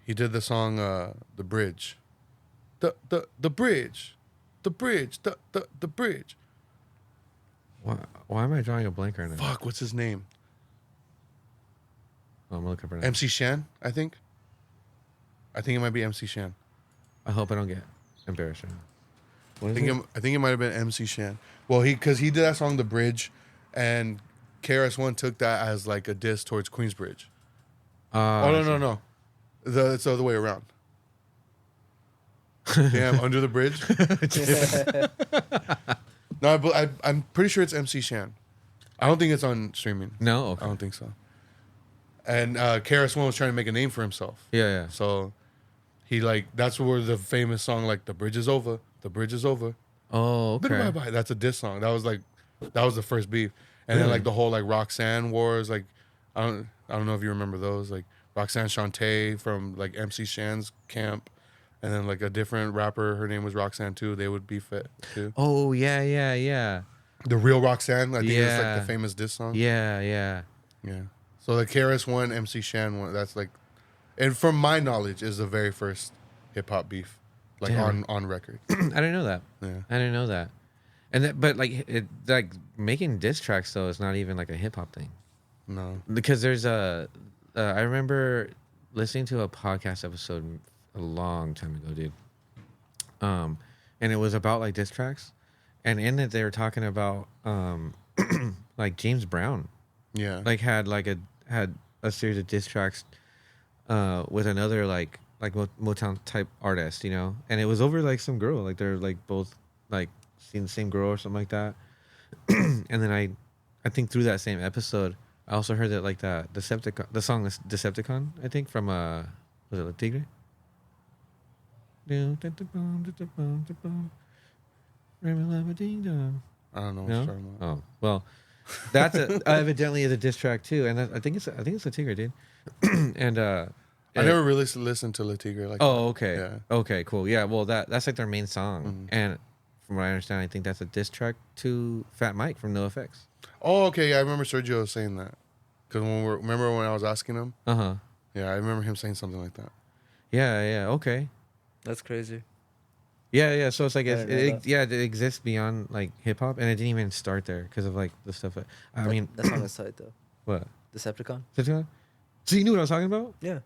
He did the song "The Bridge," the bridge, the bridge, the bridge.
Why am I drawing a blank right now?
Fuck, what's his name?
Oh, I'm gonna look up right now.
MC Shan, I think. I think it might be MC Shan.
I hope I don't get embarrassed right now. What
I
is
think it might have been MC Shan. Well, because he did that song "The Bridge," and KRS One took that as like a diss towards Queensbridge. Oh no. It's the other way around. Damn, Under the Bridge. No, but I'm pretty sure it's MC Shan. I don't think it's on streaming.
No, okay.
I don't think so. And KRS One was trying to make a name for himself.
Yeah.
So he like that's where the famous song like "The Bridge is Over," "The Bridge is Over."
Oh, okay.
Bye-bye. That's a diss song. That was the first beef. And then like the whole like Roxanne wars, like I don't know if you remember those, like Roxanne Shante from like MC Shan's camp, and then like a different rapper, her name was Roxanne too. They would beef it too.
Oh, yeah.
The real Roxanne, I think it's like
Yeah.
the famous diss song.
Yeah.
Yeah. So the KRS One, MC Shan one, that's like, and from my knowledge, is the very first hip hop beef, like
Damn.
on record.
I didn't know that.
Yeah.
I didn't know that. And but like making diss tracks though is not even like a hip hop thing.
No.
Because there's I remember listening to a podcast episode a long time ago, dude. And it was about like diss tracks, and in it they were talking about like James Brown,
Yeah.
like had a series of diss tracks with another like Motown type artist, you know, and it was over like some girl, like they're like both like seeing the same girl or something like that. And then I think through that same episode, I also heard that like the song Decepticon, I think from was it La Tigre?
I don't know what you're
No?
talking about.
Oh well, that's evidently is a diss track too, and I think it's La Tigre, dude. And
I never really listened to La Tigre like
oh, okay.
Yeah.
Okay, cool. Yeah, well, that's like their main song. And from what I understand, I think that's a diss track to Fat Mike from NoFX.
Oh, okay. Yeah, I remember Sergio saying that. Because remember when I was asking him?
Uh-huh.
Yeah, I remember him saying something like that.
Yeah, okay.
That's crazy.
Yeah, so it's like,
I didn't know that.
it exists beyond like hip hop, and it didn't even start there because of like the stuff. I mean,
That song is tight though.
what?
Decepticon.
So you knew what I was talking about?
Yeah.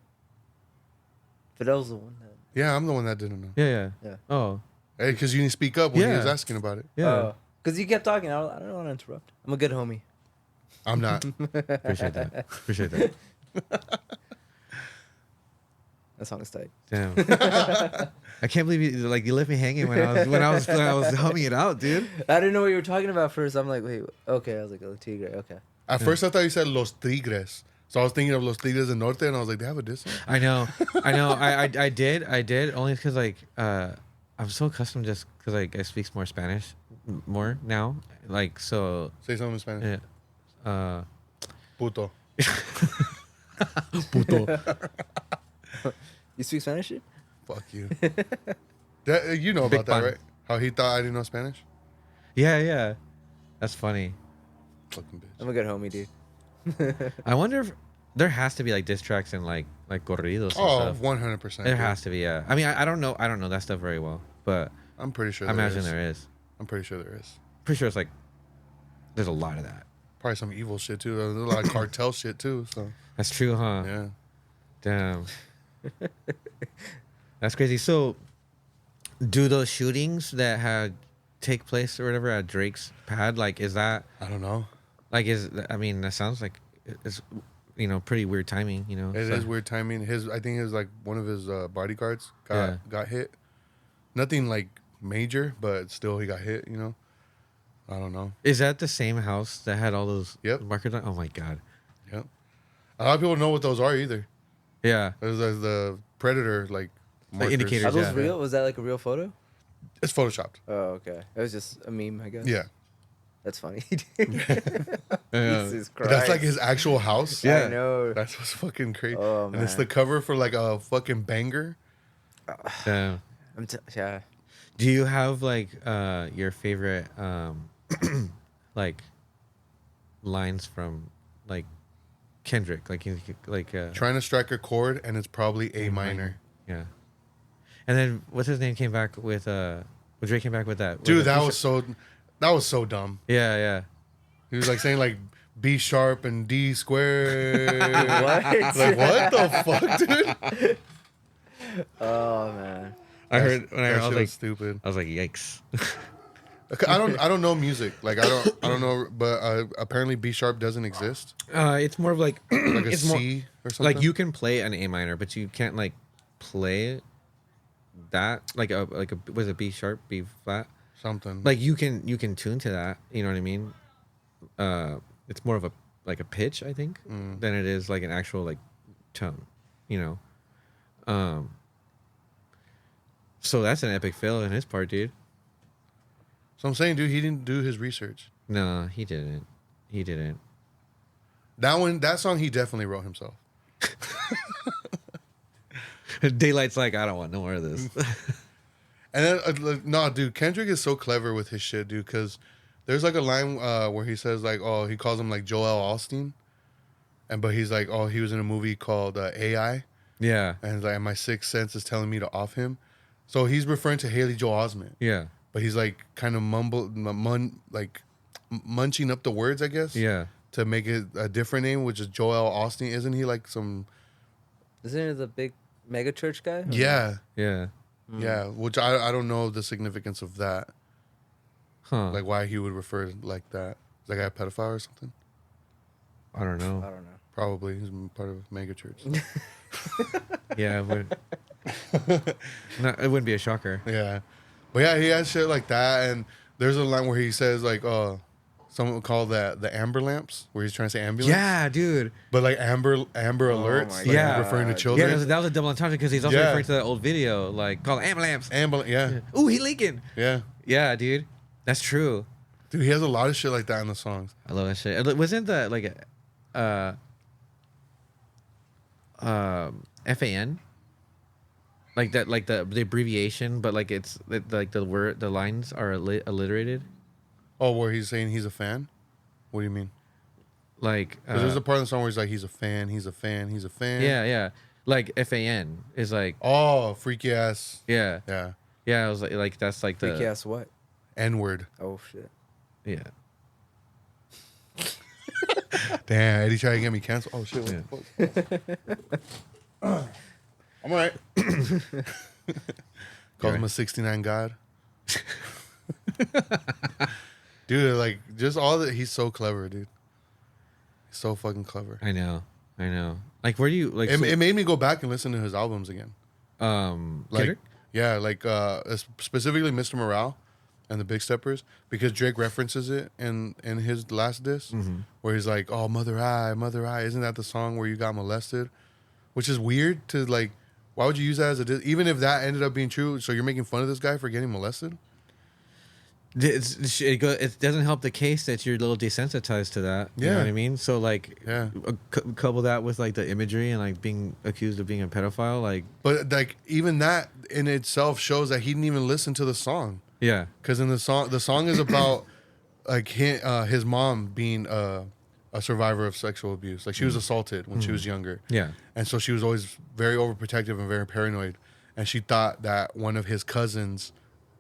Fidel's the one that.
Yeah, I'm the one that didn't know.
Yeah.
Yeah.
Oh,
Hey, because you didn't speak up when he
Yeah.
was asking about it.
yeah.
Because you kept talking. I don't want to interrupt. I'm a good homie.
I'm not.
Appreciate that.
That song is tight.
Damn. I can't believe you left me hanging when I was humming it out, dude.
I didn't know what you were talking about first. I'm like, wait, okay. I was like, oh, Tigre, okay.
At first, I thought you said Los Tigres. So I was thinking of Los Tigres del Norte, and I was like, they have a diss song?
I know. I did only because like I'm so accustomed just because like I speak more Spanish more now, like so.
Say something in Spanish.
Yeah.
Puto.
Puto.
You speak Spanish? Shit?
Fuck you. You know
Big
about that,
pan.
right? How he thought I didn't know Spanish?
Yeah. That's funny.
Fucking
I'm
bitch.
a good homie, dude.
I wonder if there has to be like diss tracks and like corridos and
Oh,
stuff.
100%.
There
dude.
has to be, yeah. I mean, I don't know that stuff very well, but
I'm pretty sure
I
there
imagine
is.
there is.
I'm pretty sure there is.
Pretty sure it's like there's a lot of that.
Probably some evil shit too. There's a lot of cartel shit too. So
That's true, huh?
yeah.
Damn. That's crazy. So, do those shootings that had take place or whatever at Drake's pad, like, is that
I don't know.
like I mean, that sounds like it's pretty weird timing.
It is weird timing. I think his like one of his bodyguards got hit. Nothing like major, but still he got hit. I don't know.
Is that the same house that had all those
Yep.
markers on? Oh my god.
Yep. A lot of people don't know what those are either.
Yeah.
There's the predator like markers.
indicators,
Are those
yeah.
real? Was that like a real photo?
It's photoshopped.
Oh, okay. It was just a meme, I guess.
Yeah.
That's funny.
Yeah.
Jesus
But
Christ.
that's like his actual house.
Yeah.
I know.
That's what's fucking crazy.
Oh,
and it's
man.
the cover for like a fucking banger.
Damn.
Yeah.
Do you have like your favorite like lines from like Kendrick,
Trying to strike a chord, and it's probably A minor.
Yeah. And then what's his name came back with when Drake came back with that.
Dude,
with
that
the-
was so dumb.
Yeah.
He was like saying like B sharp and D squared.
What?
Like what the fuck, dude?
Oh man.
I heard when I
That
was
shit
like
was stupid.
I was like yikes.
I don't know music. Like I don't know. But apparently B sharp doesn't exist.
It's more of like
Like a
it's
C
more
or something.
like you can play an A minor, but you can't like play that like a was it B sharp, B flat?
something.
Like you can tune to that, you know what I mean? It's more of a like a pitch, I think, than it is like an actual like tone, So that's an epic fail on his part, dude.
So I'm saying, dude, he didn't do his research.
No, he didn't. He didn't.
That song he definitely wrote himself.
Daylight's like, I don't want no more of this.
And then, no, dude, Kendrick is so clever with his shit, dude, because there's like a line where he says, like, oh, he calls him like Joel Osteen. But he's like, oh, he was in a movie called AI.
Yeah.
And like, my sixth sense is telling me to off him. So he's referring to Haley Joel Osment.
Yeah.
But he's like kind of munching up the words, I guess.
Yeah.
To make it a different name, which is Joel Osteen. Isn't he like some...
Isn't it the big mega church guy?
Yeah.
Yeah.
Yeah, which I don't know the significance of that.
Huh.
Like why he would refer like that. Is that guy a pedophile or something?
I don't
I
know.
don't know.
Probably. He's part of mega church.
Yeah, it would. No, it wouldn't be a shocker.
Yeah. But yeah, he has shit like that. And there's a line where he says like, someone would call that the amber lamps, where he's trying to say ambulance.
Yeah, dude.
But like amber alerts,
my
like
God.
referring to
Yeah,
children.
Yeah, that was a double entendre because he's also
Yeah.
referring to that old video, like called ambulance.
Ambulance, yeah.
Ooh, he leaking.
Yeah.
Yeah, dude. That's true.
Dude, he has a lot of shit like that in the songs.
I love that shit. Wasn't that like FAN? Like that, like the abbreviation, but like it's like the lines are alliterated.
Oh, where he's saying he's a fan? What do you mean?
Like
'Cause there's a part of the song where he's like, he's a fan, he's a fan, he's a fan.
yeah. Like FAN is like
Oh, freaky ass.
yeah.
Yeah.
I was like that's like the
Freaky ass what?
N-word.
Oh shit.
yeah.
Damn, Eddie trying to get me canceled. Oh, shit. What the fuck? I'm all right. Calls him a 69 God. Dude, like, just all that. He's so clever, dude. He's so fucking clever.
I know. Like, where do you like?
It made me go back and listen to his albums again.
Like,
Like, yeah, like, specifically Mr. Morale and the Big Steppers, because Drake references it in his last diss, where he's like, oh, Mother I, isn't that the song where you got molested? Which is weird to, like, why would you use that as a diss? Even if that ended up being true, so you're making fun of this guy for getting molested?
it doesn't help the case that you're a little desensitized to that. You know
Yeah.
what I mean? So like,
Yeah.
couple that with like the imagery and like being accused of being a pedophile, like
But, like, even that in itself shows that he didn't even listen to the song.
Yeah.
Because in the song is about like his mom being a survivor of sexual abuse. Like she was assaulted when she was younger.
Yeah.
And so she was always very overprotective and very paranoid. And she thought that one of his cousins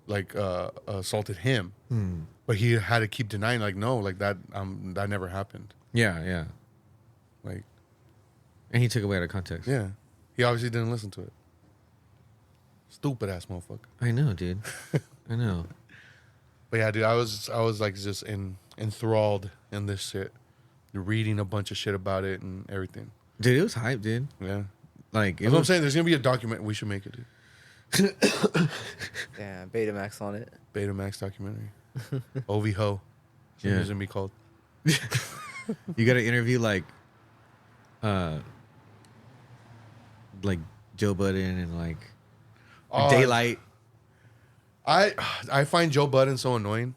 like assaulted him. But he had to keep denying, like, no, like that never happened.
Yeah, yeah.
Like,
And he took it away out of context.
yeah. He obviously didn't listen to it. Stupid ass motherfucker.
I know, dude. I know.
But yeah, dude, I was like just enthralled in this shit. Reading a bunch of shit about it and everything.
Dude, it was hype, dude.
Yeah.
Like,
That's what I'm saying. There's gonna be a document. We should make it, dude.
Yeah, Betamax on it.
Betamax documentary. OV Ho.
Yeah.
It's gonna be called.
You gotta interview like Joe Budden and like
Oh,
Daylight.
I find Joe Budden so annoying.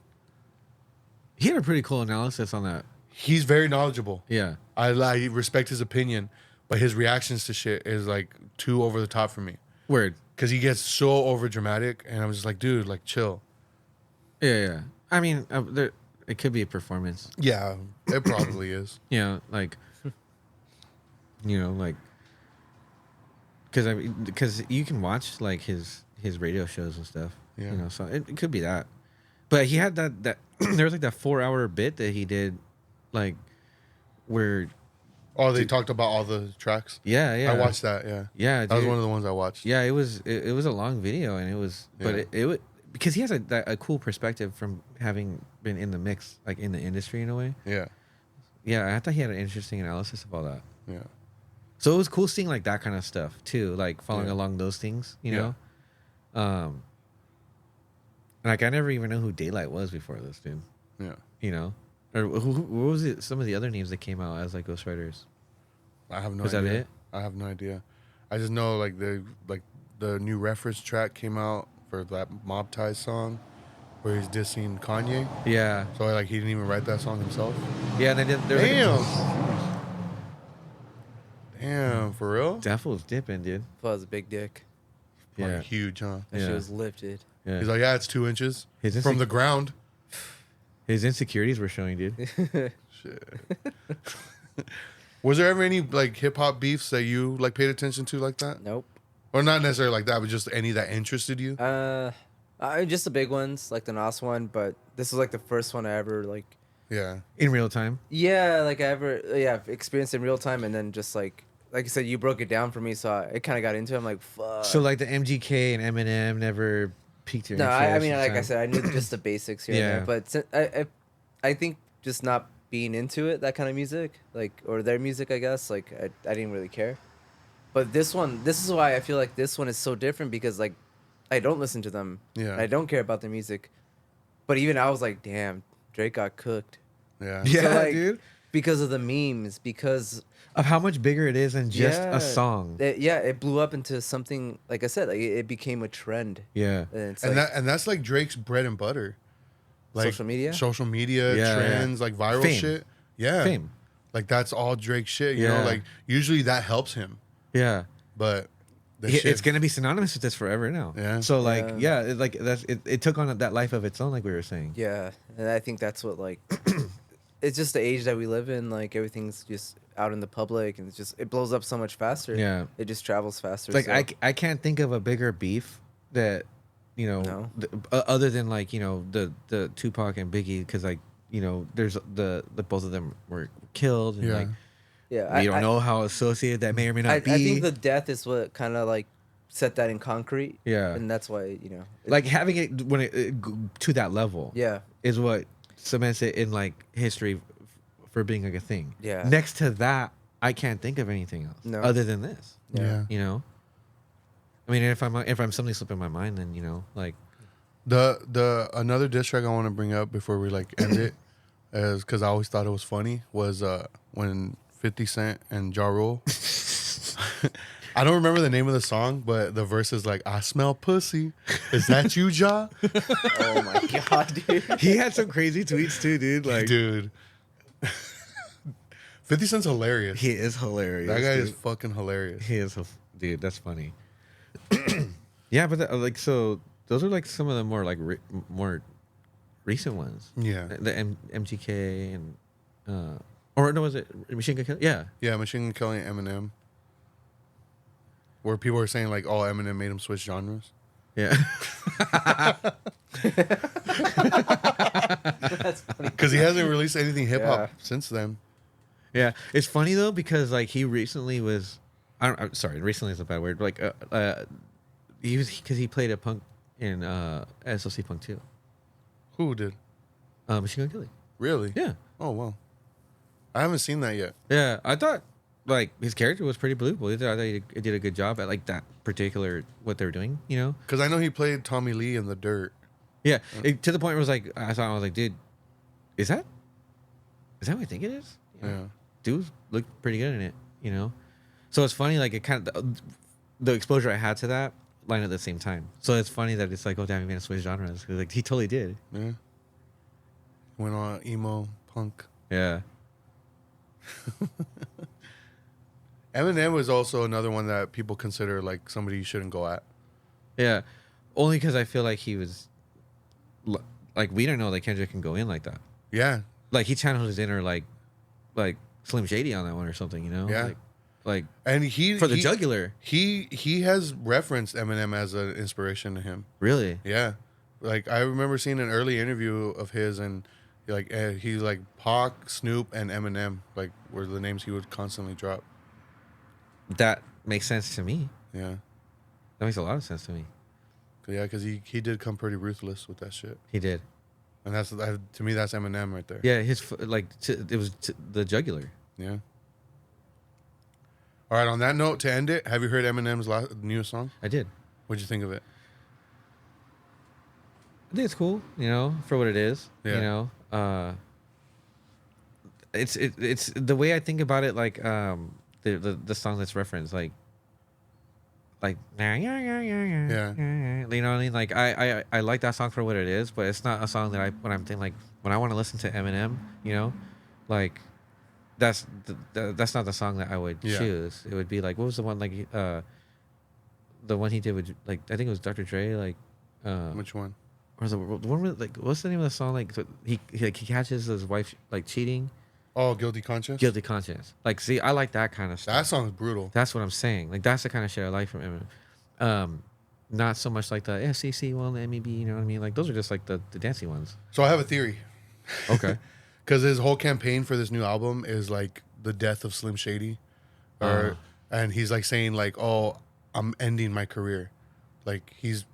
He had a pretty cool analysis on that.
He's very knowledgeable.
Yeah.
I respect his opinion, but his reactions to shit is like too over the top for me.
Word.
Because he gets so over dramatic, and I'm just like, dude, like chill.
Yeah, yeah. I mean, it could be a performance.
Yeah, it probably is.
You know, like, because you can watch like his radio shows and stuff.
Yeah.
You know, so it could be that. But he had that there was like that 4-hour bit that he did, like, where.
Oh, they talked about all the tracks.
Yeah, yeah.
I watched that. Yeah,
Yeah,
that was
dude.
one of the ones I watched.
Yeah, it was a long video, and it was, but
Yeah.
it was because he has a cool perspective from having been in the mix, like in the industry in a way.
Yeah,
Yeah, I thought he had an interesting analysis of all that.
yeah.
So it was cool seeing like that kind of stuff too, like following
Yeah.
along those things, you
Yeah.
know. Like I never even knew who Daylight was before this, dude.
Yeah.
You know, or who what was it? Some of the other names that came out as like ghostwriters.
I have no
Was that
idea.
it?
I have no idea. I just know like the new reference track came out for that Mob Ties song where he's dissing Kanye.
Yeah,
So like he didn't even write that song himself.
yeah. And they did.
Damn. Damn, for real?
That fool's dipping, dude.
Was a big dick.
Like,
Yeah,
huge, huh?
That
Yeah.
shit was lifted.
yeah.
He's like, yeah, it's 2 inches
His
from the ground.
His insecurities were showing, dude.
Shit. Was there ever any like hip hop beefs that you like paid attention to like that?
Nope.
Or not necessarily like that, but just any that interested you?
Just the big ones, like the Nas one, but this was like the first one I ever like.
Yeah.
In real time.
Yeah, like I've experienced in real time, and then just like you said, you broke it down for me, so it kind of got into it. I'm like, fuck.
So like the MGK and Eminem never piqued your
No,
interest.
I mean,
at the
like I
time?
said, I knew just the basics here
Yeah.
and there, but I think just not being into it, that kind of music, like, or their music, I guess, like, I didn't really care. But this is why I feel like this one is so different, because, like, I don't listen to them.
Yeah.
I don't care about their music. But even I was like, damn, Drake got cooked.
Yeah.
Yeah,
So, like,
dude.
Because of the memes, because...
Of how much bigger it is than just a song.
It blew up into something, like I said, like, it became a trend.
Yeah.
And it's
And
like,
that's like Drake's bread and butter. Like
Social media?
Social media,
Yeah,
trends,
yeah.
like viral
Fame.
shit. Yeah.
Fame.
Like that's all Drake shit, you know?
Yeah.
Like usually that helps him.
Yeah.
But the
It's
shit,
gonna be synonymous with this forever now.
Yeah.
So like, it took on that life of its own, like we were saying.
yeah, and I think that's what, like, it's just the age that we live in. Like, everything's just out in the public, and it blows up so much faster.
Yeah.
It just travels faster.
Like
so.
I can't think of a bigger beef that, you know,
No.
other than like, you know, the Tupac and Biggie, because like, you know, there's the both of them were killed, and
Yeah.
like
Yeah,
we don't know how associated that may or may not
I
be.
think the death is what kind of like set that in concrete.
Yeah.
and that's why, you know.
Like having it when it to that level.
Yeah.
Is what cements it in like history for being like a thing.
Yeah.
Next to that, I can't think of anything else
No.
other than this.
yeah.
You know. I mean, if I'm something slipping my mind, then you know, like
The another diss track I want to bring up before we like end it is because I always thought it was funny was when 50 Cent and Ja Rule. I don't remember the name of the song, but the verse is like, "I smell pussy. Is that you, Ja?"
Oh my god, dude.
he had some crazy tweets too, dude. Like,
Dude. 50 Cent's hilarious.
he is hilarious.
That guy
dude.
is fucking hilarious.
He is, dude. That's funny. Yeah, but like, so those are like some of the more like more recent ones.
Yeah.
The MGK and or no, was it Machine Gun Kelly? Yeah.
Yeah, Machine Gun Kelly and Eminem. Where people are saying like, oh, Eminem made him switch genres.
Yeah.
That's funny.
Because he hasn't released anything hip hop
Yeah.
since then.
Yeah. It's funny though because like he recently was. I'm sorry. Recently is a bad word. Like he was because he played a punk in SOC Punk 2.
Who did?
Machine Gun Kelly.
Really?
Yeah.
Oh, wow. I haven't seen that yet.
Yeah. I thought like his character was pretty believable. I thought he did a good job at like that particular what they were doing. You know.
Because I know he played Tommy Lee in The Dirt.
Yeah. To the point where it was like I was like, dude, is that what I think it is? You know?
Yeah.
Dude looked pretty good in it. You know. So it's funny, like it kind of the exposure I had to that line at the same time. So it's funny that it's like, oh damn, he made a switch genres. 'Cause, like he totally did.
Yeah. Went on emo, punk.
Yeah.
Eminem was also another one that people consider like somebody you shouldn't go at.
Yeah. Only because I feel like he was, like we don't know that Kendrick can go in like that.
Yeah.
Like he channeled his inner like Slim Shady on that one or something. You know.
Yeah.
Like
And he
for the jugular.
He has referenced Eminem as an inspiration to him.
Really.
Yeah. Like I remember seeing an early interview of his and he's like Pac, Snoop, and Eminem like were the names he would constantly drop.
That makes sense to me.
Yeah.
That makes a lot of sense to me.
Yeah, because he did come pretty ruthless with that shit.
He did.
And to me, that's Eminem right there.
Yeah. It was the jugular.
Yeah. All right. On that note, to end it, have you heard Eminem's newest song?
I did.
What'd you think of it?
I think it's cool, you know, for what it is.
Yeah.
You know, it's the way I think about it. Like the song that's referenced, like yeah, you know what I mean. Like I like that song for what it is, but it's not a song that when I want to listen to Eminem, you know, like. That's not the song that I would choose. It would be like, what was the one like the one he did with like I think it was Dr. Dre like
Which one?
or the one with like what's the name of the song like so he catches his wife like cheating.
Oh, Guilty Conscience?
Guilty Conscience. Like see, I like that kind of stuff.
That song's brutal.
That's what I'm saying. Like that's the kind of shit I like from Eminem. Not so much like the FCC one, the MEB, you know what I mean? Like those are just like the dancey ones.
So I have a theory.
Okay.
Because his whole campaign for this new album is like the death of Slim Shady, and he's like saying like, "Oh, I'm ending my career," like he's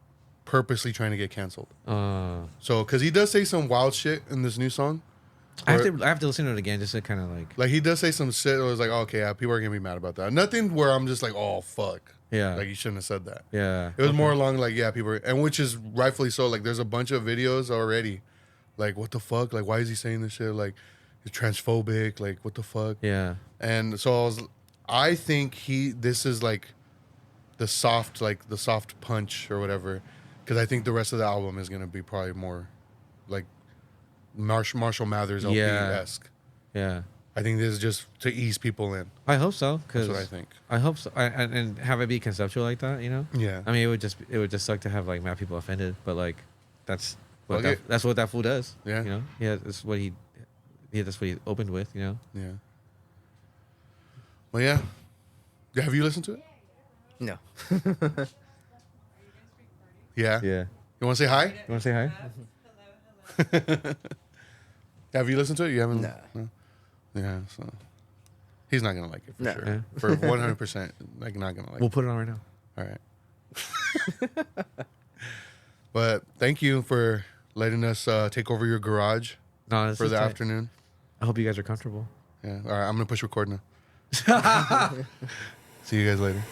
purposely trying to get canceled. So because he does say some wild shit in this new song.
I have to listen to it again just to kind of like
he does say some shit that was like, oh, okay, yeah, people are gonna be mad about that. Nothing where I'm just like, oh fuck,
yeah,
like you shouldn't have said that.
Yeah,
it was more along like, yeah, people, and which is rightfully so. Like there's a bunch of videos already. Like, what the fuck? Like, why is he saying this shit? Like, he's transphobic. Like, what the fuck?
Yeah.
And so I think this is like the soft punch or whatever. Because I think the rest of the album is going to be probably more like Marshall Mathers LP-esque.
Yeah.
I think this is just to ease people in.
I hope so.
That's what I think.
I hope so. And have it be conceptual like that, you know?
Yeah.
I mean, it would just suck to have like mad people offended, but like that's what
Okay.
that's what that fool does.
Yeah.
You know? Yeah, that's what he opened with, you know?
Yeah. Well, yeah. Have you listened to it?
No.
Yeah.
Yeah.
You want to say hi?
You want to say hi?
Have you listened to it? You haven't?
Nah.
No? Yeah. So he's not gonna like it for
No.
sure.
Yeah.
For 100%, like not gonna like.
We'll
it.
put it on right now.
All right. But thank you for letting us take over your garage
No, this
for
is
the
tight.
afternoon.
I hope you guys are comfortable.
Yeah. All right. I'm gonna push record now. See you guys later.